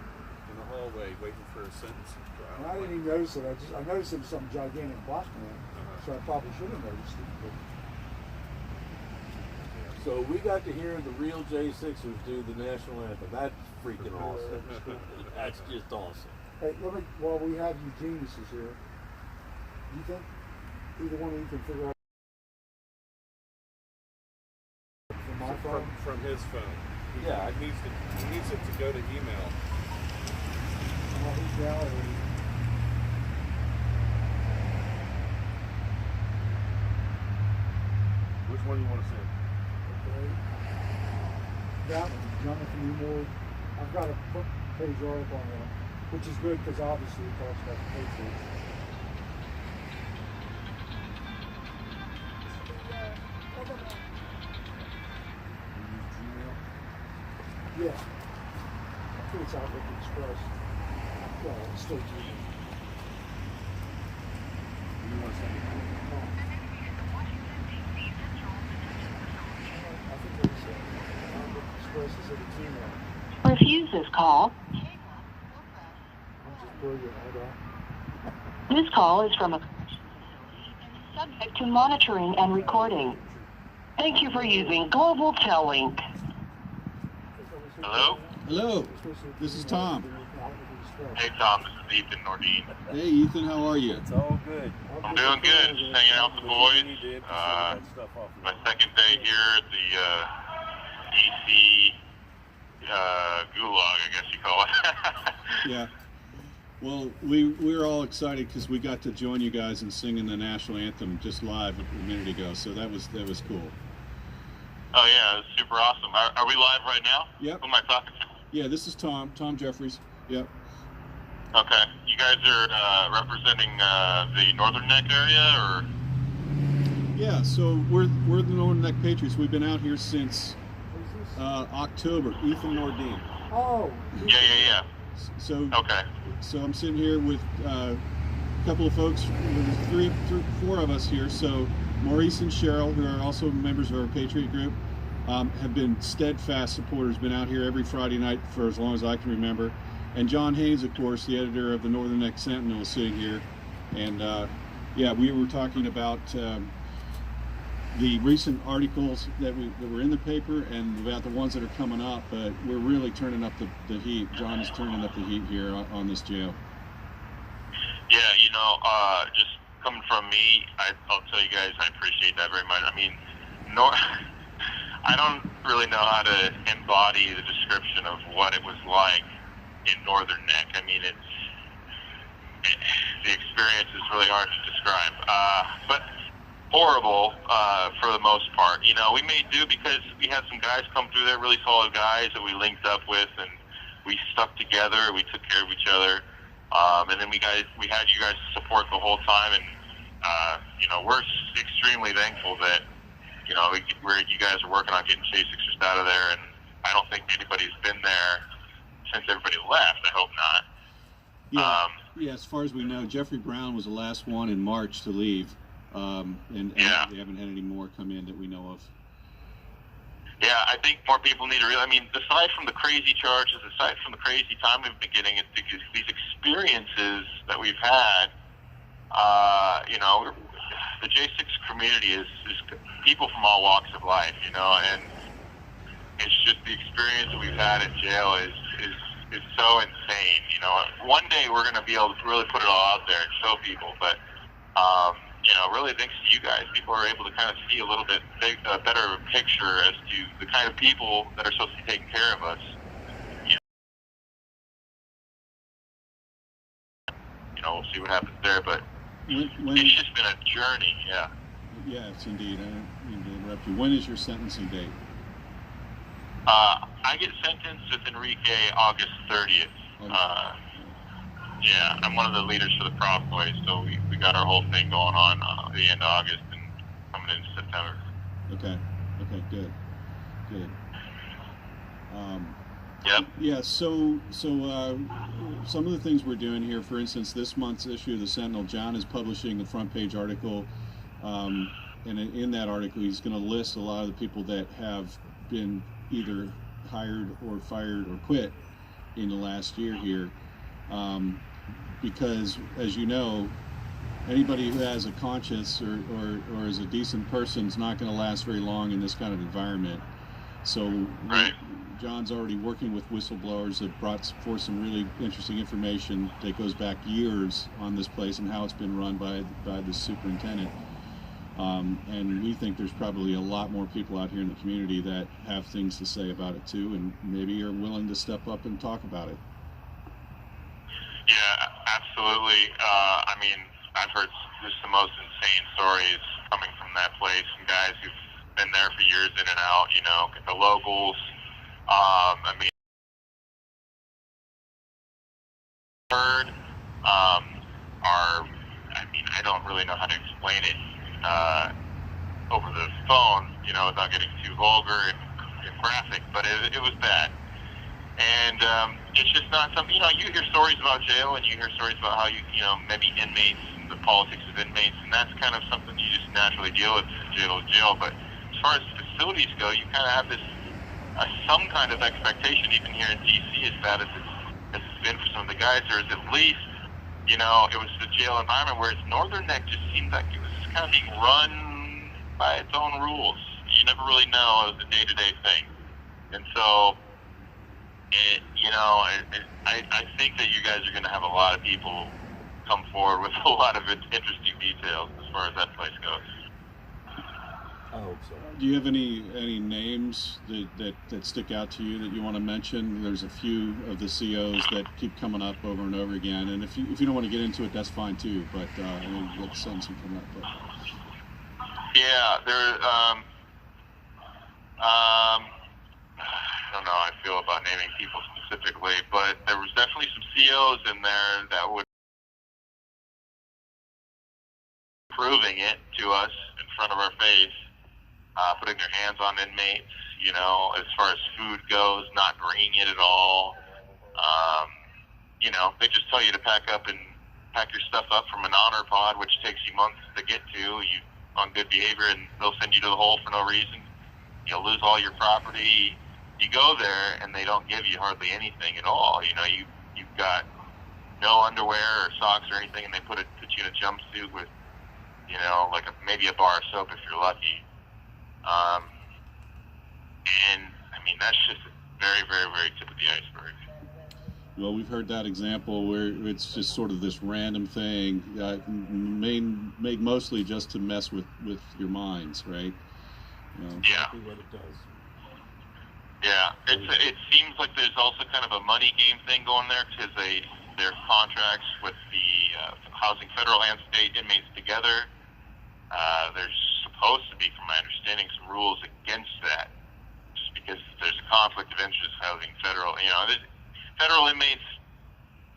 in the hallway waiting for a sentencing trial. And I didn't even notice it. I noticed him some gigantic black man, so I probably should have noticed it. But So we got to hear the real J6ers do the national anthem. That's freaking awesome. That's just awesome. hey, while we have you geniuses here, do you think either one of you can figure out from my phone? From his phone. Yeah. He needs it to go to email. Well, he's gallery. Which one do you want to send? Okay. That one, Jonathan Newmore. I've got a front page article on him, which is good because obviously it talks about the Patriots. Yeah. I think it's Outlook Express. Well, it's still Gmail. You want to send it? I think it's Outlook Express is at a Gmail. Refuse this call. I'm just brilliant. Hold on. This call is from a corrections facility and is subject to monitoring and recording. Thank you for using Global Tellink. Hello? Hello. This is Tom. Hey, Tom, this is Ethan Nordine. Hey, Ethan. How are you? It's all good. I'm doing good. Just hanging out with the boys. My second day here at the DC gulag, I guess you call it. Yeah. Well, we're all excited because we got to join you guys in singing the national anthem just live a minute ago. So that was cool. Oh yeah, it's super awesome. Are we live right now? Yep. Who am I talking to? Yeah, this is Tom Jeffries. Yep. Okay. You guys are representing the Northern Neck area, or? Yeah. So we're the Northern Neck Patriots. We've been out here since October. Ethan Nordine. Oh. Yeah. So. Okay. So I'm sitting here with a couple of folks, four of us here. So Maurice and Cheryl, who are also members of our Patriot group, have been steadfast supporters, been out here every Friday night for as long as I can remember. And John Haynes, of course, the editor of the Northern Neck Sentinel, is sitting here. And yeah, we were talking about the recent articles that were in the paper and about the ones that are coming up, but we're really turning up the heat. John is turning up the heat here on this jail. Yeah, just coming from me, I'll tell you guys, I appreciate that very much. I mean, I don't really know how to embody the description of what it was like in Northern Neck. I mean, the experience is really hard to describe, but horrible for the most part. We made do because we had some guys come through there, really solid guys that we linked up with, and we stuck together. We took care of each other, and then we had you guys support the whole time, and we're extremely thankful that you guys are working on getting J6ers out of there, and I don't think anybody's been there since everybody left. I hope not. Yeah, yeah. As far as we know, Jeffrey Brown was the last one in March to leave, and Yeah. we haven't had any more come in that we know of. Yeah, I think more people need to realize. I mean, aside from the crazy charges, aside from the crazy time we've been getting, it's these experiences that we've had. You know, the J6 community is people from all walks of life. You know, and it's just the experience that we've had in jail is so insane. You know, one day we're going to be able to really put it all out there and show people, but you know, really thanks to you guys, people are able to kind of see a little bit better picture as to the kind of people that are supposed to be taking care of us. You know, we'll see what happens there, but it's just been a journey. Yeah. Yes, indeed. I don't mean to interrupt you. When is your sentencing date? I get sentenced with Enrique August 30th. Yeah, I'm one of the leaders for the Proud Boys, so we got our whole thing going on at the end of August and coming into September. Okay, good. Yep. Yeah, so some of the things we're doing here, for instance, this month's issue of the Sentinel, John is publishing a front page article, and in that article he's going to list a lot of the people that have been either hired or fired or quit in the last year here, because as you know, anybody who has a conscience or is a decent person is not going to last very long in this kind of environment. So right. John's already working with whistleblowers that brought forth some really interesting information that goes back years on this place and how it's been run by the superintendent. And we think there's probably a lot more people out here in the community that have things to say about it too, and maybe are willing to step up and talk about it. Yeah, absolutely. I mean, I've heard just the most insane stories coming from that place, from guys who've been there for years in and out, you know, the locals. I mean, heard I don't really know how to explain it over the phone, you know, without getting too vulgar and graphic, but it was bad. And it's just not something, you know, you hear stories about jail and you hear stories about how you know, maybe inmates and the politics of inmates, and that's kind of something you just naturally deal with from jail to jail. But as far as facilities go, you kind of have this, some kind of expectation, even here in D.C., as bad as it's been for some of the guys, there is at least, you know, it was the jail environment, whereas Northern Neck just seemed like it was just kind of being run by its own rules. You never really know. It was a day-to-day thing. And so, I think that you guys are going to have a lot of people come forward with a lot of interesting details as far as that place goes. I hope so. Do you have any names that stick out to you that you want to mention? There's a few of the COs that keep coming up over and over again, and if you don't want to get into it, that's fine too. But I mean, you get sentencing coming up. But. Yeah, there. I don't know how I feel about naming people specifically, but there was definitely some COs in there that would proving it to us in front of our face, putting their hands on inmates, you know, as far as food goes, not bringing it at all. You know, they just tell you to pack your stuff up from an honor pod, which takes you months to get to, you on good behavior, and they'll send you to the hole for no reason. You'll lose all your property. You go there and they don't give you hardly anything at all. You know, you've got no underwear or socks or anything, and they put you in a jumpsuit with, you know, like maybe a bar of soap if you're lucky. And I mean, that's just a very, very, very tip of the iceberg. Well, we've heard that example where it's just sort of this random thing, made mostly just to mess with your minds, right? You know. Yeah. What it does. Yeah, it seems like there's also kind of a money game thing going there, because their contracts with the housing federal and state inmates together. There's supposed to be, from my understanding, some rules against that, just because there's a conflict of interest housing federal. You know, federal inmates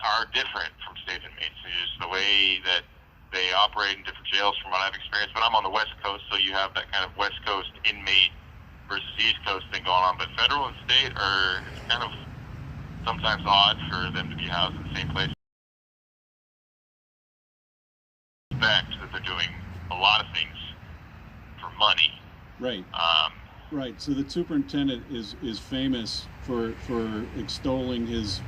are different from state inmates. It's just the way that they operate in different jails, from what I've experienced. But I'm on the West Coast, so you have that kind of West Coast inmate versus East Coast thing going on. But federal and state it's sometimes odd for them to be housed in the same place. Expect that they're doing a lot of things for money. Right. Right. So the superintendent is famous for extolling his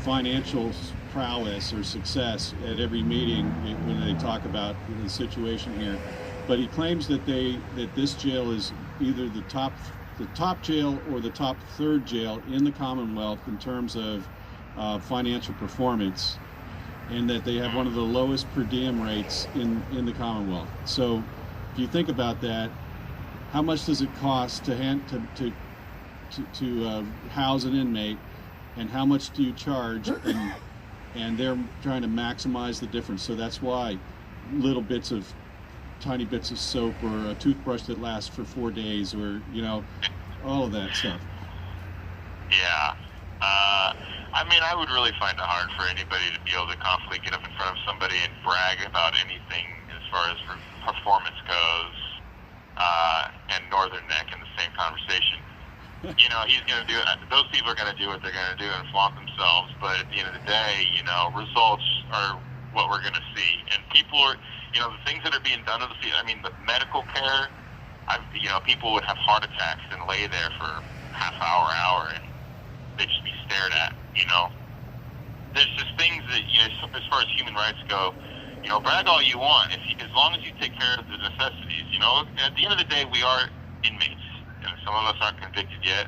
financial prowess or success at every meeting when they talk about the situation here. But he claims that this jail is either the top jail or the top third jail in the Commonwealth in terms of financial performance, and that they have one of the lowest per diem rates in the Commonwealth. So if you think about that, how much does it cost to house an inmate, and how much do you charge? And they're trying to maximize the difference. So that's why tiny bits of soap or a toothbrush that lasts for 4 days, or all of that stuff. Yeah. I mean, I would really find it hard for anybody to be able to confidently get up in front of somebody and brag about anything as far as performance goes, and Northern Neck in the same conversation. He's going to do it. Those people are going to do what they're going to do and flaunt themselves. But at the end of the day, results are what we're going to see. And people are, the things that are being done to the field. I mean, the medical care. People would have heart attacks and lay there for half hour, and they'd just be stared at. There's just things that, as far as human rights go, brag all you want. As long as you take care of the necessities, at the end of the day, we are inmates. Some of us aren't convicted yet,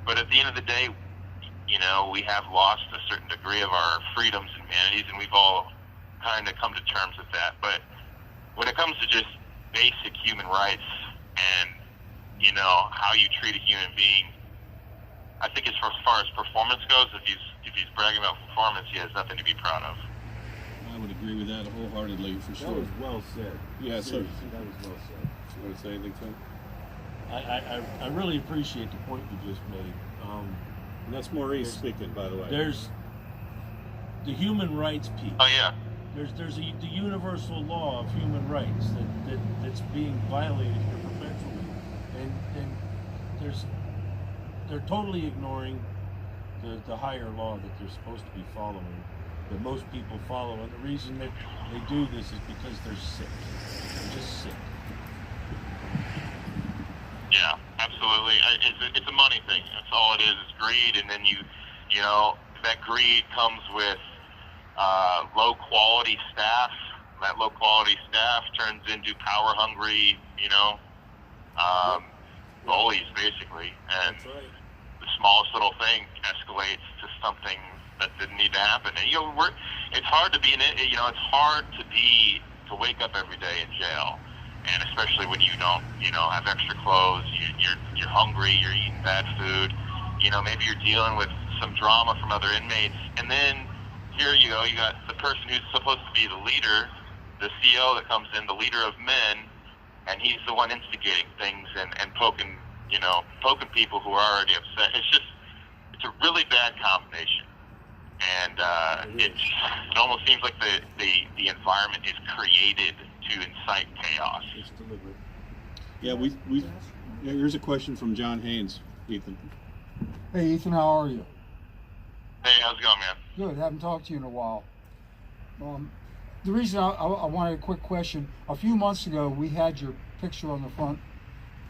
but at the end of the day, we have lost a certain degree of our freedoms and humanities, and we've all kind of come to terms with that. But when it comes to just basic human rights and, how you treat a human being, I think as far as performance goes, if he's bragging about performance, he has nothing to be proud of. I would agree with that wholeheartedly, for sure. That was well said. Yeah, seriously, that was well said. You want to say anything, Tim? I really appreciate the point you just made. And that's Maurice speaking, by the way. There's the human rights piece. Oh yeah. There's the universal law of human rights that's being violated here perpetually, and they're totally ignoring the higher law that they're supposed to be following, that most people follow. And the reason that they do this is because they're sick. They're just sick. Yeah, absolutely. It's a money thing. That's all it is. It's greed, and then that greed comes with low quality staff. That low quality staff turns into power hungry, bullies basically, and That's right. the smallest little thing escalates to something that didn't need to happen. And it's hard to be in it. It's hard to wake up every day in jail. And especially when you don't, have extra clothes, you're hungry, you're eating bad food, maybe you're dealing with some drama from other inmates, and then here you go, you got the person who's supposed to be the leader, the CO that comes in, the leader of men, and he's the one instigating things and poking people who are already upset. It's a really bad combination. And it almost seems like the environment is created to incite chaos. It's deliberate. Yeah, here's a question from John Haynes, Ethan. Hey, Ethan, how are you? Hey, how's it going, man? Good. Haven't talked to you in a while. The reason I wanted a quick question, a few months ago, we had your picture on the front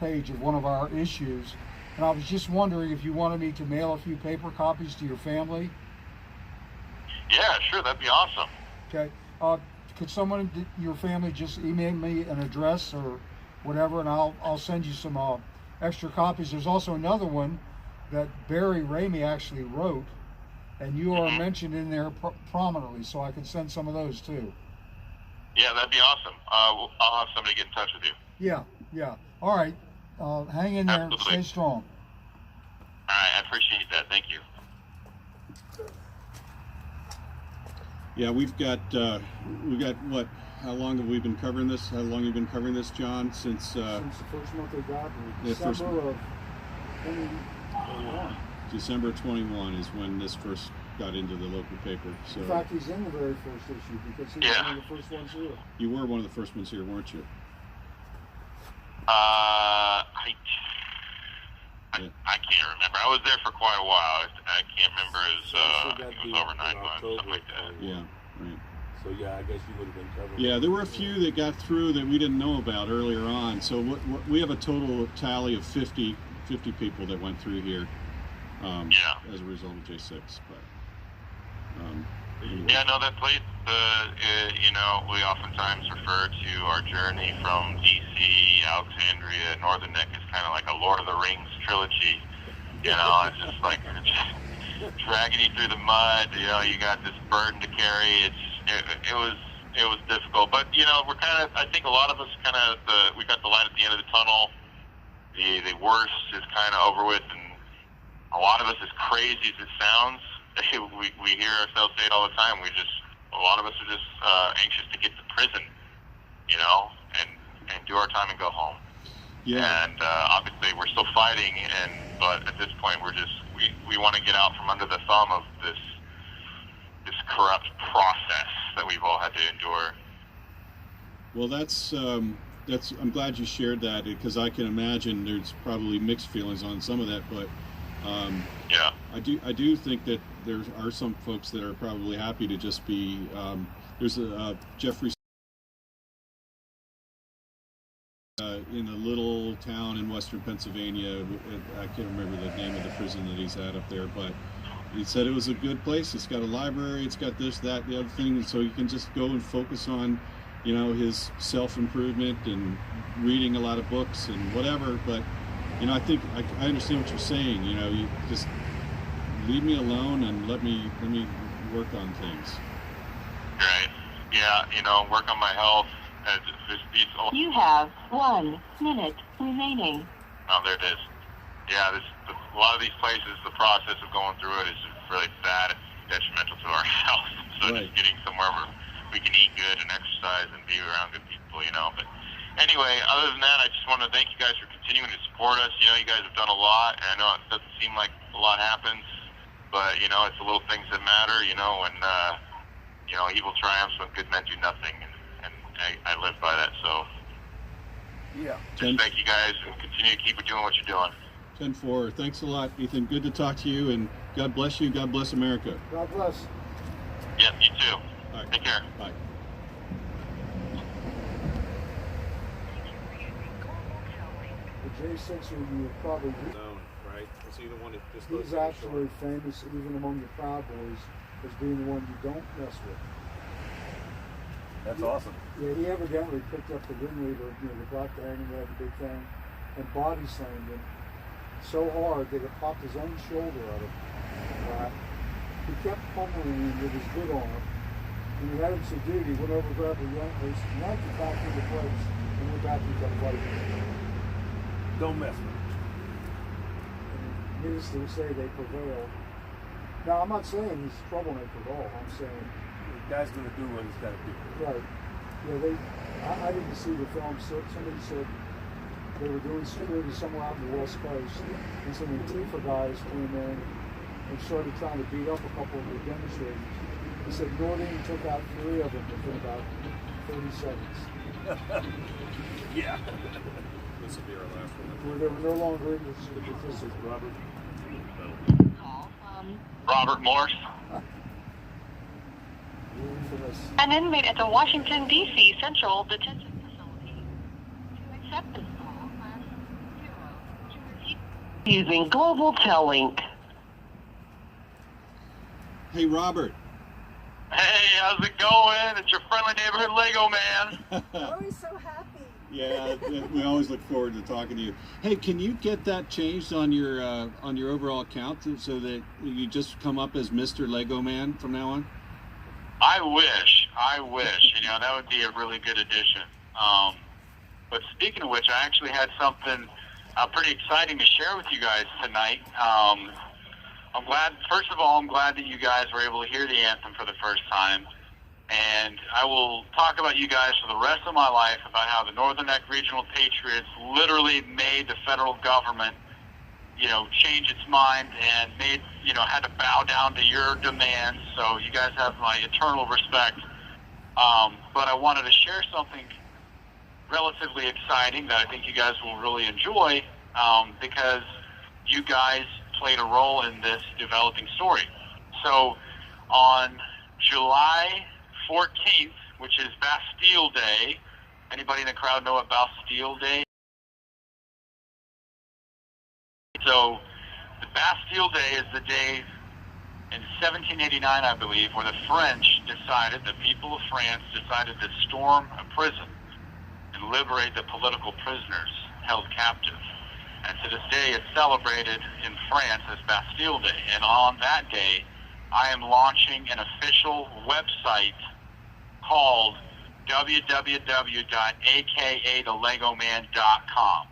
page of one of our issues, and I was just wondering if you wanted me to mail a few paper copies to your family. Yeah, sure, that'd be awesome. Okay. Could someone in your family just email me an address or whatever, and I'll send you some extra copies. There's also another one that Barry Ramey actually wrote, and you are mentioned in there prominently, so I can send some of those too. Yeah, that'd be awesome. I'll have somebody get in touch with you. Yeah. All right. Hang in there. Absolutely. Stay strong. All right, I appreciate that. Thank you. Yeah, we've got what? How long have we been covering this? How long have you been covering this, John? Since the first month they got me, yeah, December of 21. December 21 is when this first got into the local paper. So In fact, he's in the very first issue because he was one of the first ones here. You were one of the first ones here, weren't you? I can't remember. I was there for quite a while. I can't remember. I think it was over 9 months, something like that. Yeah, right. So yeah, I guess you would have been covered. Yeah, there were a few that got through that we didn't know about earlier on. So we have a total tally of 50 people that went through here as a result of J6. But anyway. Yeah, no, that place, we oftentimes refer to our journey from D.C., Alexandria, Northern Neck as kind of like a Lord of the Rings trilogy. It's just like dragging you through the mud. You got this burden to carry. It was difficult, but we're kind of. I think a lot of us we got the light at the end of the tunnel. The worst is kind of over with, and a lot of us, as crazy as it sounds, we hear ourselves say it all the time. A lot of us are just anxious to get to prison, and do our time and go home. Yeah. And obviously we're still fighting, but at this point we want to get out from under the thumb of this corrupt process that we've all had to endure. Well, that's I'm glad you shared that, because I can imagine there's probably mixed feelings on some of that, but yeah, I do think that there are some folks that are probably happy to just be there's a Jeffrey in a little town in western Pennsylvania. I can't remember the name of the prison that he's at up there, but he said it was a good place. It's got a library, it's got this, that, the other thing, and so you can just go and focus on his self-improvement and reading a lot of books and whatever. But I think I understand what you're saying. You just leave me alone and let me work on things. Right. Yeah. Work on my health. You have 1 minute remaining. Oh, there it is. Yeah. A lot of these places, the process of going through it is really bad and detrimental to our health. So Right. Just getting somewhere where we can eat good and exercise and be around good people, But anyway, other than that, I just want to thank you guys for continuing to support us. You guys have done a lot, and I know it doesn't seem like a lot happens, but it's the little things that matter. When evil triumphs when good men do nothing, and I live by that. So Yeah. just thank you guys, and continue to keep doing what you're doing. 10-4. Thanks a lot, Ethan. Good to talk to you, and God bless you. God bless America. God bless. Yep, you too. All right. Take care. Bye. The J6 you probably. Known, right? Was he the one that just He's actually famous even among the Proud Boys as being the one you don't mess with. That's awesome. Yeah, he evidently picked up the ringleader, the black guy who had the big thing, and body slammed him so hard that it popped his own shoulder out of flat. He kept pummeling him with his good arm. When he had him subdued, he went over, grabbed the yankers, yanked him back into place, and went back into the fight. Don't mess with him. And needless to say, they prevailed. Now, I'm not saying he's a troublemaker at all. I'm saying The guy's going to do what he's got to do. right. Yeah, I didn't see the film. So somebody said they were doing security somewhere out on the West Coast, and some Antifa guys came in and started trying to beat up a couple of the demonstrators. He said Northern took out 3 of them within about 30 seconds. Yeah. This will be our last one. Where they were no longer English. This is Robert. Call from Robert Morse. an inmate at the Washington, D.C. Central Detention Facility. To accept this call, press 0 to repeat. Using Global Telink. Hey, Robert. Hey, how's it going? It's your friendly neighborhood Lego man. Always so happy. Yeah, we always look forward to talking to you. Hey, can you get that changed on your overall account so that you just come up as Mr. Lego Man from now on? I wish. That would be a really good addition. But speaking of which, I actually had something pretty exciting to share with you guys tonight. I'm glad that you guys were able to hear the anthem for the first time. And I will talk about you guys for the rest of my life about how the Northern Neck Regional Patriots literally made the federal government, change its mind and had to bow down to your demands. So you guys have my eternal respect. But I wanted to share something relatively exciting that I think you guys will really enjoy, because you guys played a role in this developing story. So on July 14th, which is Bastille Day, anybody in the crowd know what Bastille Day? So the Bastille Day is the day in 1789, I believe, where the French decided, the people of France decided to storm a prison and liberate the political prisoners held captive. And to this day, it's celebrated in France as Bastille Day. And on that day, I am launching an official website called www.akathelego.man.com.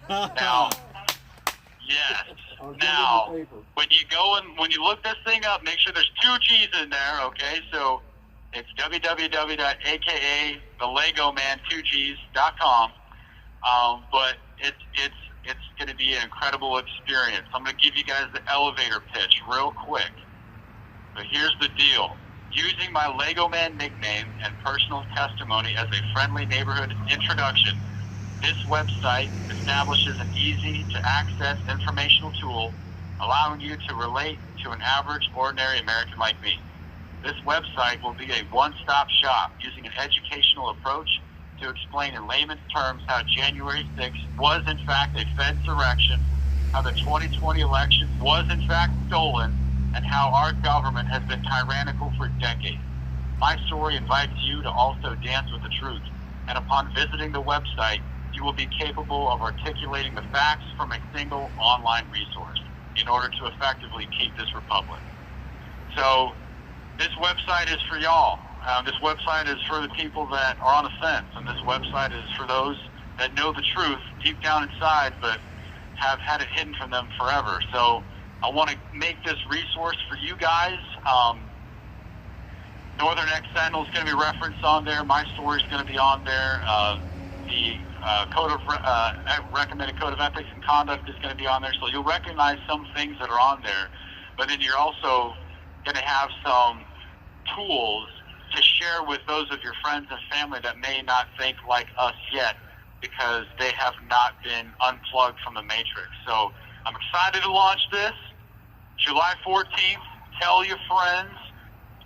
Now, yes. Now, when you go and when you look this thing up, make sure there's 2 G's in there. Okay, so it's www.akathelego.man2gs.com. But it's going to be an incredible experience. I'm going to give you guys the elevator pitch real quick. But here's the deal. Using my Lego Man nickname and personal testimony as a friendly neighborhood introduction, this website establishes an easy-to-access informational tool allowing you to relate to an average, ordinary American like me. This website will be a one-stop shop using an educational approach to explain in layman's terms how January 6th was in fact a Fed insurrection, how the 2020 election was in fact stolen, and how our government has been tyrannical for decades. My story invites you to also dance with the truth, and upon visiting the website, you will be capable of articulating the facts from a single online resource in order to effectively keep this republic. So this website is for y'all. This website is for the people that are on the fence, and this website is for those that know the truth deep down inside but have had it hidden from them forever. So I want to make this resource for you guys. Northern X Sentinel is going to be referenced on there. My story is going to be on there. The recommended code of ethics and conduct is going to be on there. So you'll recognize some things that are on there, but then you're also going to have some tools to share with those of your friends and family that may not think like us yet because they have not been unplugged from the matrix. So I'm excited to launch this. July 14th, tell your friends,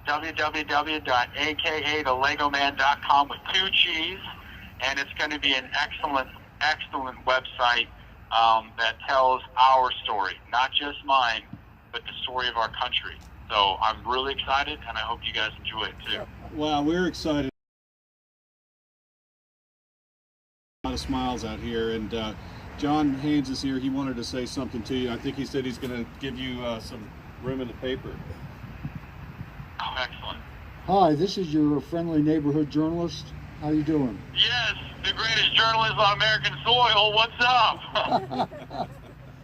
www.akathelego.man.com with 2 G's, and it's going to be an excellent website that tells our story, not just mine, but the story of our country. So I'm really excited, and I hope you guys enjoy it too. Wow, we're excited. A lot of smiles out here, and John Haynes is here. He wanted to say something to you. I think he said he's going to give you some room in the paper. Oh, excellent. Hi, this is your friendly neighborhood journalist. How you doing? Yes, the greatest journalist on American soil. What's up?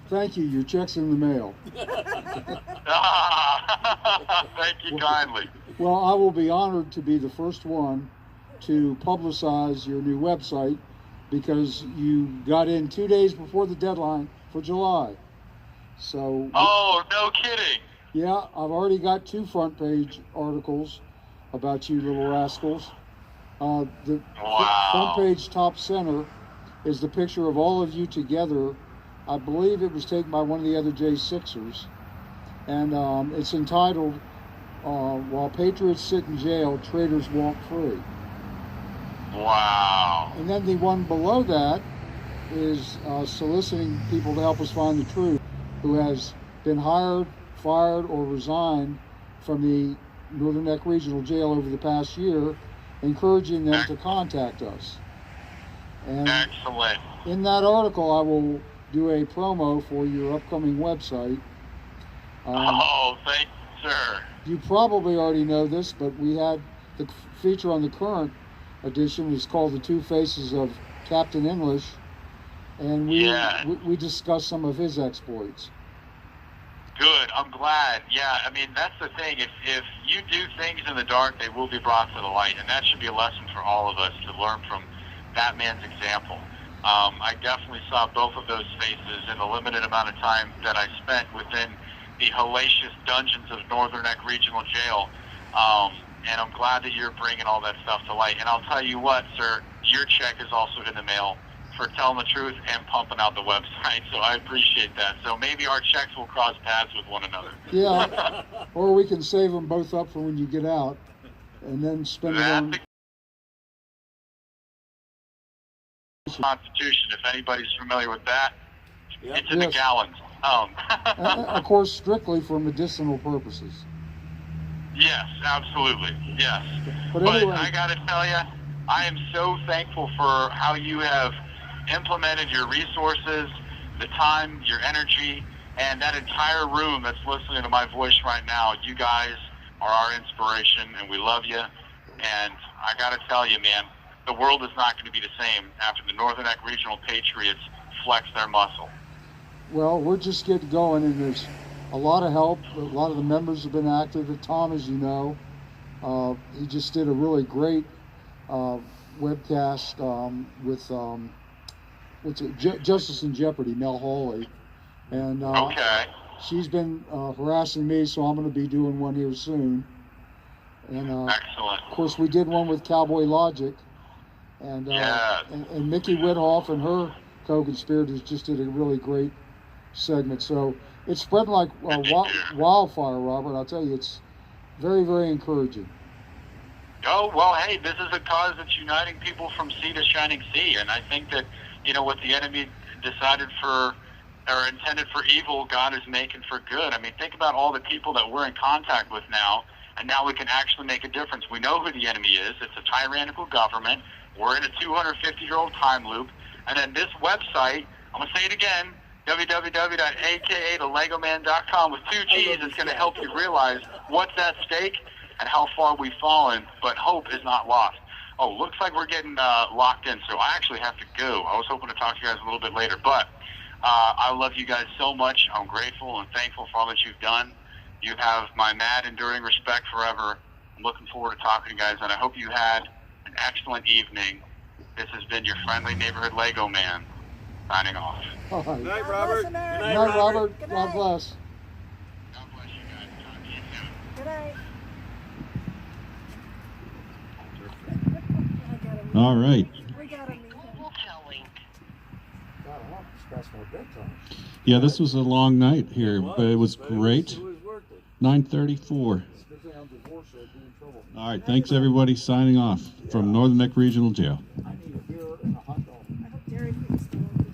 Thank you. Your check's in the mail. Thank you kindly. Well, I will be honored to be the first one to publicize your new website because you got in 2 days before the deadline for July. So. Oh, no kidding. Yeah, I've already got 2 front page articles about you little rascals. The front page top center is the picture of all of you together. I believe it was taken by one of the other J6ers. And it's entitled, While Patriots Sit in Jail, Traitors Walk Free. Wow. And then the one below that is soliciting people to help us find the truth, who has been hired, fired, or resigned from the Northern Neck Regional Jail over the past year, encouraging them to contact us. And excellent. In that article, I will do a promo for your upcoming website. Thank you, sir. You probably already know this, but we had the feature on the current edition is called The Two Faces of Captain English, and we discussed some of his exploits. Good. I'm glad. Yeah, I mean, that's the thing. If you do things in the dark, they will be brought to the light, and that should be a lesson for all of us to learn from that man's example. I definitely saw both of those faces in the limited amount of time that I spent within the hellacious dungeons of Northern Neck Regional Jail, and I'm glad that you're bringing all that stuff to light. And I'll tell you what, sir, your check is also in the mail for telling the truth and pumping out the website. So I appreciate that. So maybe our checks will cross paths with one another. Yeah, or we can save them both up for when you get out, and then spend it on. That's the Constitution. If anybody's familiar with that, it's in the gallons. Of course, strictly for medicinal purposes. Yes, absolutely. Yes. But But anyway, I got to tell you, I am so thankful for how you have implemented your resources, the time, your energy, and that entire room that's listening to my voice right now. You guys are our inspiration, and we love you. And I got to tell you, man, the world is not going to be the same after the Northern Neck Regional Patriots flex their muscle. well, we're just getting going, and there's a lot of help. A lot of the members have been active. And Tom, as you know, he just did a really great webcast with Justice in Jeopardy, Mel Hawley, and Okay. she's been harassing me, so I'm going to be doing one here soon. And Excellent. of course, we did one with Cowboy Logic, and Yes. and Mickey Whithoff and her co-conspirators just did a really great segment. So it's spreading like wildfire, Robert. I'll tell you, it's very, very encouraging. Oh, well, hey, this is a cause that's uniting people from sea to shining sea. And I think that, you know, what the enemy decided for or intended for evil, God is making for good. I mean, think about all the people that we're in contact with now, and now we can actually make a difference. We know who the enemy is. It's a tyrannical government. We're in a 250-year-old time loop. And then this website, I'm going to say it again, www.akathe-legoman.com with 2 G's is going to help you realize what's at stake and how far we've fallen, but hope is not lost. Oh, looks like we're getting locked in, so I actually have to go. I was hoping to talk to you guys a little bit later, but I love you guys so much. I'm grateful and thankful for all that you've done. You have my mad, enduring respect forever. I'm looking forward to talking to you guys, and I hope you had an excellent evening. This has been your friendly neighborhood Lego man, signing off. All right. Good night, God Robert. bless America. Good Good night, night, Robert. Good God night. bless. God bless you guys. Talk to you soon. Good night. I gotta meet All right. We gotta meet him. Global telling. God, I want to scratch my bedtime. Yeah, this was a long night here, but it was great. It was worth it. 9:34. Good thing I'm divorced, so I'd be in trouble. All right, thanks everybody. Signing off from Northern Neck Regional Jail. I need a beer and a hot dog. I hope Derek is still open.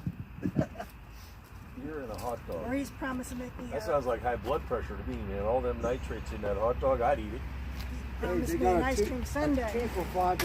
Beer and a hot dog. Or he's promised to make me That sounds like high blood pressure to me, man. All them nitrates in that hot dog, I'd eat it. promised they me an got a ice two- cream a sundae. two for $5.